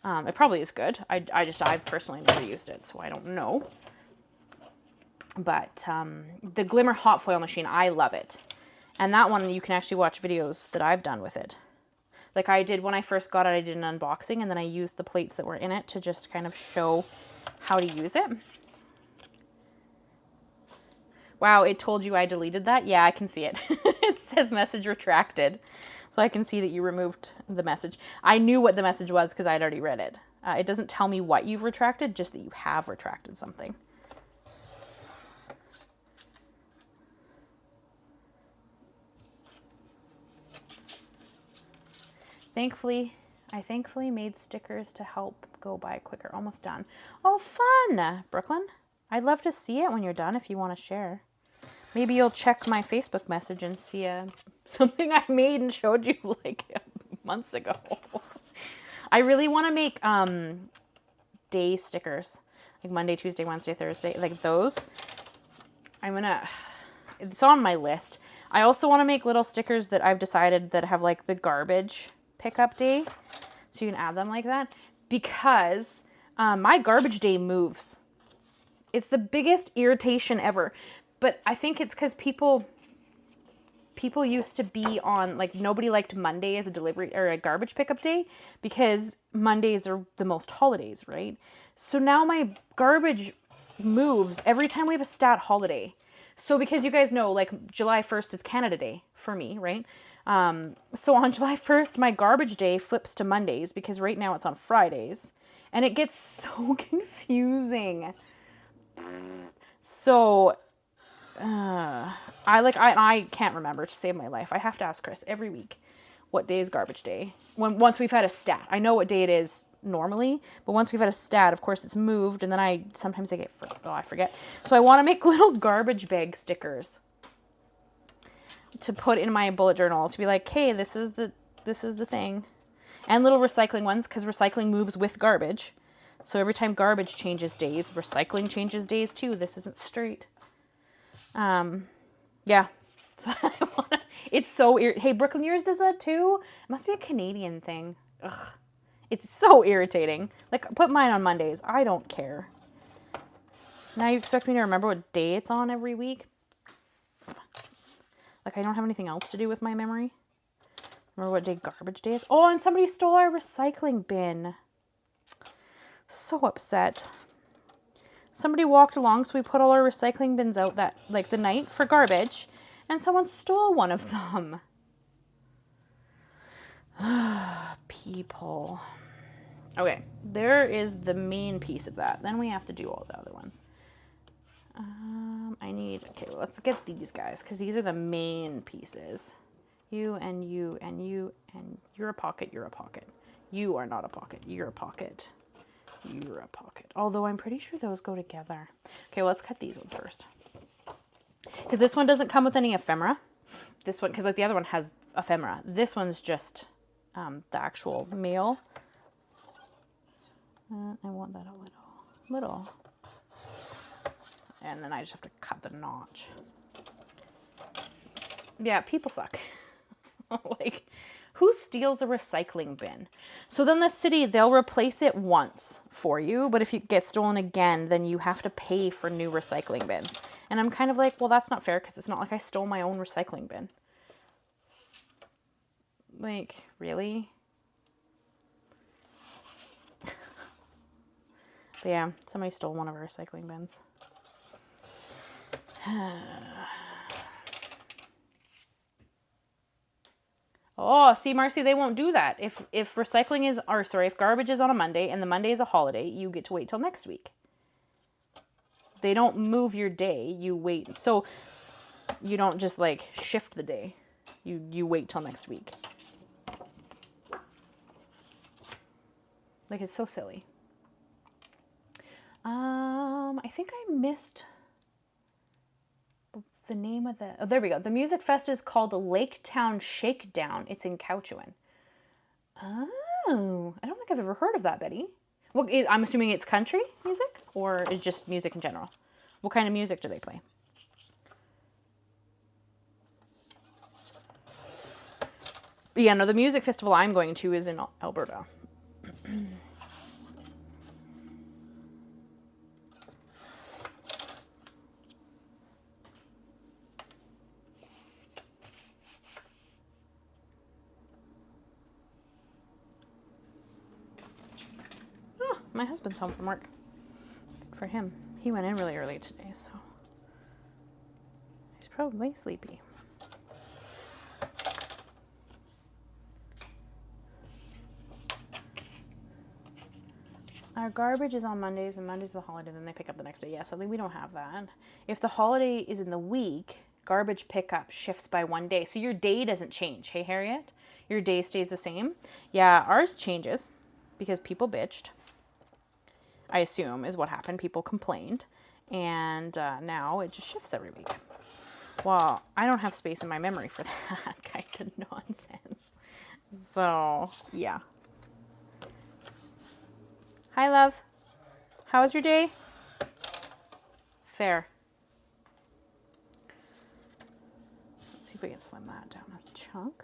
It probably is good. I've personally never used it, so I don't know. But the Glimmer hot foil machine, I love it. And that one, you can actually watch videos that I've done with it. Like I did when I first got it, I did an unboxing and then I used the plates that were in it to just kind of show how to use it. Wow, it told you I deleted that? Yeah, I can see it. It says message retracted. So I can see that you removed the message. I knew what the message was because I'd already read it. It doesn't tell me what you've retracted, just that you have retracted something. I thankfully made stickers to help go by quicker. Almost done. Oh, fun, Brooklyn. I'd love to see it when you're done if you want to share. Maybe you'll check my Facebook message and see something I made and showed you like months ago. I really want to make day stickers, like Monday, Tuesday, Wednesday, Thursday, like those. It's on my list. I also want to make little stickers that I've decided that have like the garbage pickup day, so you can add them like that, because my garbage day moves. It's the biggest irritation ever, but I think it's because people used to be on, like, nobody liked Monday as a delivery or a garbage pickup day because Mondays are the most holidays, right? So now my garbage moves every time we have a stat holiday. So because you guys know, like, July 1st is Canada Day for me, right? So on July 1st, my garbage day flips to Mondays because right now it's on Fridays, and it gets so confusing. So, I can't remember to save my life. I have to ask Chris every week, what day is garbage day? Once we've had a stat, I know what day it is normally, but once we've had a stat, of course it's moved, and then I forget. So I want to make little garbage bag stickers to put in my bullet journal to be like, hey, this is the thing. And little recycling ones, because recycling moves with garbage. So every time garbage changes days, recycling changes days too. This isn't straight. Yeah. So it's so hey, Brooklyn, yours does that too? It must be a Canadian thing. Ugh. It's so irritating. Like, put mine on Mondays. I don't care. Now you expect me to remember what day it's on every week? Like, I don't have anything else to do with my memory. Remember what day garbage day is? Oh, and somebody stole our recycling bin. So upset. Somebody walked along, so we put all our recycling bins out that, like, the night for garbage, and someone stole one of them. People. Okay, there is the main piece of that. Then we have to do all the other ones. Okay, well, let's get these guys, because these are the main pieces. You and you and you, and you're a pocket, you're a pocket. You are not a pocket, you're a pocket. You're a pocket. Although I'm pretty sure those go together. Okay, well, let's cut these ones first. Because this one doesn't come with any ephemera. This one, because like the other one has ephemera. This one's just the actual mail. I want that a little. And then I just have to cut the notch. Yeah, people suck. Like, who steals a recycling bin? So then the city, they'll replace it once for you, but if it gets stolen again, then you have to pay for new recycling bins. And I'm kind of like, well, that's not fair, because it's not like I stole my own recycling bin. Like, really? But yeah, somebody stole one of our recycling bins. Oh, see, Marcy, they won't do that. If garbage is on a Monday and the Monday is a holiday, you get to wait till next week. They don't move your day, you wait. So you don't just like shift the day. You wait till next week. Like, it's so silly. I think I missed the name of the... Oh, there we go. The music fest is called Lake Town Shakedown. It's in Cowchuan. Oh, I don't think I've ever heard of that, Betty. Well, I'm assuming it's country music, or is just music in general? What kind of music do they play? But yeah, no, the music festival I'm going to is in Alberta. Oh, my husband's home from work. Good for him. He went in really early today, so he's probably sleepy. Our garbage is on Mondays, and Monday's the holiday, then they pick up the next day. Yeah, sadly we don't have that. If the holiday is in the week, garbage pickup shifts by 1 day. So your day doesn't change. Hey, Harriet? Your day stays the same. Yeah, ours changes because people bitched. I assume is what happened. People complained. And now it just shifts every week. Well, I don't have space in my memory for that kind of nonsense. So, yeah. Hi, love. How was your day? Fair. Let's see if we can slim that down a chunk.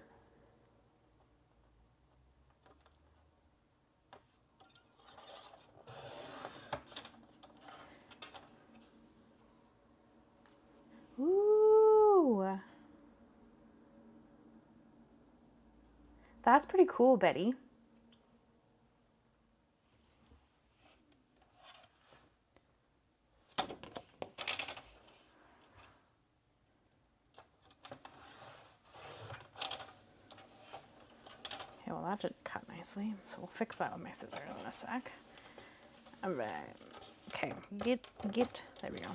Ooh. That's pretty cool, Betty. Okay, well that did cut nicely, so we'll fix that with my scissors in a sec. All right. Okay, get, there we go.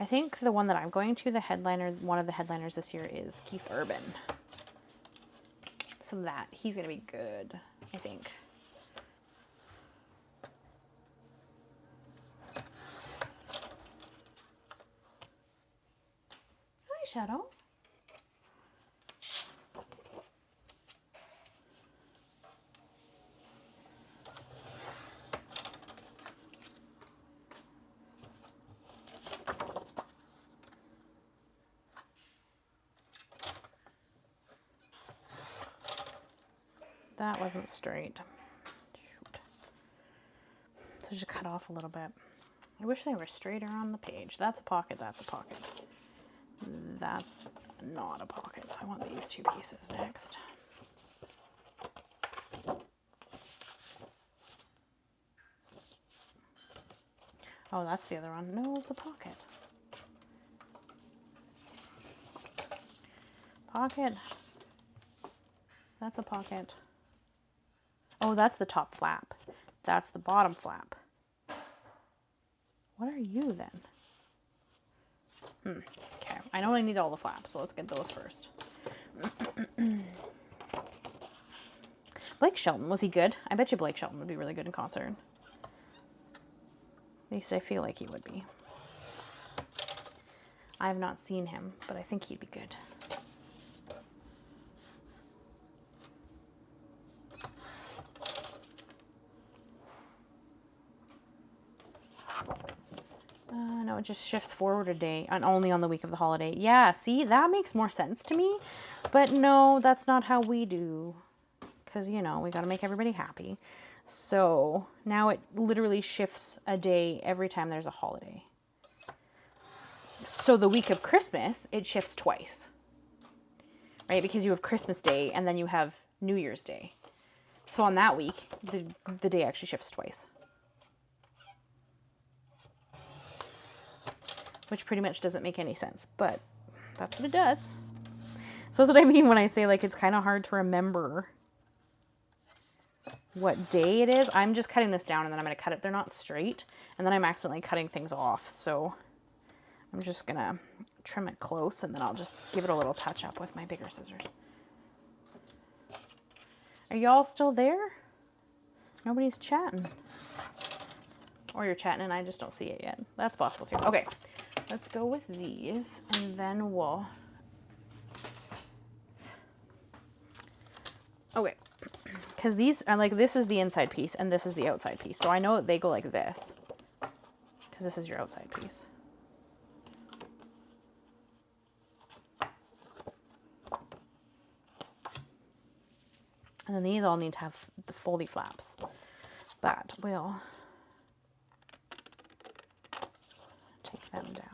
I think the one that I'm going to, the headliner, one of the headliners this year is Keith Urban. So that, he's going to be good, I think. Hi, Shadow. That wasn't straight. Shoot. So just cut off a little bit. I wish they were straighter on the page. That's a pocket, that's a pocket. That's not a pocket, so I want these two pieces next. Oh, that's the other one. No, it's a pocket. Pocket. That's a pocket. Oh, that's the top flap. That's the bottom flap. What are you then? Okay, I know I need all the flaps, so let's get those first. Blake Shelton, was he good? I bet you Blake Shelton would be really good in concert. At least I feel like he would be. I have not seen him, but I think he'd be good. No, it just shifts forward a day, and only on the week of the holiday. Yeah, see, that makes more sense to me. But no, that's not how we do. Because, you know, we got to make everybody happy. So now it literally shifts a day every time there's a holiday. So the week of Christmas, it shifts twice. Right? Because you have Christmas Day and then you have New Year's Day. So on that week, the day actually shifts twice. Which pretty much doesn't make any sense, but that's what it does. So that's what I mean when I say, like, it's kind of hard to remember what day it is. I'm just cutting this down and then I'm going to cut it. They're not straight. And then I'm accidentally cutting things off. So I'm just going to trim it close and then I'll just give it a little touch up with my bigger scissors. Are y'all still there? Nobody's chatting. Or you're chatting and I just don't see it yet. That's possible too. Okay. Let's go with these, and then we'll Okay. Because these are like, this is the inside piece and this is the outside piece. So I know that they go like this. Because this is your outside piece. And then these all need to have the foldy flaps. But we'll take them down.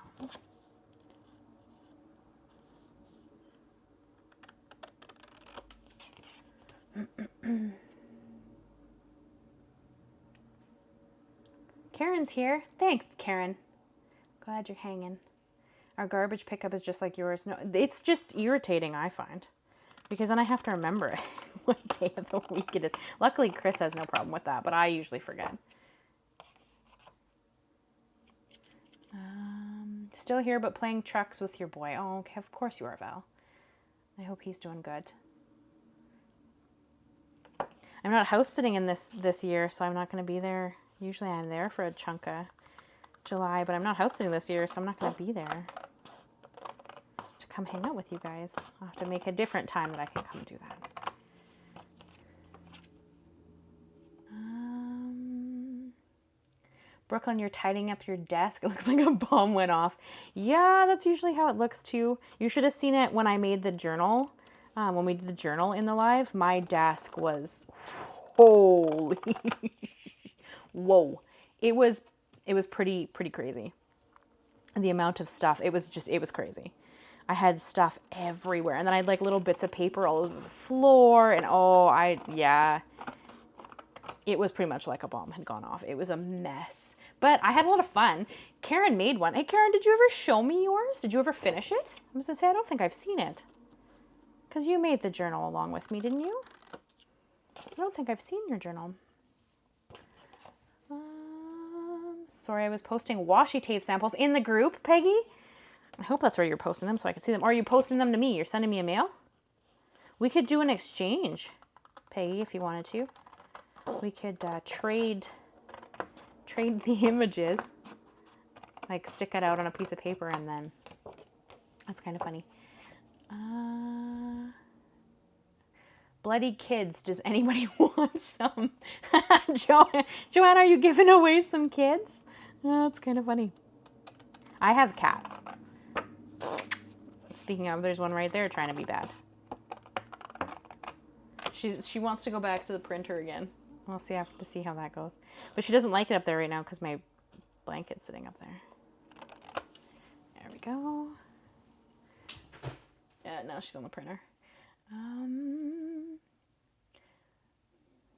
Karen's here. Thanks, Karen. Glad you're hanging. Our garbage pickup is just like yours. No, it's just irritating, I find. Because then I have to remember what day of the week it is. Luckily, Chris has no problem with that, but I usually forget. Still here, but playing trucks with your boy. Oh, okay. Of course you are, Val. I hope he's doing good. I'm not house sitting in this year, so I'm not going to be there. Usually I'm there for a chunk of July, but I'm not house sitting this year, so I'm not going to be there to come hang out with you guys. I'll have to make a different time that I can come do that. Brooklyn, you're tidying up your desk. It looks like a bomb went off. Yeah, that's usually how it looks too. You should have seen it when I made the journal. When we did the journal in the live, my desk was, holy, whoa. It was pretty crazy. And the amount of stuff, it was crazy. I had stuff everywhere. And then I had like little bits of paper all over the floor. And yeah. It was pretty much like a bomb had gone off. It was a mess. But I had a lot of fun. Karen made one. Hey, Karen, did you ever show me yours? Did you ever finish it? I was going to say, I don't think I've seen it. Because you made the journal along with me, didn't you? I don't think I've seen your journal. Sorry, I was posting washi tape samples in the group, Peggy. I hope that's where you're posting them so I can see them. Or are you posting them to me? You're sending me a mail? We could do an exchange, Peggy, if you wanted to. We could trade the images, like stick it out on a piece of paper, and then that's kind of funny. Bloody kids, does anybody want some? Joanne, are you giving away some kids? That's kind of funny. I have cats. Speaking of, there's one right there trying to be bad. She wants to go back to the printer again. We'll see. I have to see how that goes. But she doesn't like it up there right now because my blanket's sitting up there. There we go. Yeah, now she's on the printer.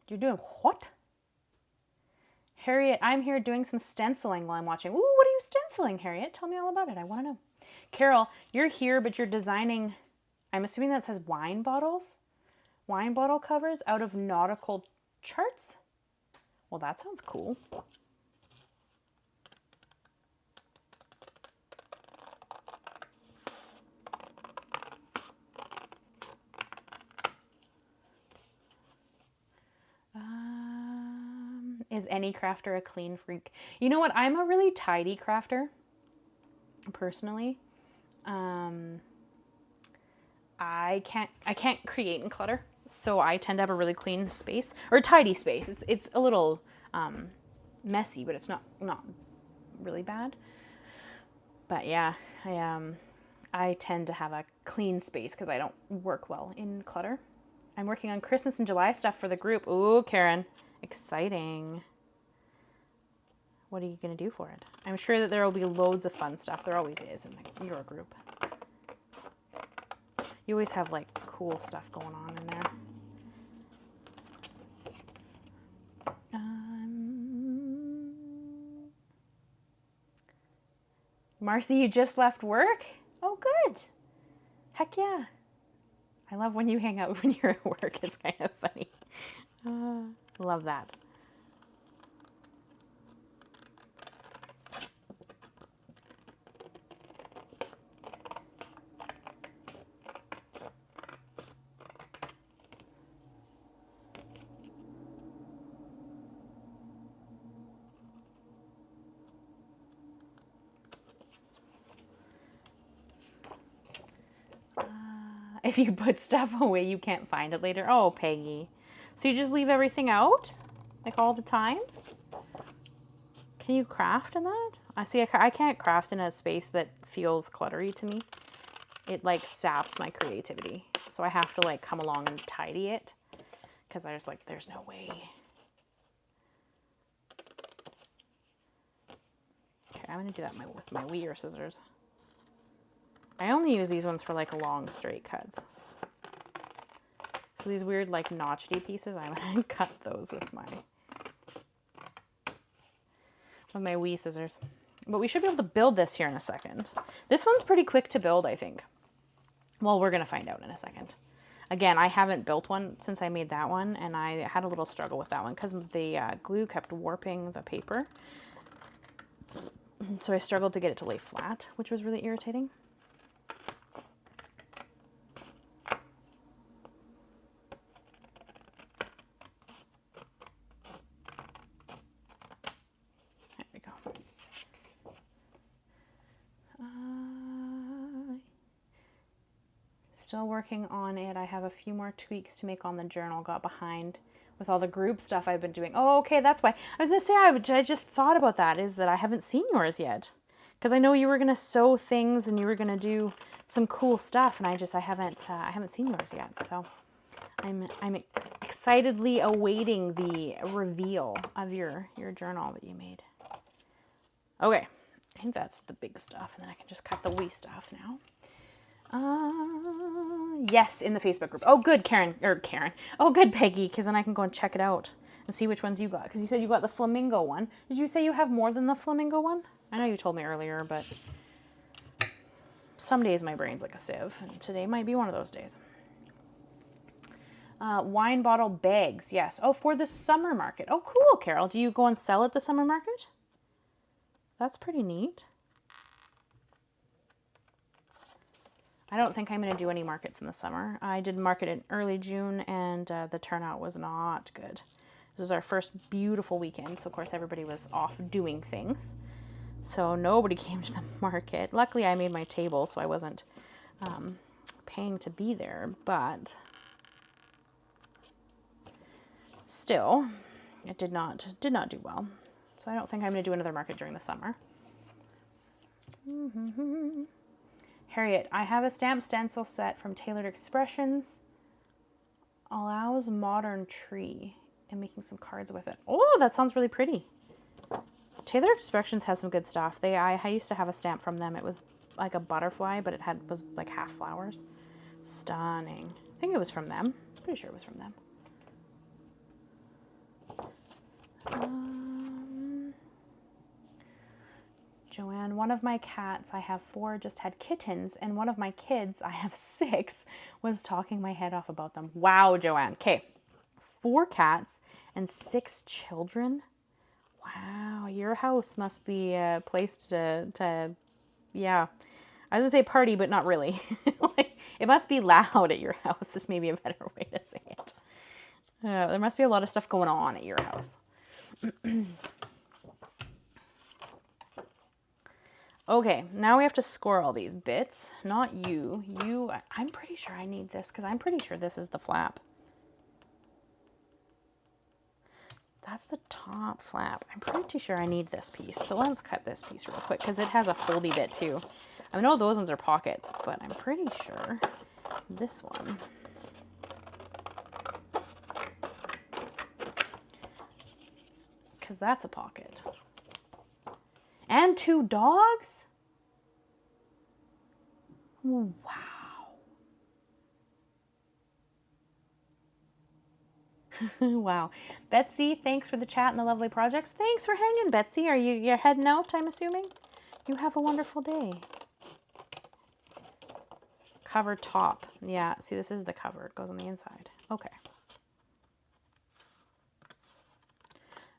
You're doing what? Harriet, I'm here doing some stenciling while I'm watching. Ooh, what are you stenciling, Harriet? Tell me all about it. I want to know. Carol, you're here, but you're designing, I'm assuming that says wine bottles? Wine bottle covers out of nautical charts? Well, that sounds cool. Is any crafter a clean freak? You know what? I'm a really tidy crafter, personally. I can't create in clutter, so I tend to have a really clean space or tidy space. It's a little messy, but it's not really bad. But yeah, I tend to have a clean space because I don't work well in clutter. I'm working on Christmas and July stuff for the group. Ooh, Karen, exciting. What are you going to do for it? I'm sure that there will be loads of fun stuff. There always is in your group. You always have like cool stuff going on in there. Marcy, you just left work? Oh, good. Heck yeah. I love when you hang out when you're at work. It's kind of funny. Love that. if you put stuff away, you can't find it later. Oh, Peggy. So you just leave everything out? Like all the time? Can you craft in that? I see, I can't craft in a space that feels cluttery to me. It like saps my creativity. So I have to like come along and tidy it. Because I just like, there's no way. Okay, I'm going to do that with my Weir scissors. I only use these ones for like long straight cuts. So these weird like notchy pieces, I'm going to cut those with my Wee scissors. But we should be able to build this here in a second. This one's pretty quick to build, I think. Well, we're going to find out in a second. Again, I haven't built one since I made that one, and I had a little struggle with that one because the glue kept warping the paper. So I struggled to get it to lay flat, which was really irritating. There we go. Still working on it. I have a few more tweaks to make on the journal. Got behind with all the group stuff I've been doing. Oh, okay, that's why. I was going to say, I just thought about that, is that I haven't seen yours yet. Because I know you were going to sew things and you were going to do some cool stuff, and I haven't seen yours yet. So I'm excitedly awaiting the reveal of your journal that you made. Okay, I think that's the big stuff, and then I can just cut the wee stuff now. Yes, in the Facebook group. Oh, good, Karen. Oh, good, Peggy, because then I can go and check it out and see which ones you got. Because you said you got the flamingo one. Did you say you have more than the flamingo one? I know you told me earlier, but some days my brain's like a sieve, and today might be one of those days. Wine bottle bags, yes. Oh, for the summer market. Oh, cool, Carol. Do you go and sell at the summer market? That's pretty neat. I don't think I'm going to do any markets in the summer. I did market in early June, and the turnout was not good. This was our first beautiful weekend, so of course everybody was off doing things. So nobody came to the market. Luckily, I made my table, so I wasn't paying to be there, but still, it did not do well. So I don't think I'm going to do another market during the summer. Harriet, I have a stamp stencil set from Tailored Expressions. Allows modern tree and making some cards with it. Oh, that sounds really pretty. Tailored Expressions has some good stuff. I used to have a stamp from them. It was like a butterfly, but was like half flowers. Stunning. I think it was from them. Pretty sure it was from them. Joanne, one of my cats, I have 4, just had kittens, and one of my kids, I have 6, was talking my head off about them. Wow, Joanne. Okay, 4 cats and 6 children. Wow, your house must be a place to yeah. I was gonna say party, but not really. Like, it must be loud at your house. This may be a better way to say it. There must be a lot of stuff going on at your house. Okay, now we have to score all these bits. Not you. I'm pretty sure I need this because I'm pretty sure this is the flap. That's the top flap. I'm pretty sure I need this piece. So let's cut this piece real quick because it has a foldy bit too. I know those ones are pockets, but I'm pretty sure this one. Because that's a pocket. And 2 dogs? Wow. Wow. Betsy, thanks for the chat and the lovely projects. Thanks for hanging, Betsy. You're heading out, I'm assuming? You have a wonderful day. Cover top. Yeah, see, this is the cover. It goes on the inside. Okay.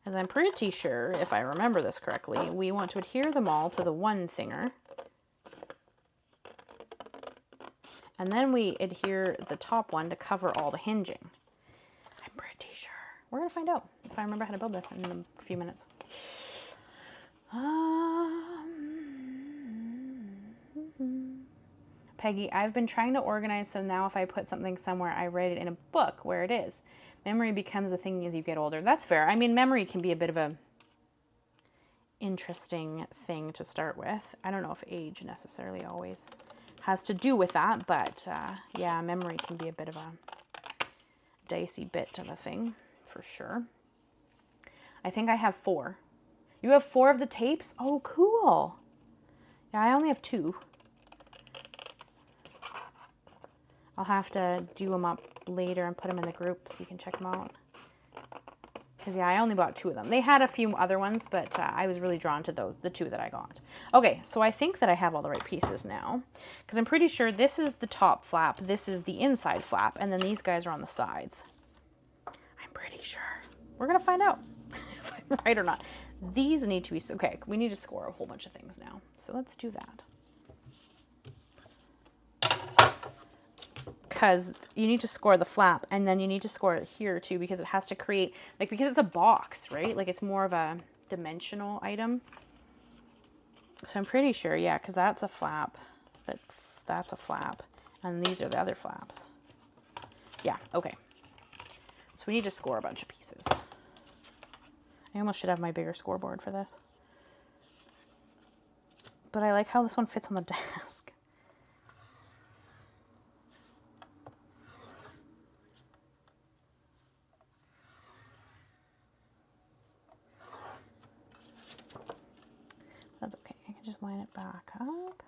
As I'm pretty sure, if I remember this correctly, we want to adhere them all to the one thinger. And then we adhere the top one to cover all the hinging. I'm pretty sure. We're going to find out if I remember how to build this in a few minutes. Peggy, I've been trying to organize so now if I put something somewhere, I write it in a book where it is. Memory becomes a thing as you get older. That's fair. I mean, memory can be a bit of a interesting thing to start with. I don't know if age necessarily always has to do with that, but yeah, memory can be a bit of a dicey bit of a thing for sure. I think I have 4. You have 4 of the tapes? Oh, cool. Yeah, I only have 2. I'll have to do them up later and put them in the group so you can check them out. Because yeah, I only bought 2 of them. They had a few other ones, but I was really drawn to the 2 that I got. Okay, so I think that I have all the right pieces now. Because I'm pretty sure this is the top flap, this is the inside flap, and then these guys are on the sides. I'm pretty sure. We're going to find out if I'm right or not. These need to be, okay, we need to score a whole bunch of things now. So let's do that. Because you need to score the flap, and then you need to score it here too, because it has to create, like, because it's a box, right? Like it's more of a dimensional item. So I'm pretty sure, yeah, because that's a flap, that's a flap, and these are the other flaps. Yeah, okay. So we need to score a bunch of pieces. I almost should have my bigger scoreboard for this. But I like how this one fits on the desk. That's okay. I can just line it back up.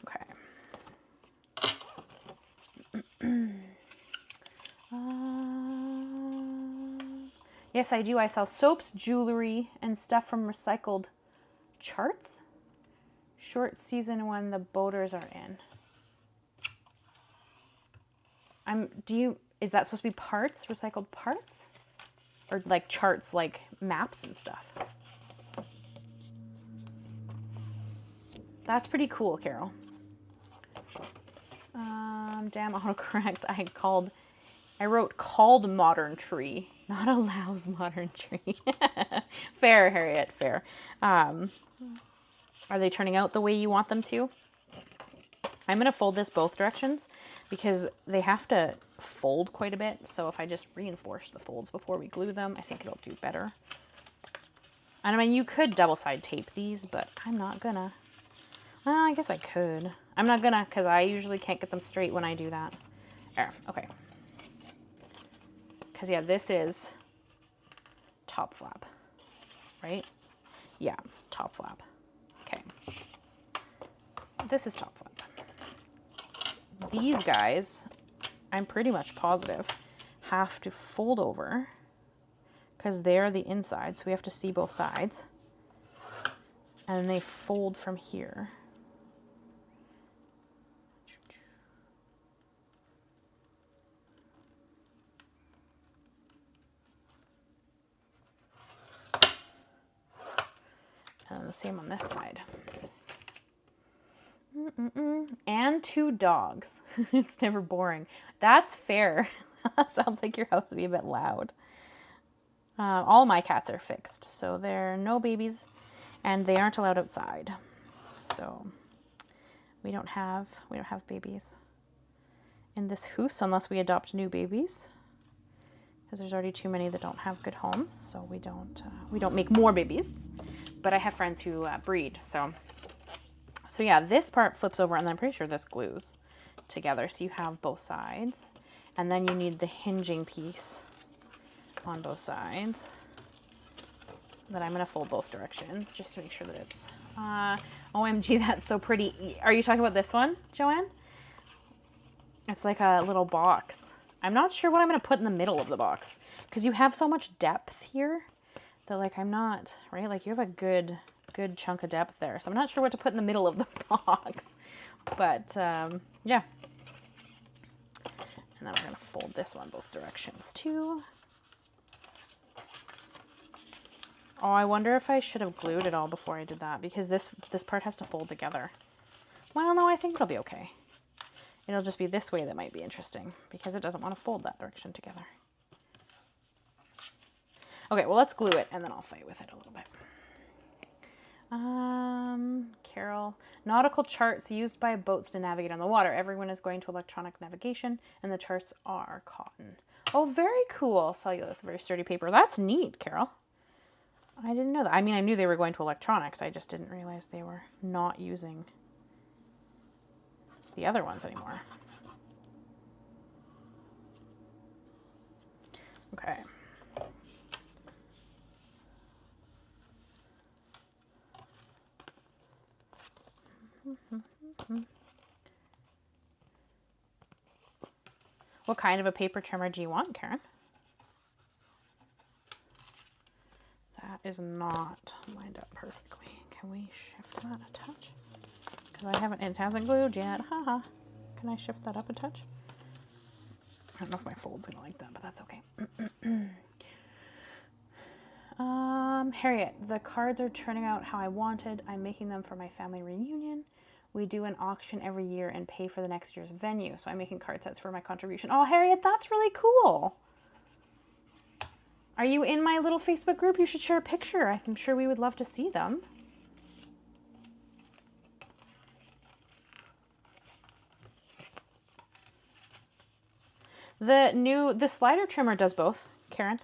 Okay. Yes, I do. I sell soaps, jewelry, and stuff from recycled charts. Short season when the boaters are in. Is that supposed to be parts, recycled parts? Or like charts, like maps and stuff? That's pretty cool, Carol. Damn, autocorrect. I wrote called modern tree, not allows modern tree. Fair, Harriet, fair. Are they turning out the way you want them to? I'm going to fold this both directions because they have to fold quite a bit. So if I just reinforce the folds before we glue them, I think it'll do better. And I mean, you could double side tape these, but I'm not gonna. Well, I guess I could. I'm not gonna because I usually can't get them straight when I do that. There, okay. Because yeah, this is top flap, right? Yeah, top flap. Okay. This is top flap. These guys, I'm pretty much positive, have to fold over because they're the inside, so we have to see both sides. And then they fold from here. And then the same on this side. And 2 dogs. It's never boring. That's fair. Sounds like your house would be a bit loud. All my cats are fixed, so there are no babies, and they aren't allowed outside. So we don't have babies in this house unless we adopt new babies, because there's already too many that don't have good homes. So we don't make more babies. But I have friends who breed, so yeah, this part flips over, and then I'm pretty sure this glues together, so you have both sides. And then you need the hinging piece on both sides that I'm going to fold both directions just to make sure that it's... OMG, that's so pretty. Are you talking about this one, Joanne? It's like a little box. I'm not sure what I'm going to put in the middle of the box, because you have so much depth here that, like, I'm not, right? Like, you have a good chunk of depth there. So I'm not sure what to put in the middle of the box. But, yeah. And then we're going to fold this one both directions, too. Oh, I wonder if I should have glued it all before I did that, because this part has to fold together. Well, no, I think it'll be okay. It'll just be this way that might be interesting, because it doesn't want to fold that direction together. Okay, well, let's glue it, and then I'll fight with it a little bit. Carol, nautical charts used by boats to navigate on the water. Everyone is going to electronic navigation, and the charts are cotton. Oh, very cool. Cellulose, very sturdy paper. That's neat, Carol. I didn't know that. I mean, I knew they were going to electronics. I just didn't realize they were not using the other ones anymore. Okay. What kind of a paper trimmer do you want, Karen? That is not lined up perfectly. Can we shift that a touch? Because it hasn't glued yet. Haha. Can I shift that up a touch? I don't know if my fold's gonna like that, but that's okay. Harriet, the cards are turning out how I wanted. I'm making them for my family reunion. We do an auction every year and pay for the next year's venue. So I'm making card sets for my contribution. Oh, Harriet, that's really cool. Are you in my little Facebook group? You should share a picture. I'm sure we would love to see them. The slider trimmer does both, Karen.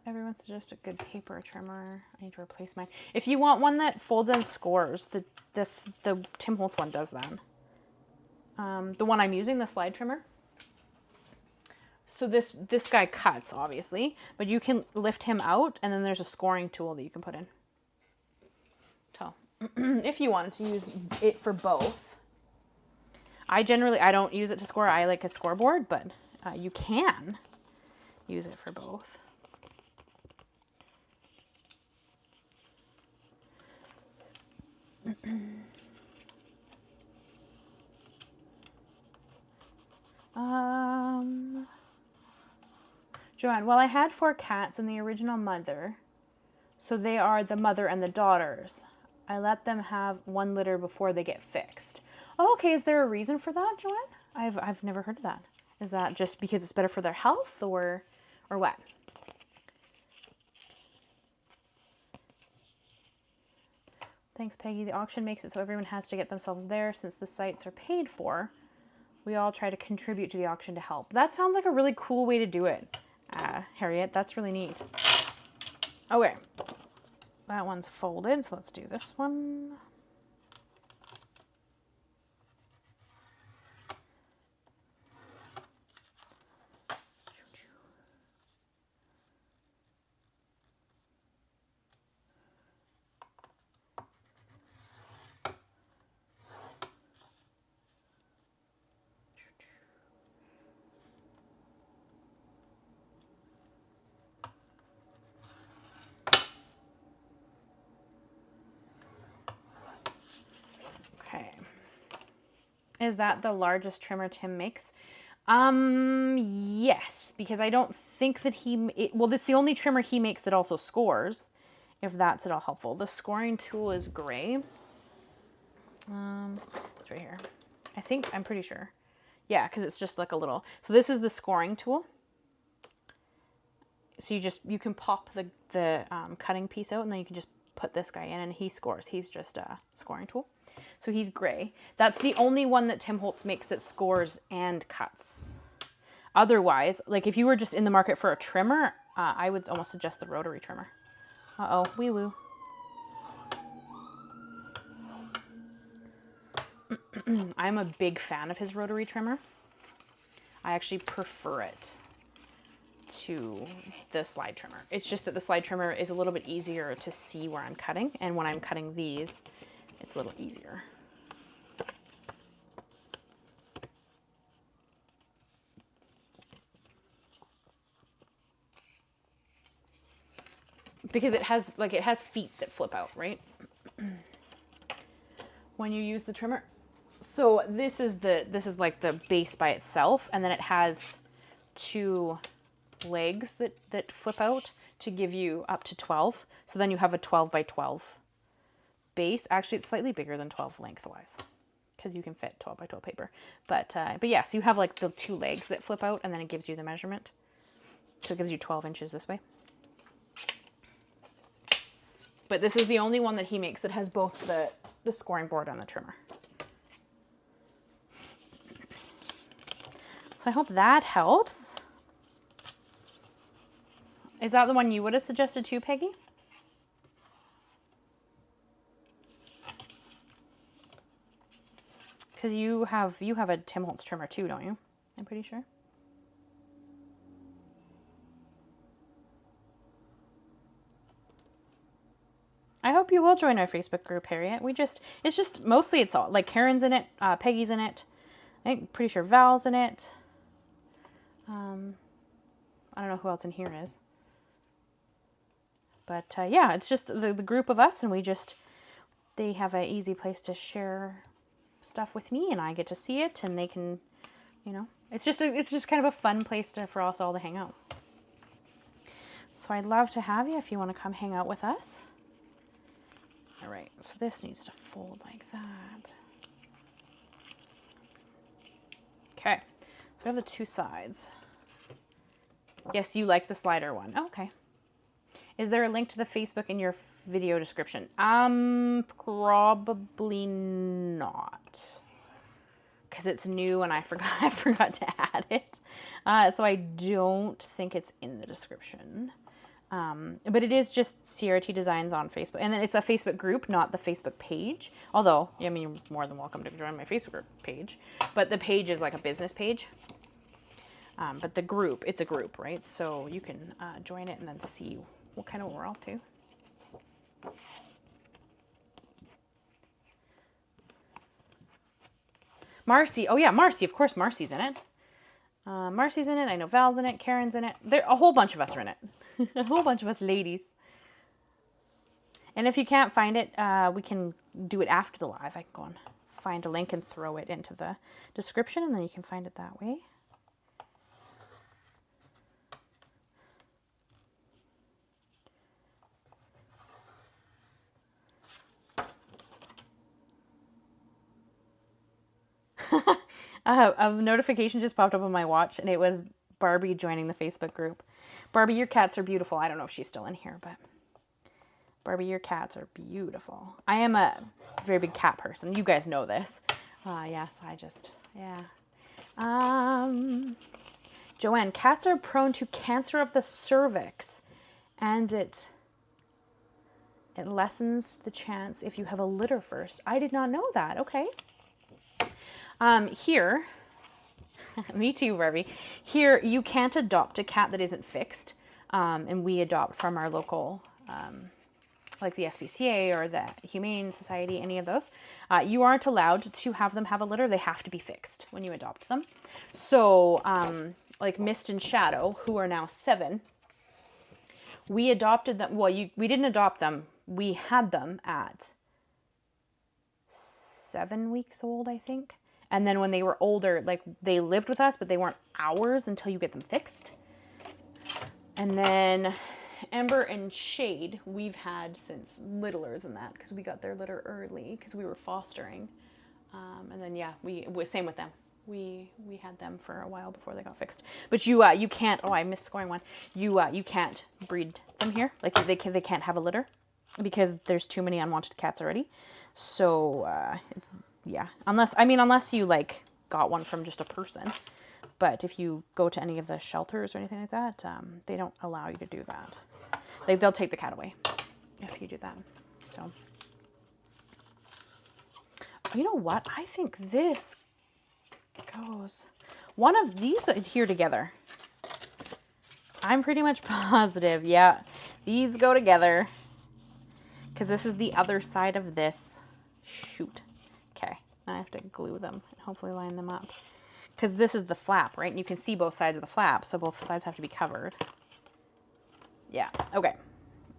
Everyone suggests a good paper trimmer. I need to replace mine. If you want one that folds and scores, the Tim Holtz one does that. The one I'm using, the slide trimmer. So this guy cuts, obviously, but you can lift him out, and then there's a scoring tool that you can put in. So if you wanted to use it for both. I don't use it to score. I like a scoreboard, but you can use it for both. Joanne, well, I had 4 cats and the original mother, so they are the mother and the daughters. I let them have 1 litter before they get fixed. Oh, okay, is there a reason for that, Joanne? I've never heard of that. Is that just because it's better for their health, or what? Thanks, Peggy. The auction makes it so everyone has to get themselves there since the sites are paid for. We all try to contribute to the auction to help. That sounds like a really cool way to do it, Harriet. That's really neat. Okay. That one's folded, so let's do this one. Is that the largest trimmer Tim makes? Yes, because I don't think that well, that's the only trimmer he makes that also scores, if that's at all helpful. The scoring tool is gray. It's right here. I'm pretty sure. Yeah, because it's just like a little, so this is the scoring tool. So you can pop the cutting piece out, and then you can just put this guy in and he scores. He's just a scoring tool. So he's gray. That's the only one that Tim Holtz makes that scores and cuts. Otherwise, like if you were just in the market for a trimmer, I would almost suggest the rotary trimmer. Uh-oh, wee woo. I'm a big fan of his rotary trimmer. I actually prefer it to the slide trimmer. It's just that the slide trimmer is a little bit easier to see where I'm cutting, and when I'm cutting these, it's a little easier. Because it has feet that flip out, right? When you use the trimmer. So this is like the base by itself, and then it has 2 legs that flip out to give you up to 12. So then you have a 12 by 12 base. Actually, it's slightly bigger than 12 lengthwise because you can fit 12 by 12 paper. But yeah, so you have like the 2 legs that flip out, and then it gives you the measurement. So it gives you 12 inches this way. But this is the only one that he makes that has both the scoring board and the trimmer. So I hope that helps. Is that the one you would have suggested too, Peggy? Because you have a Tim Holtz trimmer too, don't you? I'm pretty sure. I hope you will join our Facebook group, Harriet. It's just mostly it's all like Karen's in it, Peggy's in it. I'm pretty sure Val's in it. I don't know who else in here is. But yeah, it's just the group of us, and they have an easy place to share stuff with me, and I get to see it, and they can, you know, it's just kind of a fun place for us all to hang out. So I'd love to have you if you want to come hang out with us. All right, so this needs to fold like that. Okay, we have the two sides. Yes, you like the slider one. Okay. Is there a link to the Facebook in your video description? Probably not. Because it's new and I forgot to add it. So I don't think it's in the description. But it is just Ciara T Designs on Facebook. And then it's a Facebook group, not the Facebook page. Although, I mean, you're more than welcome to join my Facebook page. But the page is like a business page. But the group, it's a group, right? So you can join it and then see what kind of we're up to. Marcy, oh yeah, Marcy, of course Marcy's in it. Marcy's in it, I know Val's in it, Karen's in it. A whole bunch of us are in it. A whole bunch of us ladies. And if you can't find it, we can do it after the live. I can go and find a link and throw it into the description, and then you can find it that way. A notification just popped up on my watch, and it was Barbie joining the Facebook group. Barbie, your cats are beautiful. I don't know if she's still in here, but Barbie, your cats are beautiful. I am a very big cat person. You guys know this. Yes, yeah. Joanne, cats are prone to cancer of the cervix, and it lessens the chance if you have a litter first. I did not know that. Okay. Here, me too, Barbie. Here, you can't adopt a cat that isn't fixed, and we adopt from our local, like the SPCA or the Humane Society, any of those. You aren't allowed to have them have a litter. They have to be fixed when you adopt them. So, like Mist and Shadow, who are now 7, we adopted them. Well, we didn't adopt them. We had them at 7 weeks old, I think. And then when they were older, like they lived with us, but they weren't ours until you get them fixed. And then Ember and Shade, we've had since littler than that because we got their litter early because we were fostering. And then, yeah, same with them. We had them for a while before they got fixed. But you can't, oh, I missed scoring one. You can't breed them here. Like they can't have a litter because there's too many unwanted cats already. So, yeah, unless you like got one from just a person, but if you go to any of the shelters or anything like that, they don't allow you to do that. Like they'll take the cat away if you do that. So, you know what? I think this goes, one of these here together. I'm pretty much positive. Yeah, these go together because this is the other side of this. Shoot. Okay, I have to glue them and hopefully line them up. Because this is the flap, right? And you can see both sides of the flap, so both sides have to be covered. Yeah, okay.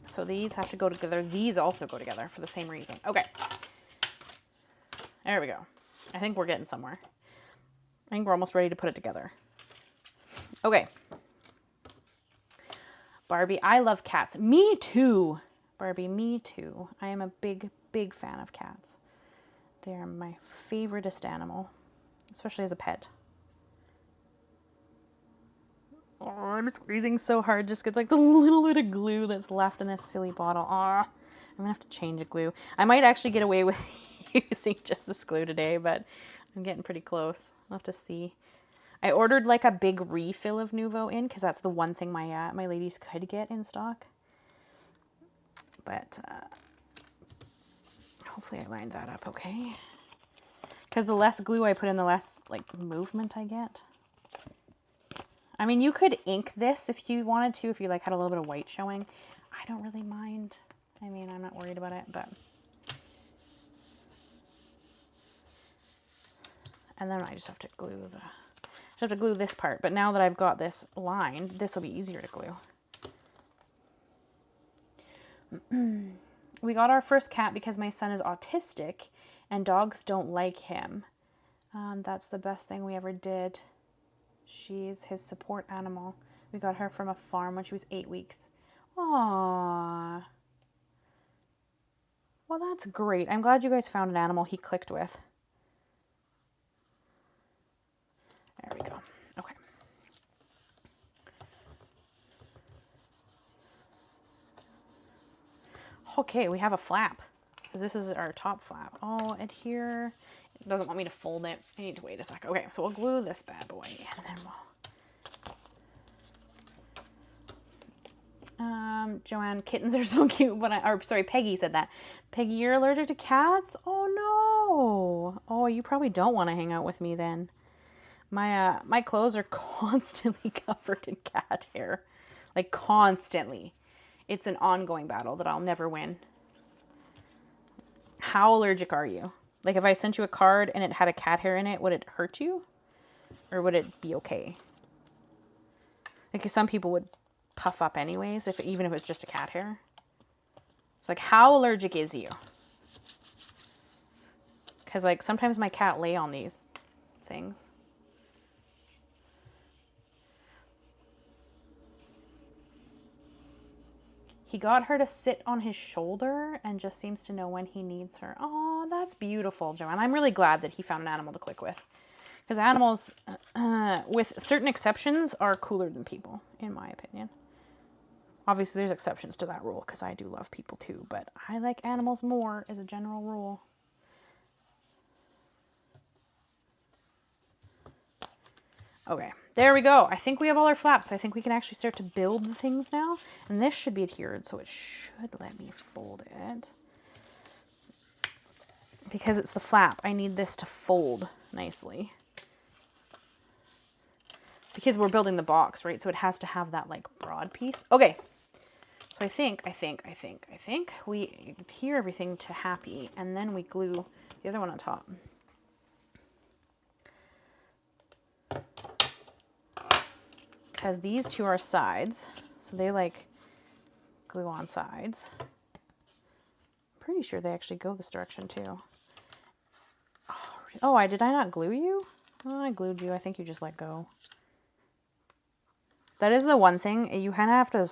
So these have to go together. These also go together for the same reason. Okay. There we go. I think we're getting somewhere. I think we're almost ready to put it together. Okay. Barbie, I love cats. Me too. Barbie, me too. I am a big, big fan of cats. They are my favoriteest animal, especially as a pet. All I'm squeezing so hard just get like the little bit of glue that's left in this silly bottle. I'm gonna have to change the glue. I might actually get away with using just this glue today, but I'm getting pretty close. I'll have to see. I ordered like a big refill of Nuvo in because that's the one thing my ladies could get in stock. But hopefully I lined that up okay. Because the less glue I put in, the less like movement I get. I mean, you could ink this if you wanted to, if you like had a little bit of white showing. I don't really mind. I mean, I'm not worried about it, but. And then I just have to glue this part. But now that I've got this lined, this will be easier to glue. We got our first cat because my son is autistic and dogs don't like him. That's the best thing we ever did. She's his support animal. We got her from a farm when she was 8 weeks. Aww. Well, that's great. I'm glad you guys found an animal he clicked with. There we go. Okay. Okay, we have a flap. Because this is our top flap. Oh, and here it doesn't want me to fold it. I need to wait a sec. Okay, so we'll glue this bad boy and then we'll... Joanne, kittens are so cute, but Peggy said that. Peggy, you're allergic to cats? Oh no. Oh, you probably don't want to hang out with me then. My clothes are constantly covered in cat hair. Like constantly. It's an ongoing battle that I'll never win. How allergic are you? Like if I sent you a card and it had a cat hair in it, would it hurt you? Or would it be okay? Like some people would puff up anyways, even if it was just a cat hair. It's like, how allergic is you? Because like sometimes my cat lay on these things. He got her to sit on his shoulder and just seems to know when he needs her. Oh, that's beautiful, Joanne. I'm really glad that he found an animal to click with. Because animals, with certain exceptions, are cooler than people, in my opinion. Obviously, there's exceptions to that rule, because I do love people too. But I like animals more as a general rule. Okay, there we go. I think we have all our flaps, so I think we can actually start to build the things now. And this should be adhered, so it should let me fold it. Because it's the flap, I need this to fold nicely. Because we're building the box, right? So it has to have that like broad piece. Okay, so I think we adhere everything to happy, and then we glue the other one on top. Because these two are sides, so they like glue on sides. Pretty sure they actually go this direction too. Oh, did I not glue you? Oh, I glued you. I think you just let go. That is the one thing. You kind of have to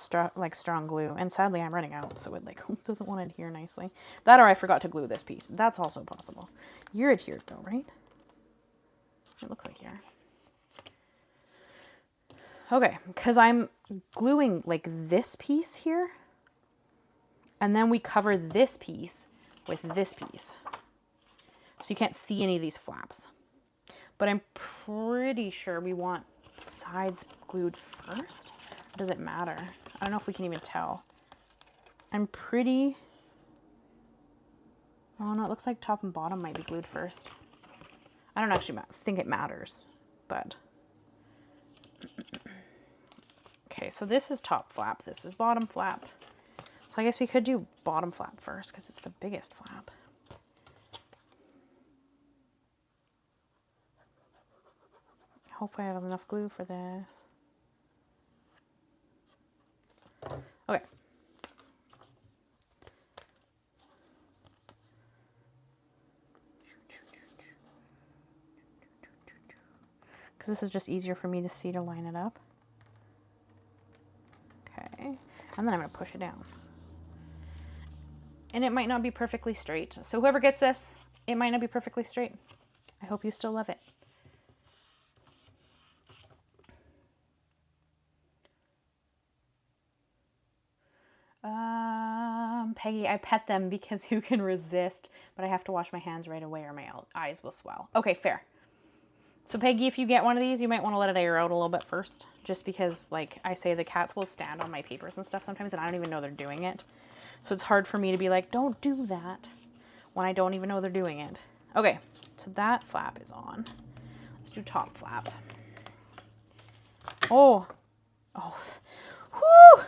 strong glue, and sadly I'm running out, so it like doesn't want to adhere nicely. That or I forgot to glue this piece. That's also possible. You're adhered though, right? It looks like you are. Okay, because I'm gluing like this piece here, and then we cover this piece with this piece. So you can't see any of these flaps. But I'm pretty sure we want sides glued first. Does it matter? I don't know if we can even tell. I'm pretty... Oh no, it looks like top and bottom might be glued first. I don't actually think it matters, but... Okay, so this is top flap, this is bottom flap. So I guess we could do bottom flap first because it's the biggest flap. Hopefully I have enough glue for this. Okay. Because this is just easier for me to see to line it up. Okay, and then I'm going to push it down. And it might not be perfectly straight. So whoever gets this, it might not be perfectly straight. I hope you still love it. Peggy, I pet them because who can resist? But I have to wash my hands right away or my eyes will swell. Okay, fair. So Peggy, if you get one of these, you might want to let it air out a little bit first. Just because, like I say, the cats will stand on my papers and stuff sometimes, and I don't even know they're doing it. So it's hard for me to be like, don't do that, when I don't even know they're doing it. Okay, so that flap is on. Let's do top flap. Oh. Oh. Whoo!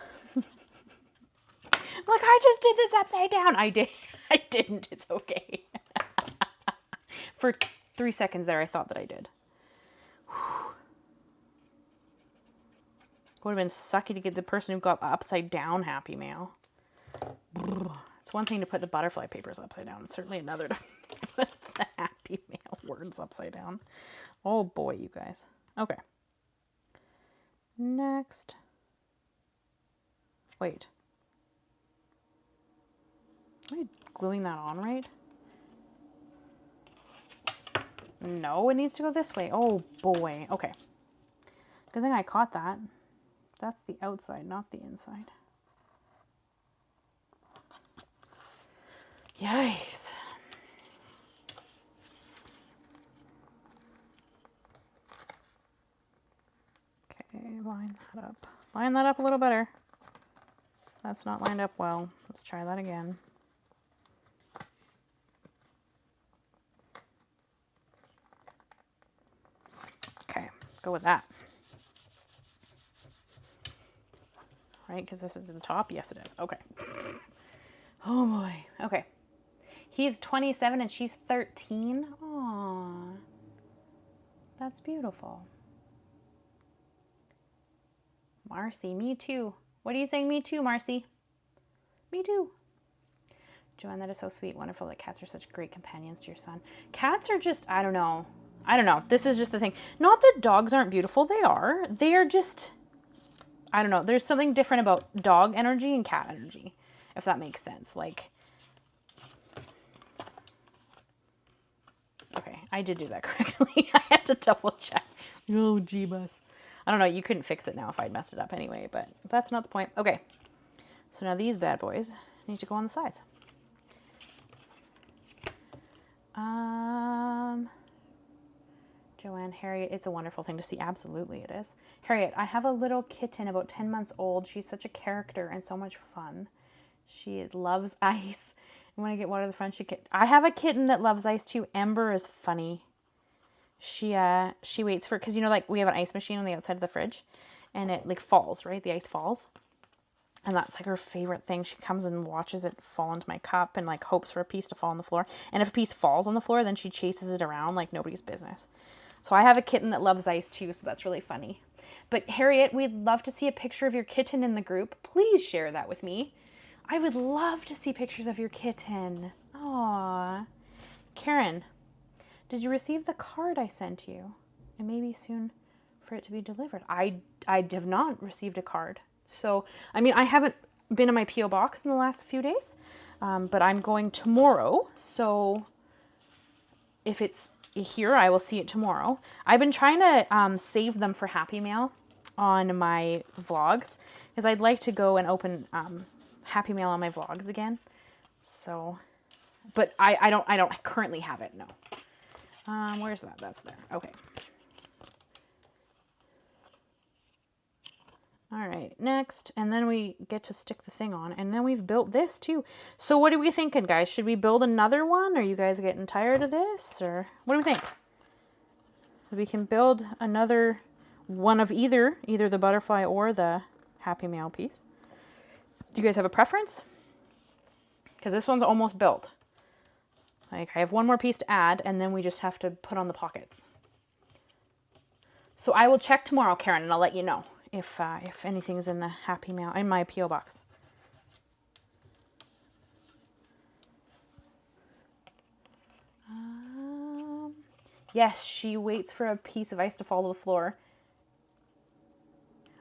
Like, I just did this upside down. I didn't. It's okay. For 3 seconds there, I thought that I did. Whew. Would have been sucky to get the person who got upside down Happy Mail. It's one thing to put the butterfly papers upside down. It's certainly another to put the Happy Mail words upside down. Oh boy, you guys. Okay. Next. Wait. Am I gluing that on right? No, it needs to go this way. Oh boy. Okay. Good thing I caught that. That's the outside, not the inside. Yikes. Okay, line that up. Line that up a little better. That's not lined up well. Let's try that again. Okay, go with that. Right, because this is the top? Yes, it is. Okay. Oh boy. Okay. He's 27 and she's 13. Aww. That's beautiful. Marcy, me too. What are you saying? Me too, Marcy. Me too. Joanne, that is so sweet. Wonderful that cats are such great companions to your son. Cats are just, I don't know. I don't know. This is just the thing. Not that dogs aren't beautiful. They are. They are just, I don't know. There's something different about dog energy and cat energy, if that makes sense. Like, okay, I did do that correctly. I had to double check. Oh, jeebus. I don't know. You couldn't fix it now if I'd messed it up anyway, but that's not the point. Okay. So now these bad boys need to go on the sides. Joanne, Harriet, it's a wonderful thing to see. Absolutely it is. Harriet, I have a little kitten about 10 months old. She's such a character and so much fun. She loves ice. And when I get water to the front, I have a kitten that loves ice too. Ember is funny. She waits for, because you know, like we have an ice machine on the outside of the fridge and it like falls, right? The ice falls. And that's like her favorite thing. She comes and watches it fall into my cup and like hopes for a piece to fall on the floor. And if a piece falls on the floor, then she chases it around like nobody's business. So I have a kitten that loves ice too, so that's really funny. But Harriet, we'd love to see a picture of your kitten in the group. Please share that with me. I would love to see pictures of your kitten. Aww. Karen, did you receive the card I sent you? It may be soon for it to be delivered. I have not received a card. So, I mean, I haven't been in my P.O. box in the last few days, but I'm going tomorrow. So if it's here, I will see it tomorrow. I've been trying to save them for Happy Mail on my vlogs because I'd like to go and open Happy Mail on my vlogs again. So, but I don't currently have it. No. Where's that? That's there. Okay. All right, next, and then we get to stick the thing on, and then we've built this too. So what are we thinking, guys? Should we build another one? Are you guys getting tired of this, or what do we think? We can build another one of either the butterfly or the Happy Mail piece. Do you guys have a preference? Because this one's almost built. Like, I have one more piece to add, and then we just have to put on the pockets. So I will check tomorrow, Karen, and I'll let you know if anything's in the Happy Mail, in my P.O. box. Yes, she waits for a piece of ice to fall to the floor.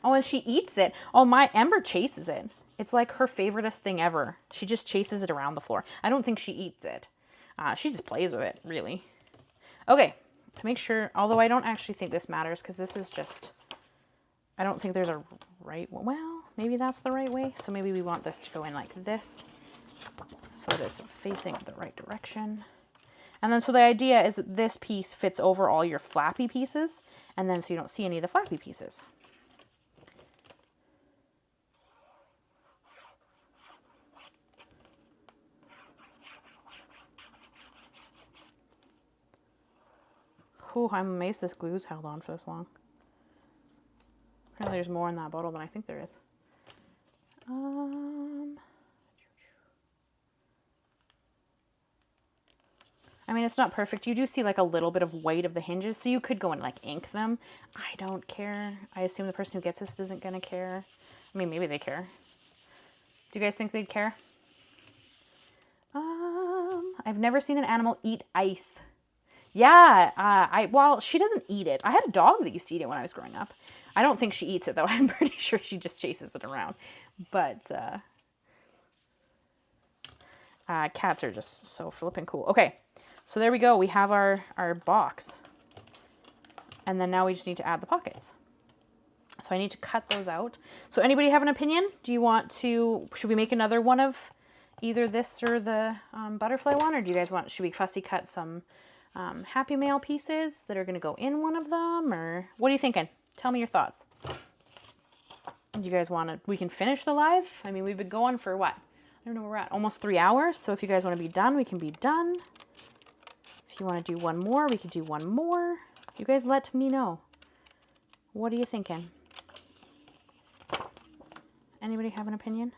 Oh, and she eats it. Oh, my Ember chases it. It's like her favoriteest thing ever. She just chases it around the floor. I don't think she eats it. She just plays with it, really. Okay, to make sure, although I don't actually think this matters because this is just, I don't think there's a right, well, Maybe that's the right way. So maybe we want this to go in like this, so that it's facing the right direction. And then so the idea is that this piece fits over all your flappy pieces, and then so you don't see any of the flappy pieces. Oh, I'm amazed this glue's held on for this long. Apparently there's more in that bottle than I think there is. I mean, it's not perfect. You do see like a little bit of white of the hinges, so you could go and like ink them. I don't care. I assume the person who gets this isn't gonna care. I mean, maybe they care. Do you guys think they'd care? I've never seen an animal eat ice. Yeah, well, she doesn't eat it. I had a dog that used to eat it when I was growing up. I don't think she eats it, though. I'm pretty sure she just chases it around. But cats are just so flippin' cool. Okay, so there we go. We have our box. And then now we just need to add the pockets. So I need to cut those out. So anybody have an opinion? Do you want to, should we make another one of either this or the butterfly one? Or do you guys want, should we fussy cut some Happy Mail pieces that are going to go in one of them? Or what are you thinking? Tell me your thoughts. Do you guys want to, we can finish the live? I mean, we've been going for what? I don't know where we're at, almost 3 hours. So if you guys want to be done, we can be done. If you want to do one more, we could do one more. You guys let me know. What are you thinking? Anybody have an opinion?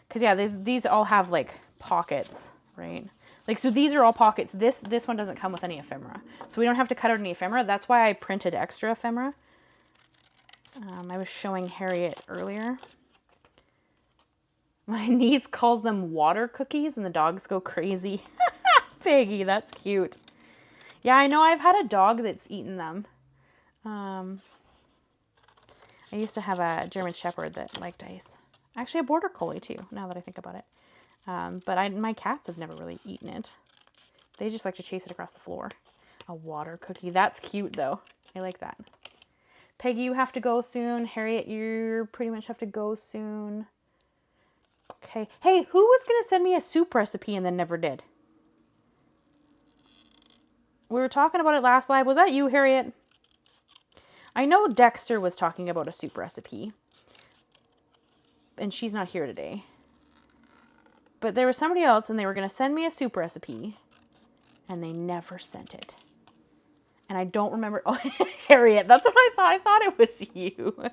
Because yeah, these all have like pockets, right? Like, so these are all pockets. This one doesn't come with any ephemera. So we don't have to cut out any ephemera. That's why I printed extra ephemera. I was showing Harriet earlier. My niece calls them water cookies and the dogs go crazy. Piggy, that's cute. Yeah, I know I've had a dog that's eaten them. I used to have a German Shepherd that liked ice. Actually, a Border Collie too, now that I think about it. But my cats have never really eaten it. They just like to chase it across the floor. A water cookie. That's cute though. I like that. Peggy, you have to go soon. Harriet, you pretty much have to go soon. Okay. Hey, who was going to send me a soup recipe and then never did? We were talking about it last live. Was that you, Harriet? I know Dexter was talking about a soup recipe. And she's not here today. But there was somebody else and they were going to send me a soup recipe. And they never sent it. And I don't remember. Oh, Harriet, that's what I thought. I thought it was you.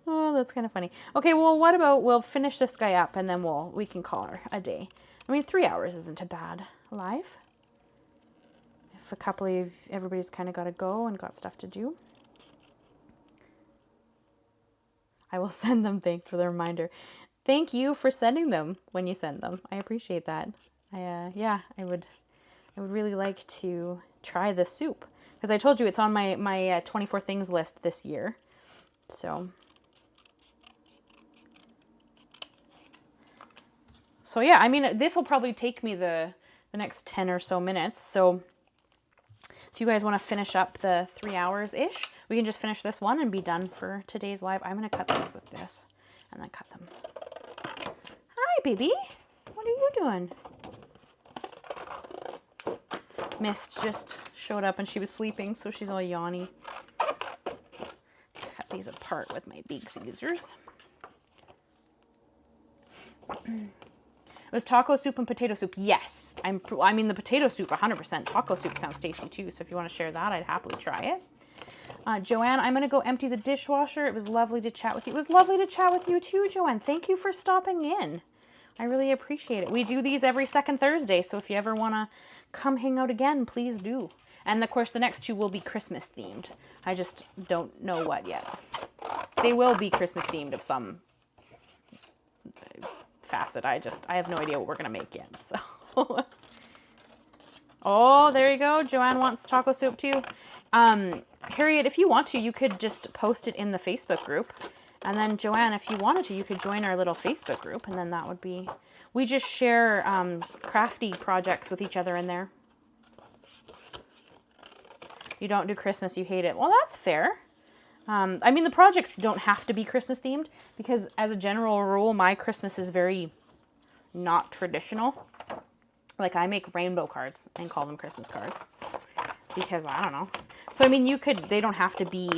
Oh, that's kind of funny. Okay, well, what about we'll finish this guy up and then we can call her a day. I mean, 3 hours isn't a bad live. If a couple of everybody's kind of got to go and got stuff to do. I will send them. Thanks for the reminder. Thank you for sending them when you send them. I appreciate that. Yeah, I would really like to try this soup because I told you it's on my 24 things list this year. So yeah, I mean, this will probably take me the next 10 or so minutes. So if you guys want to finish up the 3 hours-ish, we can just finish this one and be done for today's live. I'm going to cut these with this and then cut them. Hi, baby. What are you doing? Mist just showed up and she was sleeping, so she's all yawny. Cut these apart with my big scissors. It was taco soup and potato soup. Yes. I mean, the potato soup, 100%. Taco soup sounds tasty too, so if you want to share that, I'd happily try it. Joanne, I'm going to go empty the dishwasher. It was lovely to chat with you. It was lovely to chat with you too, Joanne. Thank you for stopping in. I really appreciate it. We do these every second Thursday, so if you ever want to come hang out again, please do. And of course, the next two will be Christmas themed. I just don't know what yet. They will be Christmas themed of some facet. I have no idea what we're going to make yet, so. Oh, there you go. Joanne wants taco soup too. Harriet, if you want to, you could just post it in the Facebook group. And then Joanne, if you wanted to, you could join our little Facebook group. And then that would be, we just share crafty projects with each other in there. You don't do Christmas, you hate it. Well, that's fair. I mean, the projects don't have to be Christmas themed because as a general rule, my Christmas is very not traditional. Like I make rainbow cards and call them Christmas cards because I don't know. So, I mean, they don't have to be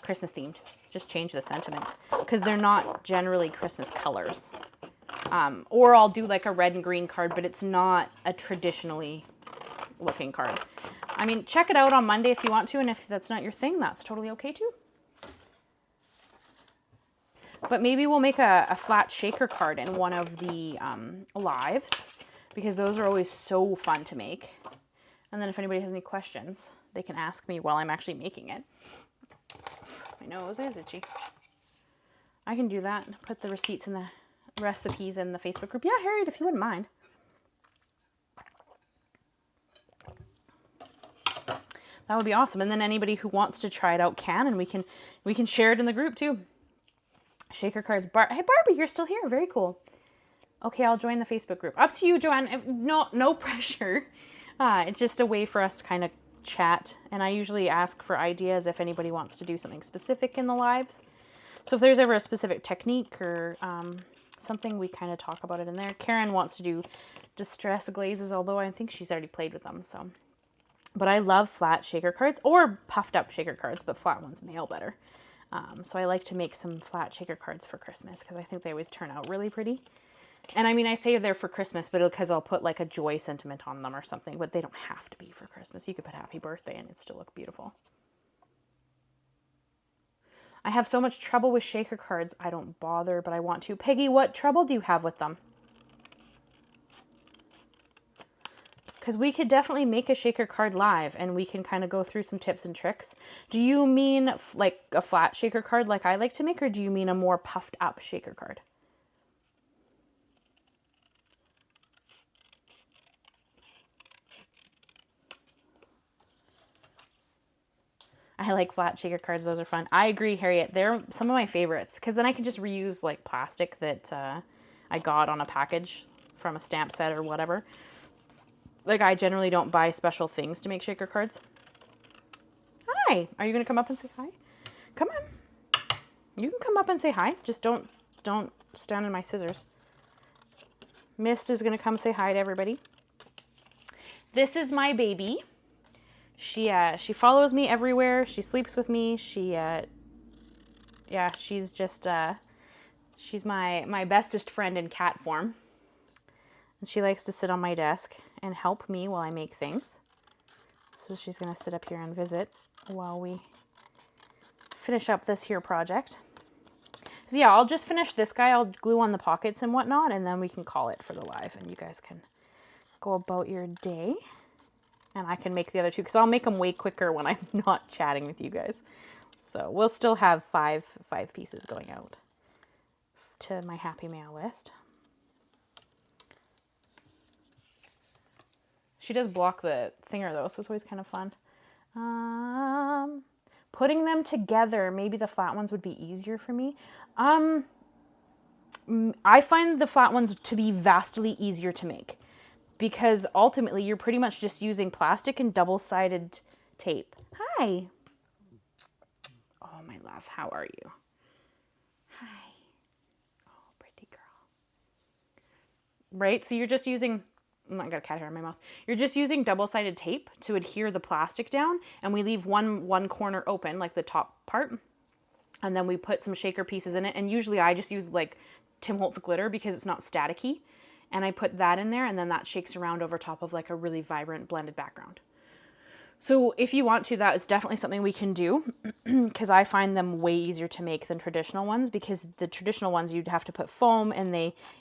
Christmas themed. Just change the sentiment because they're not generally Christmas colors. Or I'll do like a red and green card, but it's not a traditionally looking card. I mean, check it out on Monday if you want to, and if that's not your thing, that's totally okay too. But maybe we'll make a flat shaker card in one of the lives, because those are always so fun to make. And then if anybody has any questions, they can ask me while I'm actually making it. My nose is itchy. I can do that. Put the receipts and the recipes in the Facebook group. Yeah, Harriet, if you wouldn't mind. That would be awesome. And then anybody who wants to try it out can, and we can share it in the group too. Shaker cards. Hey, Barbie, you're still here. Very cool. Okay, I'll join the Facebook group. Up to you, Joanne. No pressure. It's just a way for us to kind of chat. And I usually ask for ideas if anybody wants to do something specific in the lives. So if there's ever a specific technique or something, we kind of talk about it in there. Karen wants to do distress glazes, although I think she's already played with them. So. But I love flat shaker cards or puffed up shaker cards, but flat ones mail better. So I like to make some flat shaker cards for Christmas because I think they always turn out really pretty. And I mean, I say they're for Christmas, but because I'll put like a joy sentiment on them or something, but they don't have to be for Christmas. You could put happy birthday and it'd still look beautiful. I have so much trouble with shaker cards. I don't bother, but I want to. Peggy, what trouble do you have with them? Because we could definitely make a shaker card live and we can kind of go through some tips and tricks. Do you mean like a flat shaker card like I like to make, or do you mean a more puffed up shaker card? I like flat shaker cards. Those are fun. I agree, Harriet. They're some of my favorites because then I can just reuse like plastic that I got on a package from a stamp set or whatever. Like, I generally don't buy special things to make shaker cards. Hi. Are you going to come up and say hi? Come on. You can come up and say hi. Just don't stand in my scissors. Mist is going to come say hi to everybody. This is my baby. She follows me everywhere. She sleeps with me. She's just, she's my bestest friend in cat form. And she likes to sit on my desk and help me while I make things. So she's going to sit up here and visit while we finish up this here project. So yeah, I'll just finish this guy. I'll glue on the pockets and whatnot, and then we can call it for the live, and you guys can go about your day. And I can make the other two, because I'll make them way quicker when I'm not chatting with you guys. So we'll still have five pieces going out to my happy mail list. She does block the thinger though, so it's always kind of fun. Putting them together, maybe the flat ones would be easier for me. I find the flat ones to be vastly easier to make because ultimately you're pretty much just using plastic and double-sided tape. Hi. Oh, my love, how are you? Hi. Oh, pretty girl. Right, so you're just using... I got a cat hair in my mouth. You're just using double-sided tape to adhere the plastic down, and we leave one corner open, like the top part, and then we put some shaker pieces in it, and usually I just use like Tim Holtz glitter because it's not staticky, and I put that in there, and then that shakes around over top of like a really vibrant blended background. So if you want to, that is definitely something we can do because I find them way easier to make than traditional ones, because the traditional ones you'd have to put foam, and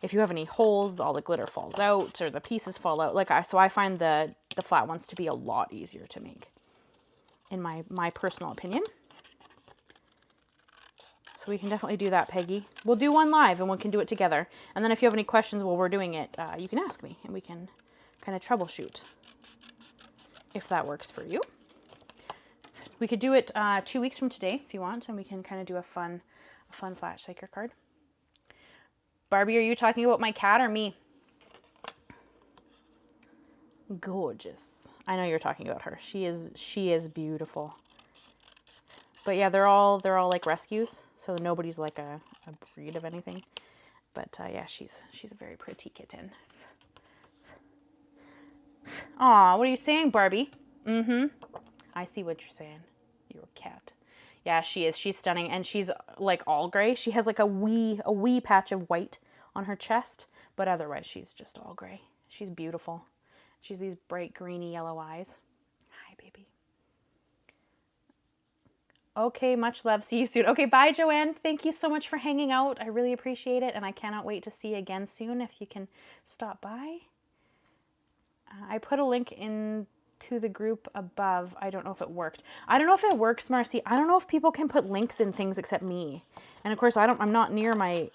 if you have any holes, all the glitter falls out or the pieces fall out. So I find the flat ones to be a lot easier to make, in my personal opinion. So we can definitely do that, Peggy. We'll do one live and we can do it together. And then if you have any questions while we're doing it, you can ask me and we can kind of troubleshoot. If that works for you. We could do it 2 weeks from today if you want, and we can kind of do a fun flat shaker card. Barbie, are you talking about my cat or me? Gorgeous. I know you're talking about her. She is beautiful. But yeah, they're all like rescues, so nobody's like a breed of anything. But yeah, she's a very pretty kitten. Aw, what are you saying, Barbie? Mm-hmm. I see what you're saying. You're a cat. Yeah, she is. She's stunning, and she's like all gray. She has like a wee patch of white on her chest, but otherwise she's just all gray. She's beautiful. She's these bright greeny yellow eyes. Hi, baby. Okay, much love. See you soon. Okay, bye, Joanne. Thank you so much for hanging out. I really appreciate it, and I cannot wait to see you again soon if you can stop by. I put a link into the group above. I don't know if it worked. I don't know if it works, Marcy. I don't know if people can put links in things except me. And of course, I'm not near my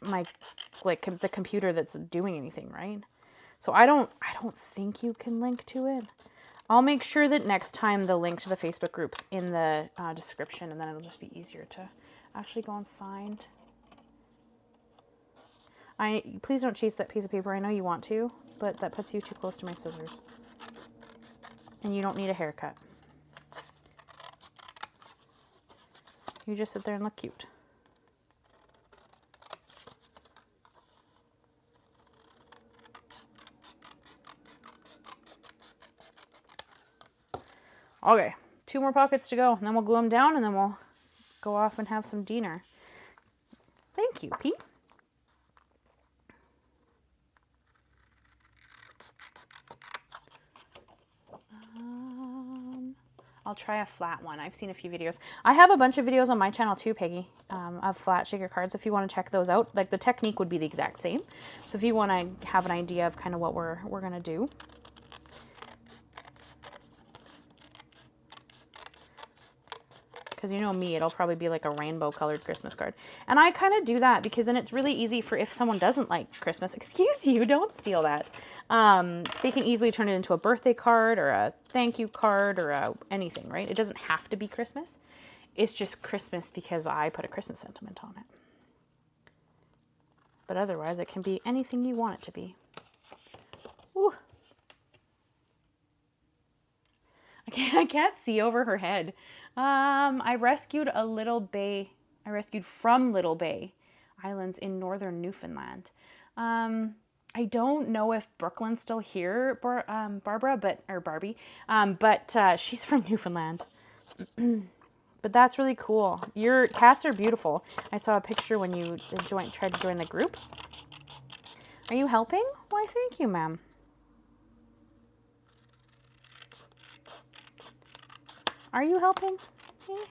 the computer that's doing anything, right? So I don't think you can link to it. I'll make sure that next time the link to the Facebook group's in the description, and then it'll just be easier to actually go and find. Please don't chase that piece of paper. I know you want to, but that puts you too close to my scissors. And you don't need a haircut. You just sit there and look cute. Okay, 2 more pockets to go, and then we'll glue them down, and then we'll go off and have some dinner. Thank you, Pete. I'll try a flat one. I've seen a few videos. I have a bunch of videos on my channel too, Peggy, of flat shaker cards if you want to check those out. Like the technique would be the exact same. So if you want to have an idea of kind of what we're going to do. Because you know me, it'll probably be like a rainbow colored Christmas card. And I kind of do that because then it's really easy for if someone doesn't like Christmas, excuse you, don't steal that. They can easily turn it into a birthday card or a thank you card or anything, right? It doesn't have to be Christmas. It's just Christmas because I put a Christmas sentiment on it. But otherwise, it can be anything you want it to be. Ooh. I can't see over her head. I rescued from Little Bay Islands in northern Newfoundland. I don't know if Brooklyn's still here, Barbara, or Barbie, but she's from Newfoundland. But that's really cool. Your cats are beautiful. I saw a picture when you tried to join the group. Are you helping? Why, thank you, ma'am. Are you helping? Okay.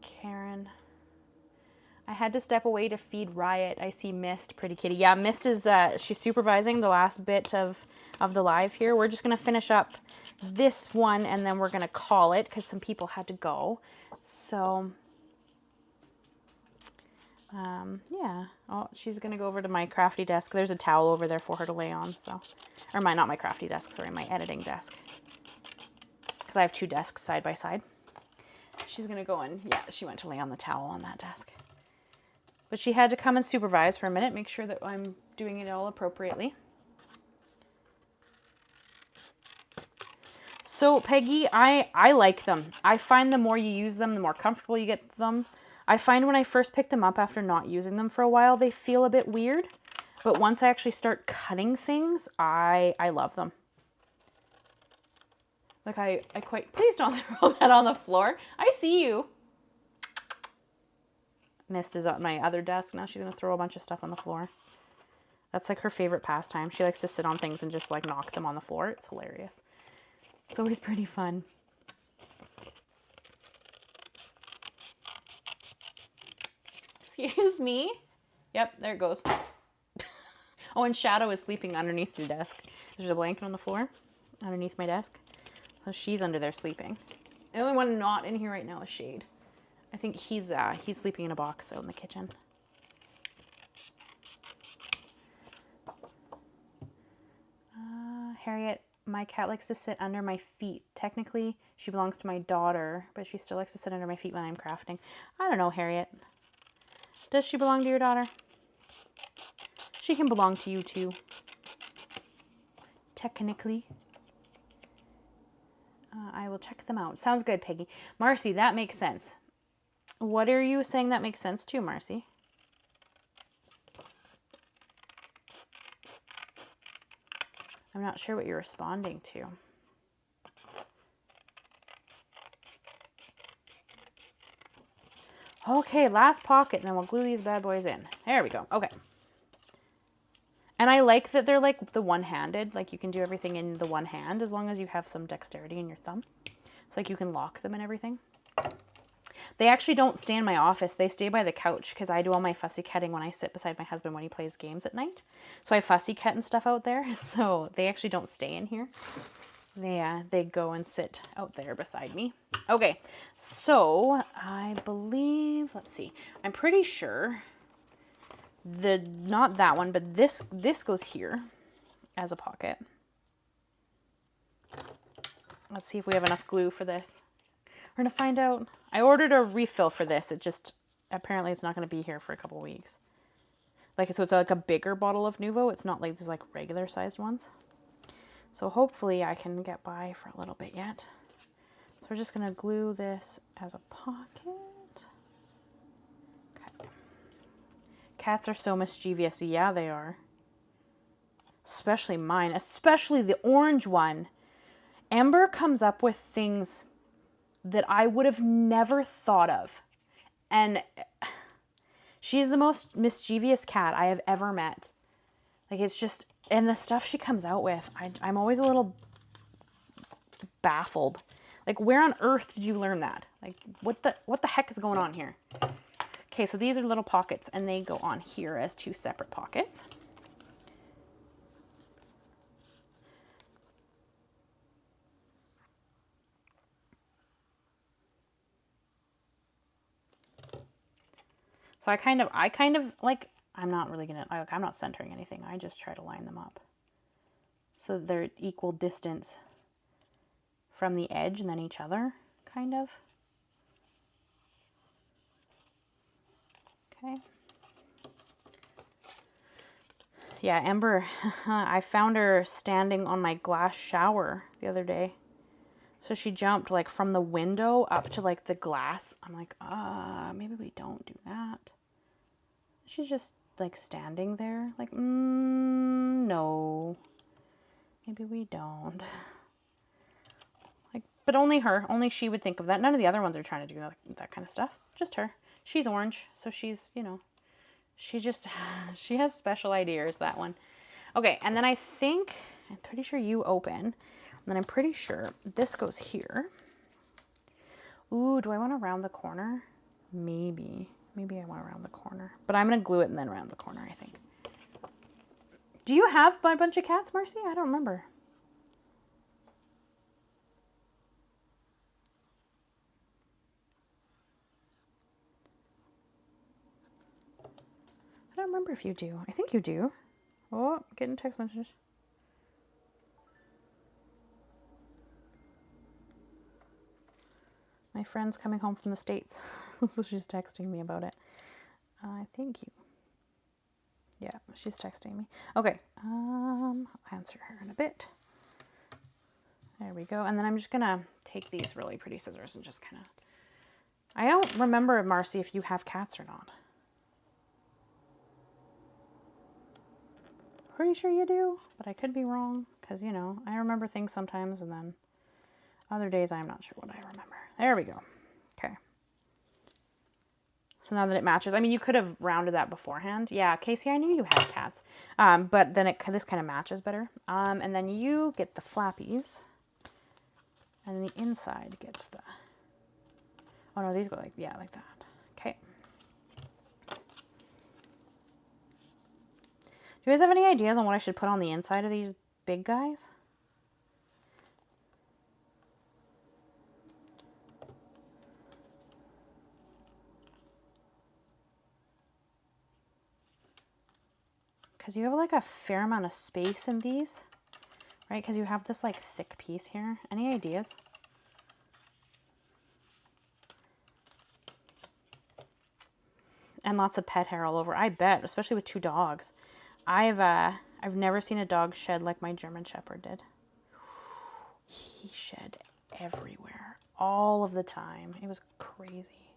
Karen. I had to step away to feed Riot. I see Mist, pretty kitty. Yeah, Mist is, she's supervising the last bit of the live here. We're just going to finish up this one, and then we're going to call it, because some people had to go. So, yeah. Oh, she's going to go over to my crafty desk. There's a towel over there for her to lay on, so. Or not my crafty desk, sorry, my editing desk. Because I have 2 desks side by side. She's going to go in. Yeah, she went to lay on the towel on that desk. But she had to come and supervise for a minute, make sure that I'm doing it all appropriately. So, Peggy, I like them. I find the more you use them, the more comfortable you get them. I find when I first pick them up after not using them for a while, they feel a bit weird. But once I actually start cutting things, I love them. Like, I quite... Please don't throw that on the floor. I see you. Mist is at my other desk. Now she's going to throw a bunch of stuff on the floor. That's like her favorite pastime. She likes to sit on things and just like knock them on the floor. It's hilarious. It's always pretty fun. Excuse me? Yep, there it goes. Oh, and Shadow is sleeping underneath your desk. There's a blanket on the floor underneath my desk. So she's under there sleeping. The only one not in here right now is Shade. I think he's sleeping in a box out in the kitchen. Harriet, my cat likes to sit under my feet. Technically, she belongs to my daughter, but she still likes to sit under my feet when I'm crafting. I don't know, Harriet. Does she belong to your daughter? She can belong to you too. Technically. I will check them out. Sounds good, Peggy. Marcy, that makes sense. What are you saying that makes sense to, Marcy? I'm not sure what you're responding to. Okay, last pocket, and then we'll glue these bad boys in. There we go. Okay. And I like that they're like the one-handed. Like you can do everything in the one hand as long as you have some dexterity in your thumb. It's like you can lock them and everything. They actually don't stay in my office. They stay by the couch because I do all my fussy cutting when I sit beside my husband when he plays games at night. So I fussy cut and stuff out there. So they actually don't stay in here. They go and sit out there beside me. Okay, so I believe, let's see, I'm pretty sure not that one, but this goes here as a pocket. Let's see if we have enough glue for this. We're gonna find out. I ordered a refill for this. It just, apparently it's not gonna be here for a couple weeks. So it's like a bigger bottle of Nuvo. It's not like these like regular sized ones. So hopefully I can get by for a little bit yet. So we're just gonna glue this as a pocket. Okay. Cats are so mischievous. Yeah, they are. Especially mine, especially the orange one. Ember comes up with things that I would have never thought of. And she's the most mischievous cat I have ever met. Like it's just, and the stuff she comes out with, I'm always a little baffled. Like where on earth did you learn that? Like what the heck is going on here? Okay, so these are little pockets and they go on here as two separate pockets. So I kind of like, I'm not really gonna, I'm not centering anything. I just try to line them up so that they're equal distance from the edge and then each other, kind of. Okay. Yeah, Ember, I found her standing on my glass shower the other day. So she jumped like from the window up to like the glass. I'm like, maybe we don't do that. She's just like standing there like, no, maybe we don't. Like, but only she would think of that. None of the other ones are trying to do that kind of stuff. Just her. She's orange. So she's, you know, she has special ideas, that one. Okay. And then I'm pretty sure you open. And then I'm pretty sure this goes here. Ooh, do I want to round the corner? Maybe I want to round the corner, but I'm going to glue it and then round the corner, I think. Do you have a bunch of cats, Marcy? I don't remember. I don't remember if you do. I think you do. Oh, getting text messages. My friend's coming home from the States, so she's texting me about it. Thank you. Yeah, she's texting me. Okay, I'll answer her in a bit. There we go. And then I'm just gonna take these really pretty scissors and just kind of, I don't remember, Marcy, if you have cats or not. Pretty sure you do, but I could be wrong because, you know, I remember things sometimes and then other days I'm not sure what I remember. There we go. Okay. So now that it matches, I mean, you could have rounded that beforehand. Yeah, Casey, I knew you had cats. But then this kind of matches better. And then you get the flappies. And the inside gets the, oh no, these go like, yeah, like that. Okay. Do you guys have any ideas on what I should put on the inside of these big guys? Because you have like a fair amount of space in these, right? Because you have this like thick piece here. Any ideas? And lots of pet hair all over, I bet, especially with 2 dogs. I've never seen a dog shed like my German Shepherd did. He shed everywhere, all of the time. It was crazy.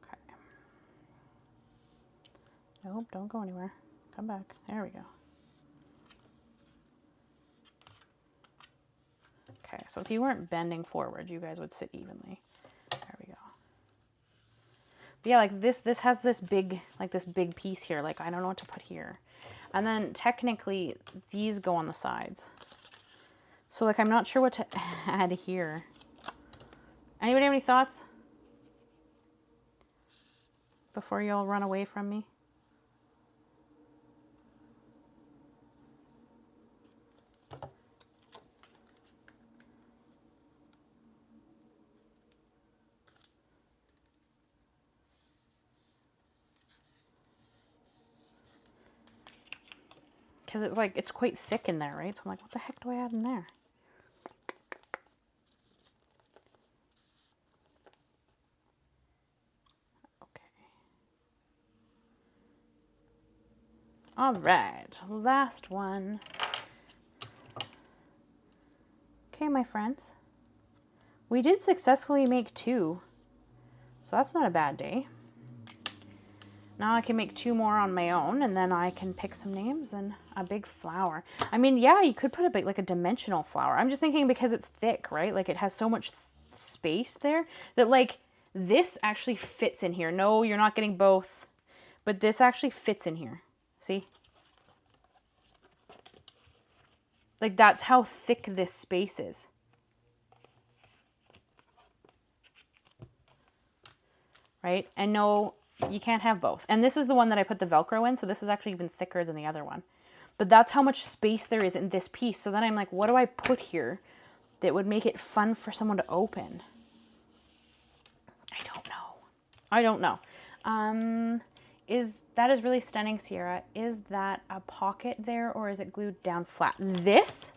Okay. Nope, don't go anywhere. Come back. There we go. Okay, so if you weren't bending forward, you guys would sit evenly. There we go. But yeah, like this has this big piece here. Like, I don't know what to put here. And then technically these go on the sides. So like, I'm not sure what to add here. Anybody have any thoughts? Before you all run away from me? Because it's like, it's quite thick in there, right? So I'm like, what the heck do I add in there? Okay. All right, last one. Okay, my friends. We did successfully make 2. So that's not a bad day. Now I can make 2 more on my own, and then I can pick some names and a big flower. I mean, yeah, you could put a big, like a dimensional flower. I'm just thinking because it's thick, right? Like, it has so much space there that, like, this actually fits in here. No, you're not getting both, but this actually fits in here. See? Like, that's how thick this space is. Right? And no, you can't have both. And this is the one that I put the Velcro in, so this is actually even thicker than the other one. But that's how much space there is in this piece. So then I'm like, what do I put here that would make it fun for someone to open? I don't know. That is really stunning, Ciara. Is that a pocket there, or is it glued down flat? This,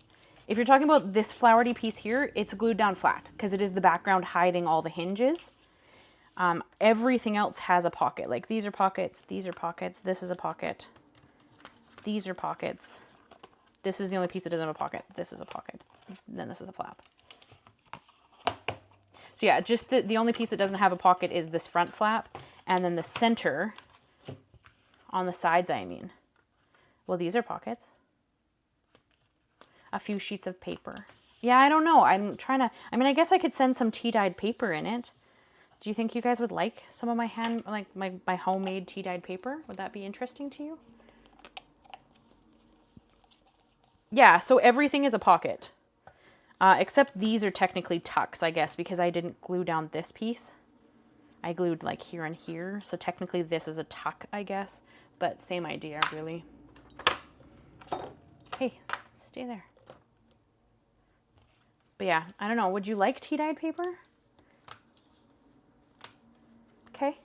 if you're talking about this flowery piece here, it's glued down flat because it is the background hiding all the hinges. Everything else has a pocket. Like, these are pockets, these are pockets, this is a pocket, these are pockets. This is the only piece that doesn't have a pocket. This is a pocket. Then this is a flap. So yeah, just the only piece that doesn't have a pocket is this front flap, and then the center on the sides, I mean. Well, these are pockets. A few sheets of paper. Yeah, I don't know. I'm trying to, I mean, I guess I could send some tea-dyed paper in it. Do you think you guys would like some of my my homemade tea-dyed paper? Would that be interesting to you? Yeah, so everything is a pocket. Except these are technically tucks, I guess, because I didn't glue down this piece. I glued like here and here. So technically this is a tuck, I guess. But same idea, really. Hey, stay there. But yeah, I don't know. Would you like tea-dyed paper? Okay.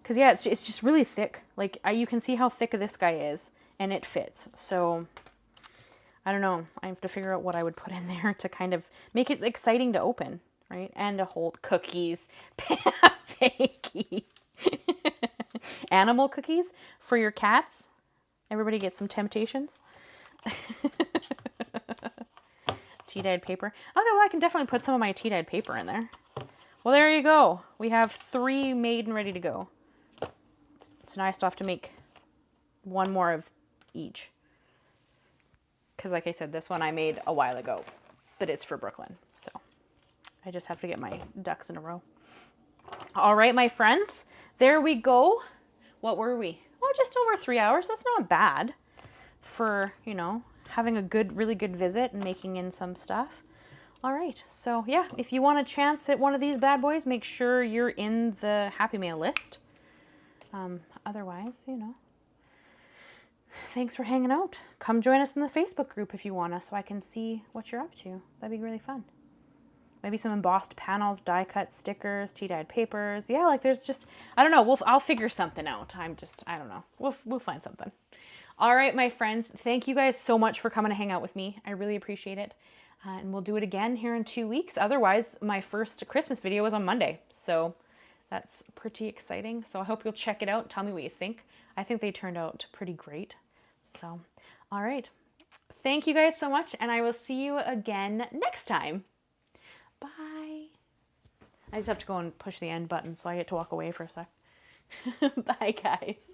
Because yeah, it's just really thick. Like, you can see how thick this guy is, and it fits. So I don't know. I have to figure out what I would put in there to kind of make it exciting to open, right? And to hold cookies. Fakey. Animal cookies for your cats. Everybody gets some temptations. Tea-dyed paper. Okay, well, I can definitely put some of my tea-dyed paper in there. Well, there you go. We have 3 made and ready to go. So now I still have to make 1 more of each. Because like I said, this one I made a while ago, but it's for Brooklyn. So I just have to get my ducks in a row. All right, my friends, there we go. What were we? Well, just over 3 hours. That's not bad for, you know, having a really good visit and making in some stuff. All right, so yeah, if you want a chance at one of these bad boys, make sure you're in the Happy Mail list. Otherwise, you know, thanks for hanging out. Come join us in the Facebook group if you want to, so I can see what you're up to. That'd be really fun. Maybe some embossed panels, die cut stickers, tea-dyed papers. Yeah, like there's just, I don't know. I'll figure something out. I don't know. We'll find something. All right, my friends, thank you guys so much for coming to hang out with me. I really appreciate it. And we'll do it again here in 2 weeks. Otherwise, my first Christmas video is on Monday. So that's pretty exciting. So I hope you'll check it out. Tell me what you think. I think they turned out pretty great. So, all right. Thank you guys so much, and I will see you again next time. Bye. I just have to go and push the end button, so I get to walk away for a sec. Bye, guys.